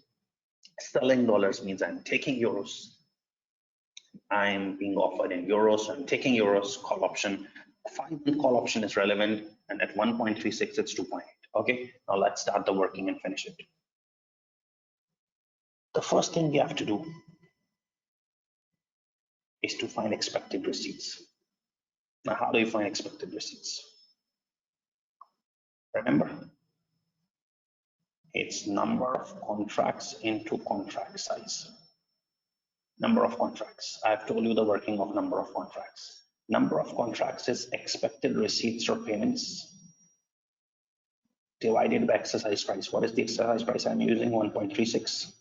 Selling dollars means I'm taking euros. I'm being offered in euros, so I'm taking euros, call option. 5-month call option is relevant, and at 1.36, it's 2.8. Okay, now let's start the working and finish it. The first thing we have to do is to find expected receipts. Now, how do you find expected receipts? Remember, it's number of contracts into contract size. Number of contracts. I've told you the working of number of contracts. Number of contracts is expected receipts or payments divided by exercise price. What is the exercise price I'm using? 1.36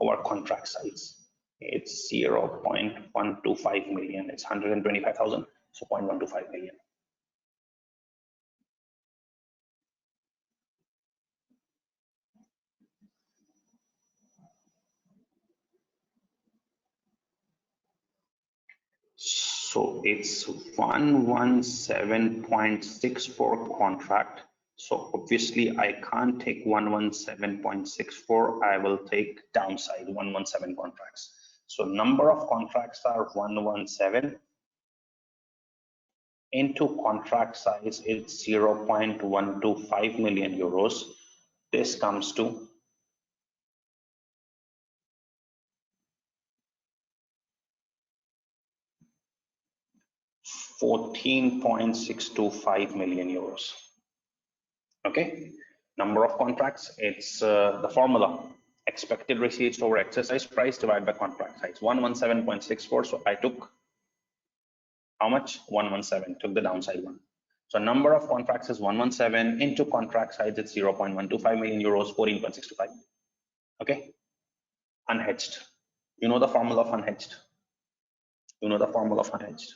over contract size. It's 0.125 million. It's 125,000. So 0.125 million. So it's 117.64 contract. So obviously I can't take 117.64. I will take downside 117 contracts. So number of contracts are 117 into contract size is 0.125 million euros. This comes to 14.625 million euros. Okay, number of contracts, it's the formula, expected receipts over exercise price divided by contract size, 117.64. So I took how much? 117, took the downside one. So number of contracts is 117 into contract size, it's 0.125 million euros, 14.625. Okay, unhedged. You know the formula of unhedged. You know the formula of unhedged.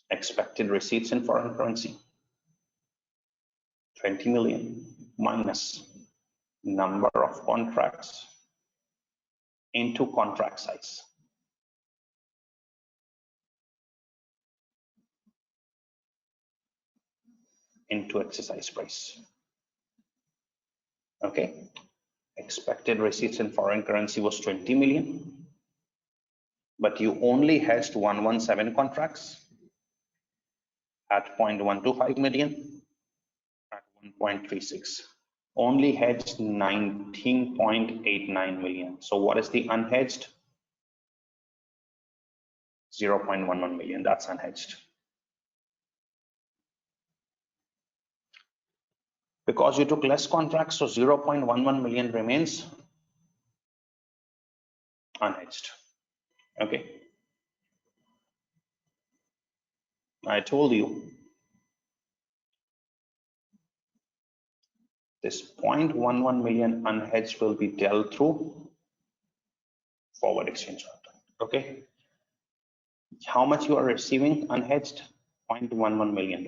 Expected receipts in foreign currency, 20 million minus number of contracts into contract size. Into exercise price. Okay, expected receipts in foreign currency was 20 million, but you only hedged 117 contracts at 0.125 million at 1.36, only hedged 19.89 million. So what is the unhedged? 0.11 million, that's unhedged. Because you took less contracts, so 0.11 million remains unhedged. Okay, I told you this 0.11 million unhedged will be dealt through forward exchange contract. Okay, how much you are receiving unhedged? $0.11 million.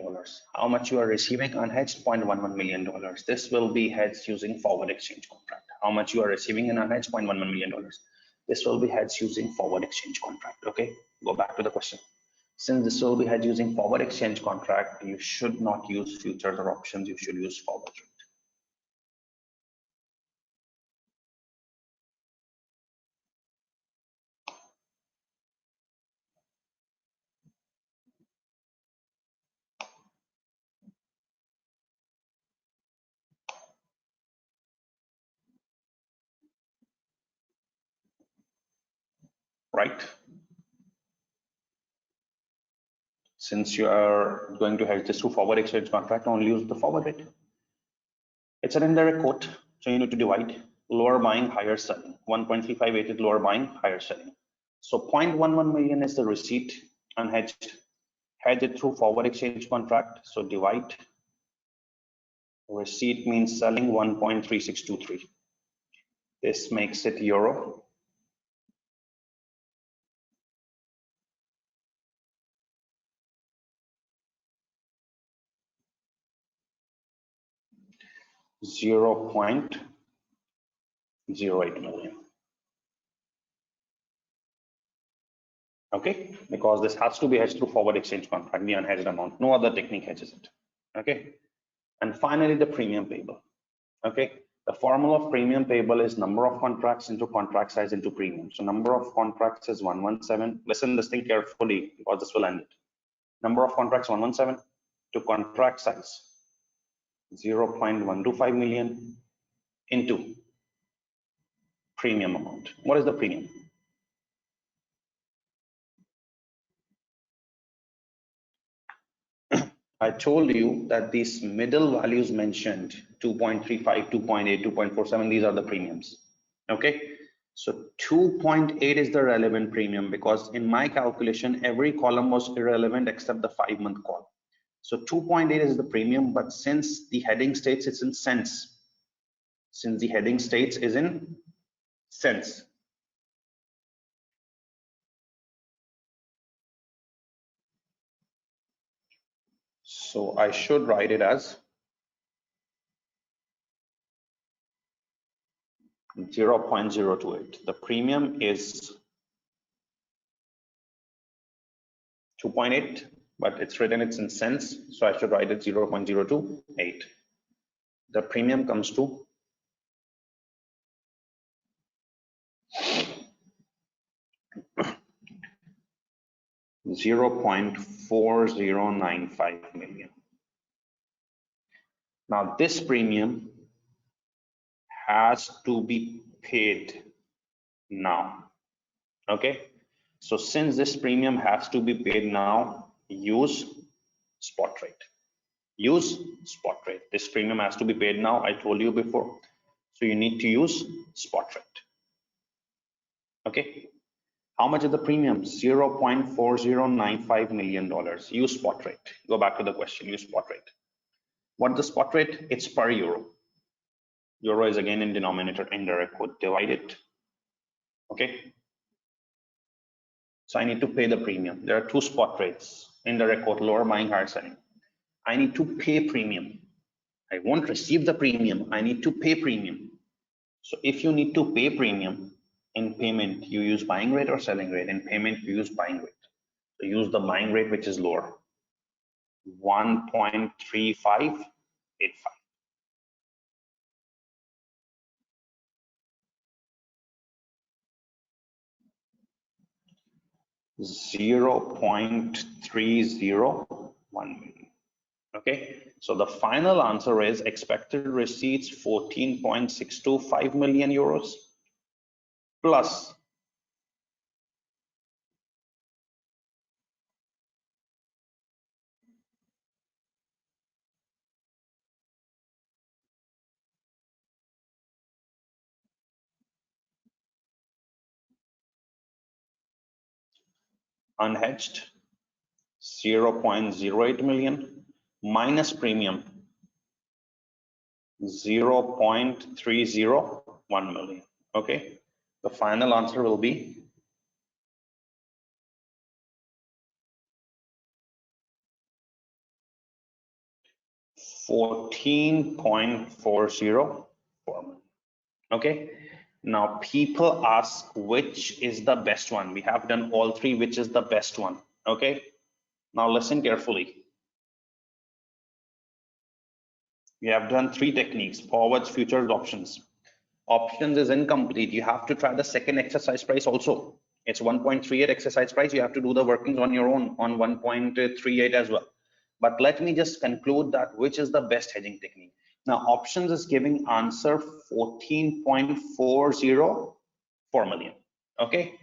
How much you are receiving unhedged? $0.11 million. This will be hedged using forward exchange contract. How much you are receiving in unhedged? $0.11 million. This will be hedged using forward exchange contract. Okay, go back to the question. Since this will be hedged using forward exchange contract, you should not use futures or options. You should use forward rate. Right? Since you are going to hedge this through forward exchange contract, only use the forward rate. It's an indirect quote, so you need to divide. Lower buying, higher selling. 1.358 is lower buying, higher selling. So 0.11 million is the receipt unhedged. Hedge it through forward exchange contract. So divide. Receipt means selling 1.3623. This makes it euro. $0.08 million. Okay, because this has to be hedged through forward exchange contract, the unhedged amount. No other technique hedges it. Okay, and finally the premium payable. Okay, the formula of premium payable is number of contracts into contract size into premium. So number of contracts is 117. Listen this thing carefully because this will end it. Number of contracts 117 to contract size 0.125 million into premium amount. What is the premium? I told you that these middle values mentioned 2.35, 2.8, 2.47, these are the premiums. Okay, so 2.8 is the relevant premium because in my calculation every column was irrelevant except the 5-month column. So 2.8 is the premium, but since the heading states it's in cents, since the heading states is in cents, so I should write it as 0.028. The premium is 2.8, but it's written it's in cents, so I should write it 0.028. The premium comes to 0.4095 million. Now this premium has to be paid now. Okay, so since this premium has to be paid now, use spot rate. Use spot rate. This premium has to be paid now, I told you before, so you need to use spot rate. Okay, how much is the premium? $0.4095 million. Use spot rate. Go back to the question, use spot rate. What the spot rate? It's per euro. Euro is again in denominator, indirect quote, divide it. Okay, so I need to pay the premium. There are two spot rates, indirect quote, lower buying, higher selling. I need to pay premium. I won't receive the premium, I need to pay premium. So if you need to pay premium, in payment you use buying rate or selling rate. In payment you use buying rate. So use the buying rate which is lower, 1.3585. 0.301 million. Okay, so the final answer is expected receipts 14.625 million euros plus unhedged 0.08 million minus premium 0.301 million. Okay, the final answer will be 14.404 million. Okay, now people ask which is the best one. We have done all three, which is the best one. Okay, now listen carefully. We have done three techniques: forwards, futures, options. Options is incomplete. You have to try the second exercise price also. It's 1.38 exercise price. You have to do the workings on your own on 1.38 as well. But let me just conclude that which is the best hedging technique. Now options is giving answer 14.404 million. Okay,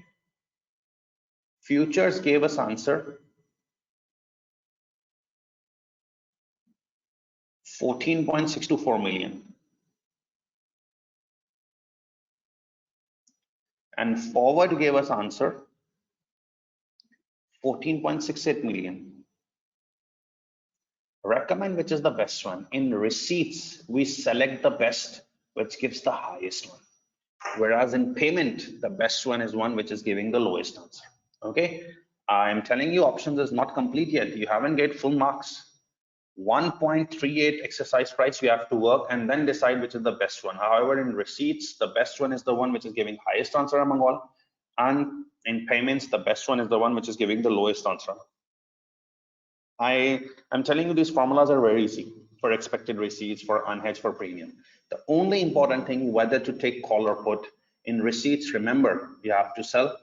futures gave us answer 14.624 million. And forward gave us answer 14.68 million. Recommend which is the best one. In receipts, we select the best, which gives the highest one. Whereas in payment, the best one is one which is giving the lowest answer. Okay, I am telling you options is not complete yet. You haven't get full marks. 1.38 exercise price you have to work and then decide which is the best one. However, in receipts, the best one is the one which is giving highest answer among all. And in payments, the best one is the one which is giving the lowest answer. I am telling you these formulas are very easy for expected receipts, for unhedged, for premium. The only important thing whether to take call or put. In receipts, remember you have to sell,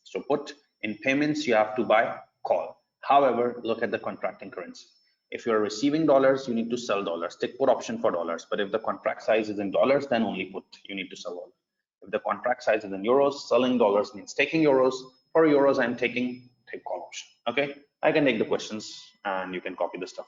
so put. In payments, you have to buy, call. However, look at the contracting currency. If you're receiving dollars, you need to sell dollars. Take put option for dollars. But if the contract size is in dollars, then only put. You need to sell dollars. If the contract size is in euros, selling dollars means taking euros. For euros, I'm taking take call option. Okay, I can take the questions and you can copy the stuff.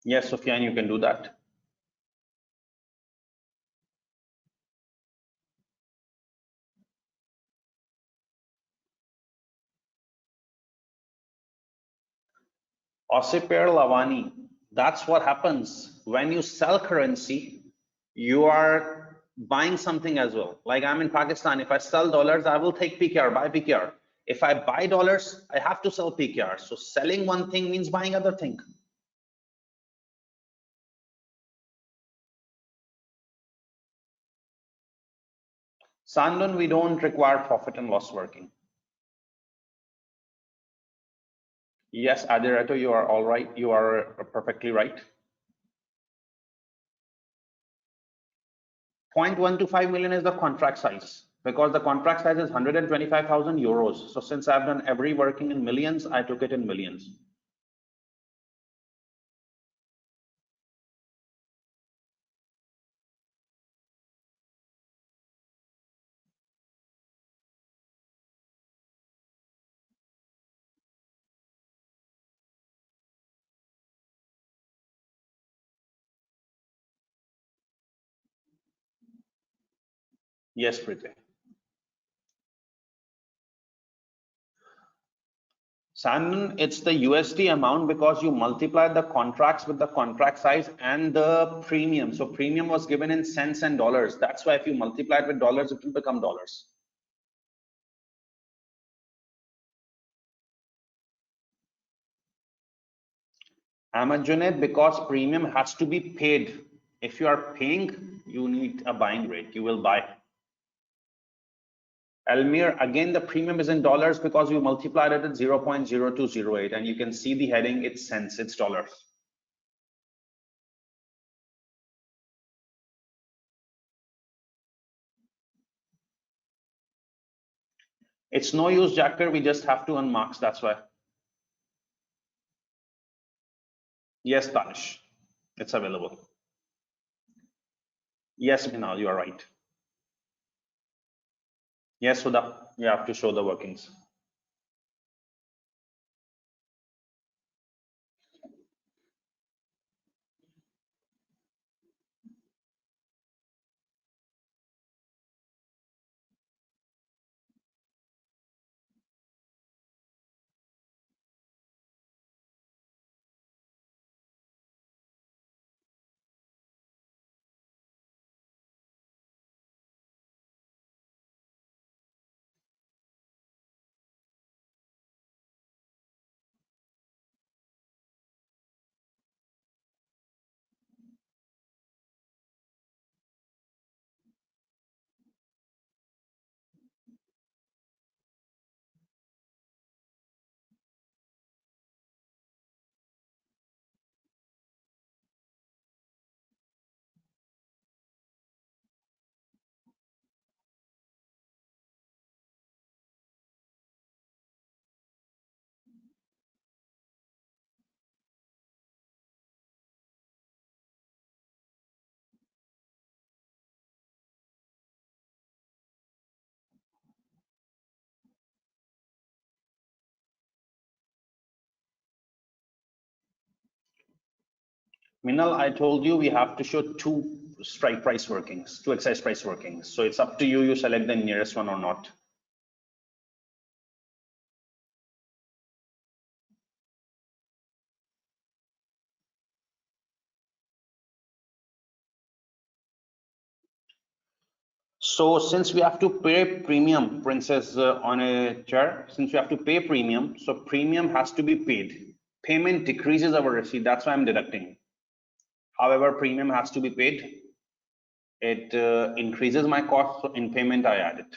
Yes, Sufyan, you can do that. Osiper Lavani, that's what happens when you sell currency. You are buying something as well. Like I'm in Pakistan, if I sell dollars, I will take PKR, buy PKR. If I buy dollars, I have to sell PKR. So selling one thing means buying other thing. Sandon, we don't require profit and loss working. Yes, Adireto, you are all right. You are perfectly right. 0.125 million is the contract size because the contract size is 125,000 euros. So since I've done every working in millions, I took it in millions. Yes, Priti. Sandon, it's the USD amount because you multiply the contracts with the contract size and the premium. So premium was given in cents and dollars. That's why if you multiply it with dollars, it will become dollars. Ahmed Junaid, because premium has to be paid. If you are paying, you need a buying rate. You will buy. Elmir, again, the premium is in dollars because you multiplied it at 0.0208 and you can see the heading, it's cents, it's dollars. It's no use, Jacker, we just have to earn marks, that's why. Yes, Danish, it's available. Yes, Minal, you are right. Yes, Sudha, you have to show the workings. Minal, I told you we have to show two strike price workings, two exercise price workings. So it's up to you, you select the nearest one or not. So since we have to pay premium, Princess on a chair, since we have to pay premium, so premium has to be paid. Payment decreases our receipt, that's why I'm deducting. However, premium has to be paid. It increases my cost, so in payment I add it.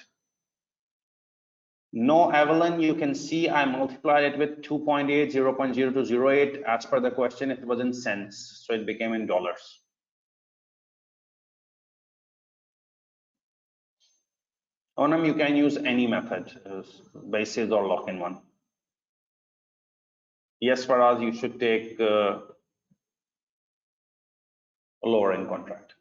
No, Evelyn, you can see I multiplied it with 2.8, 0.0208. As per the question, it was in cents, so it became in dollars. Onam, you can use any method, basis or lock-in one. Yes, Faraz, you should take a lower end contract.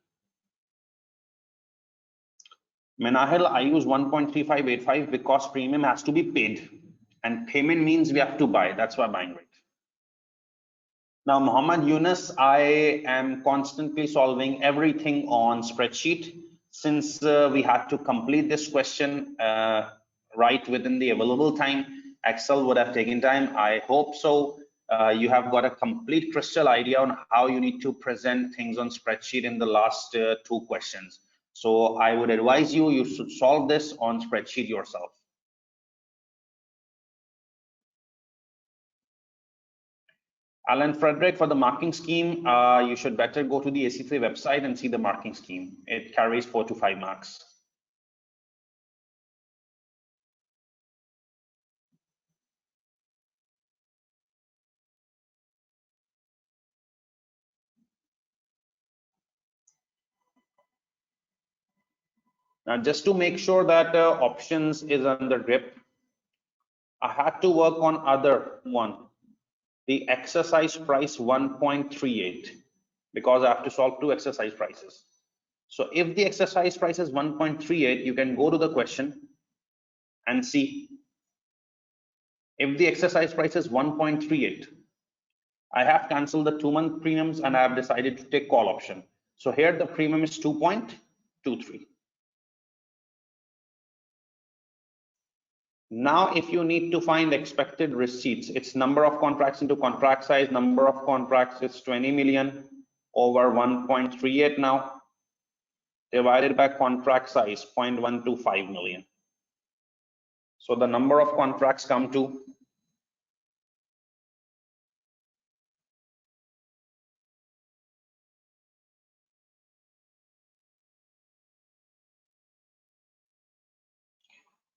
Menahil, I use 1.3585 because premium has to be paid, and payment means we have to buy. That's why buying rate. Now, Muhammad Yunus, I am constantly solving everything on spreadsheet. Since we had to complete this question right within the available time, Excel would have taken time. I hope so. You have got a complete crystal idea on how you need to present things on spreadsheet in the last two questions. So I would advise you, you should solve this on spreadsheet yourself. Alan Frederick, for the marking scheme, you should better go to the ACCA website and see the marking scheme. It carries 4 to 5 marks. Now, just to make sure that options is under grip, I had to work on other one, the exercise price 1.38, because I have to solve two exercise prices. So if the exercise price is 1.38, you can go to the question and see. If the exercise price is 1.38, I have cancelled the 2-month premiums and I have decided to take call option. So here the premium is 2.23. Now, if you need to find expected receipts, it's number of contracts into contract size, number of contracts is 20 million over 1.38 now, divided by contract size 0.125 million. So the number of contracts come to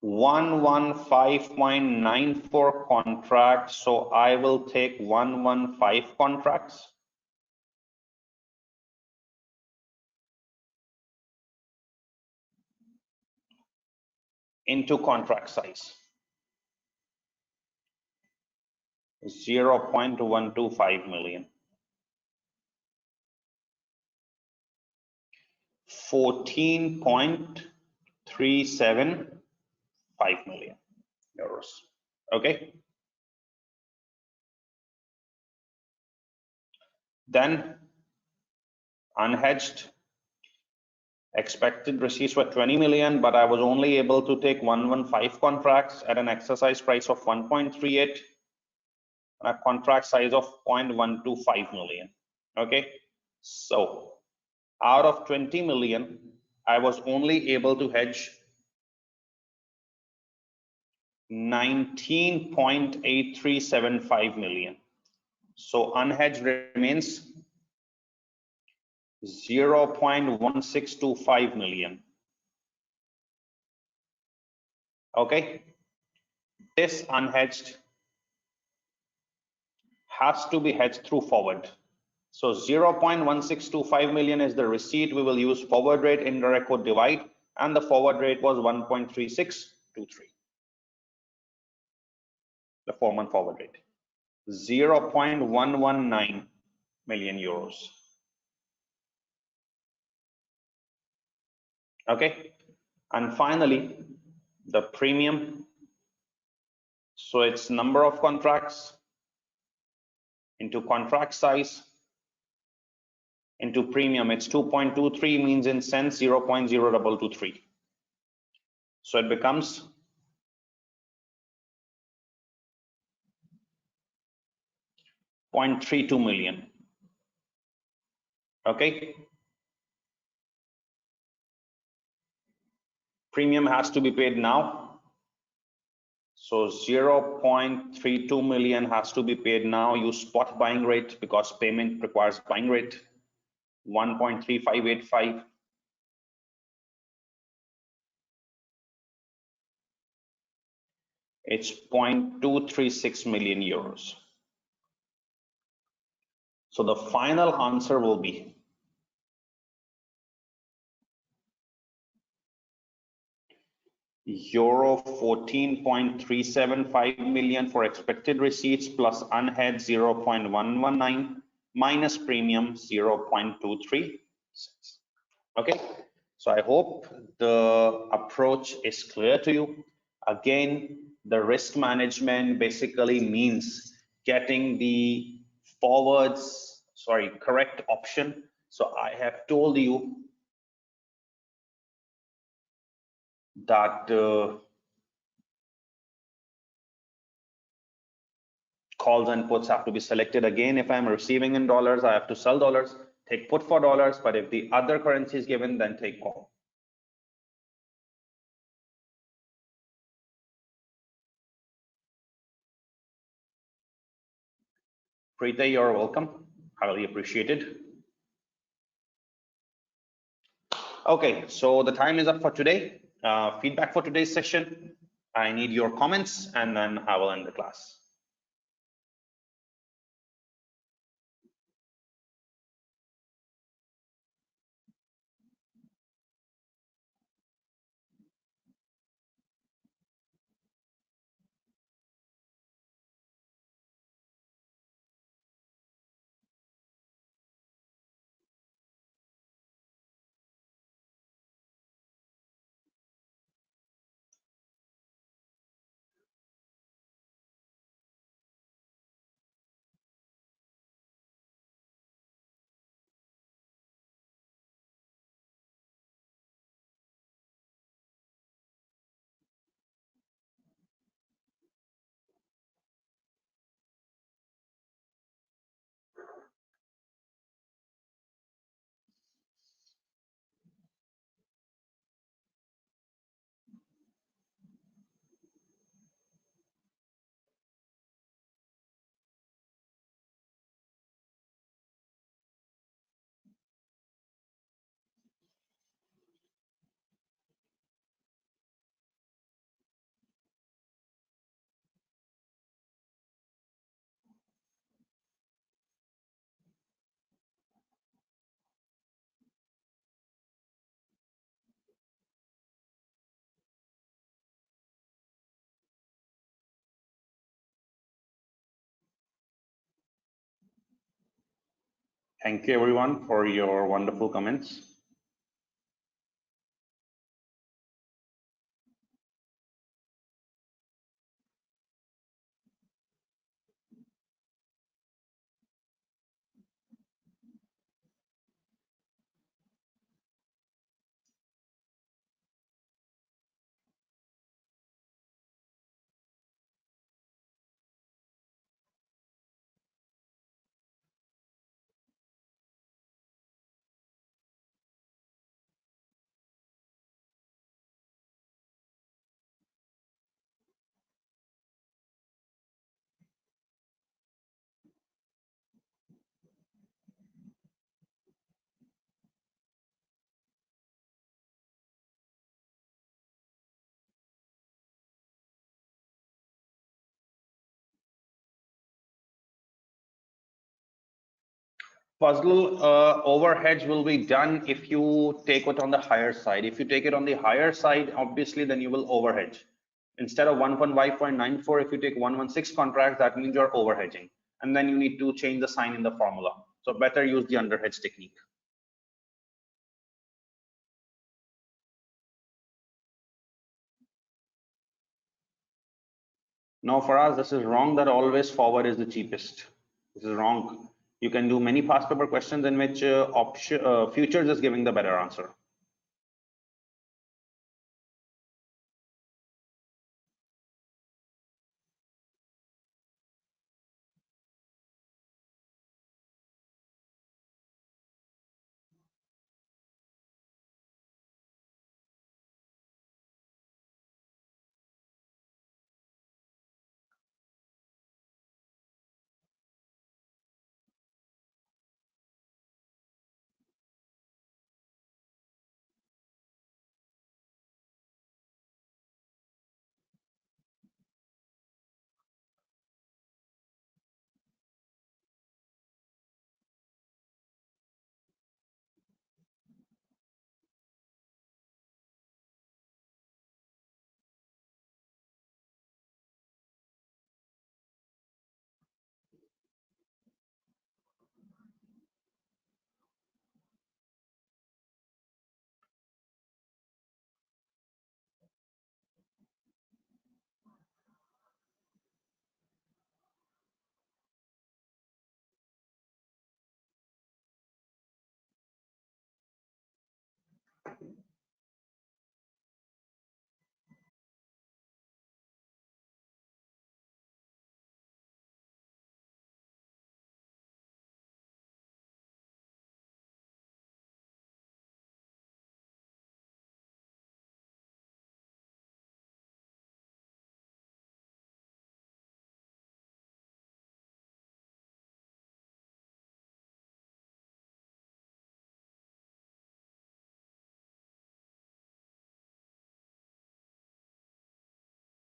115.94 contracts. So I will take 115 contracts. Into contract size 0.125 million. 14.375 million euros. Okay. Then unhedged expected receipts were 20 million, but I was only able to take 115 contracts at an exercise price of 1.38 and a contract size of 0.125 million. Okay. So out of 20 million, I was only able to hedge 19.8375 million. So unhedged remains 0.1625 million. Okay, this unhedged has to be hedged through forward. So 0.1625 million is the receipt. We will use forward rate, indirect code divide, and the forward rate was 1.3623. The 4-month forward rate, 0.119 million euros. Okay, and finally the premium. So it's number of contracts into contract size into premium. It's 2.23 means in cents 0.0223. So it becomes 0.32 million. Okay. Premium has to be paid now. So 0.32 million has to be paid now. Use spot buying rate because payment requires buying rate 1.3585. It's 0.236 million euros. So the final answer will be euro 14.375 million for expected receipts plus unhedged 0.119 minus premium 0.236. Okay, so I hope the approach is clear to you. Again, the risk management basically means getting the correct option. So I have told you that calls and puts have to be selected. Again, if I'm receiving in dollars, I have to sell dollars, take put for dollars, but if the other currency is given, then take call. Preeta, you're welcome. Highly appreciated. Okay, so the time is up for today. Feedback for today's session. I need your comments and then I will end the class. Thank you everyone for your wonderful comments. Puzzle overheads will be done if you take it on the higher side. If you take it on the higher side, obviously, then you will overhedge. Instead of 1.5.94, if you take 116 contracts, that means you're overhedging. And then you need to change the sign in the formula. So better use the underhedge technique. Now for us, this is wrong that always forward is the cheapest. This is wrong. You can do many past paper questions in which futures is giving the better answer.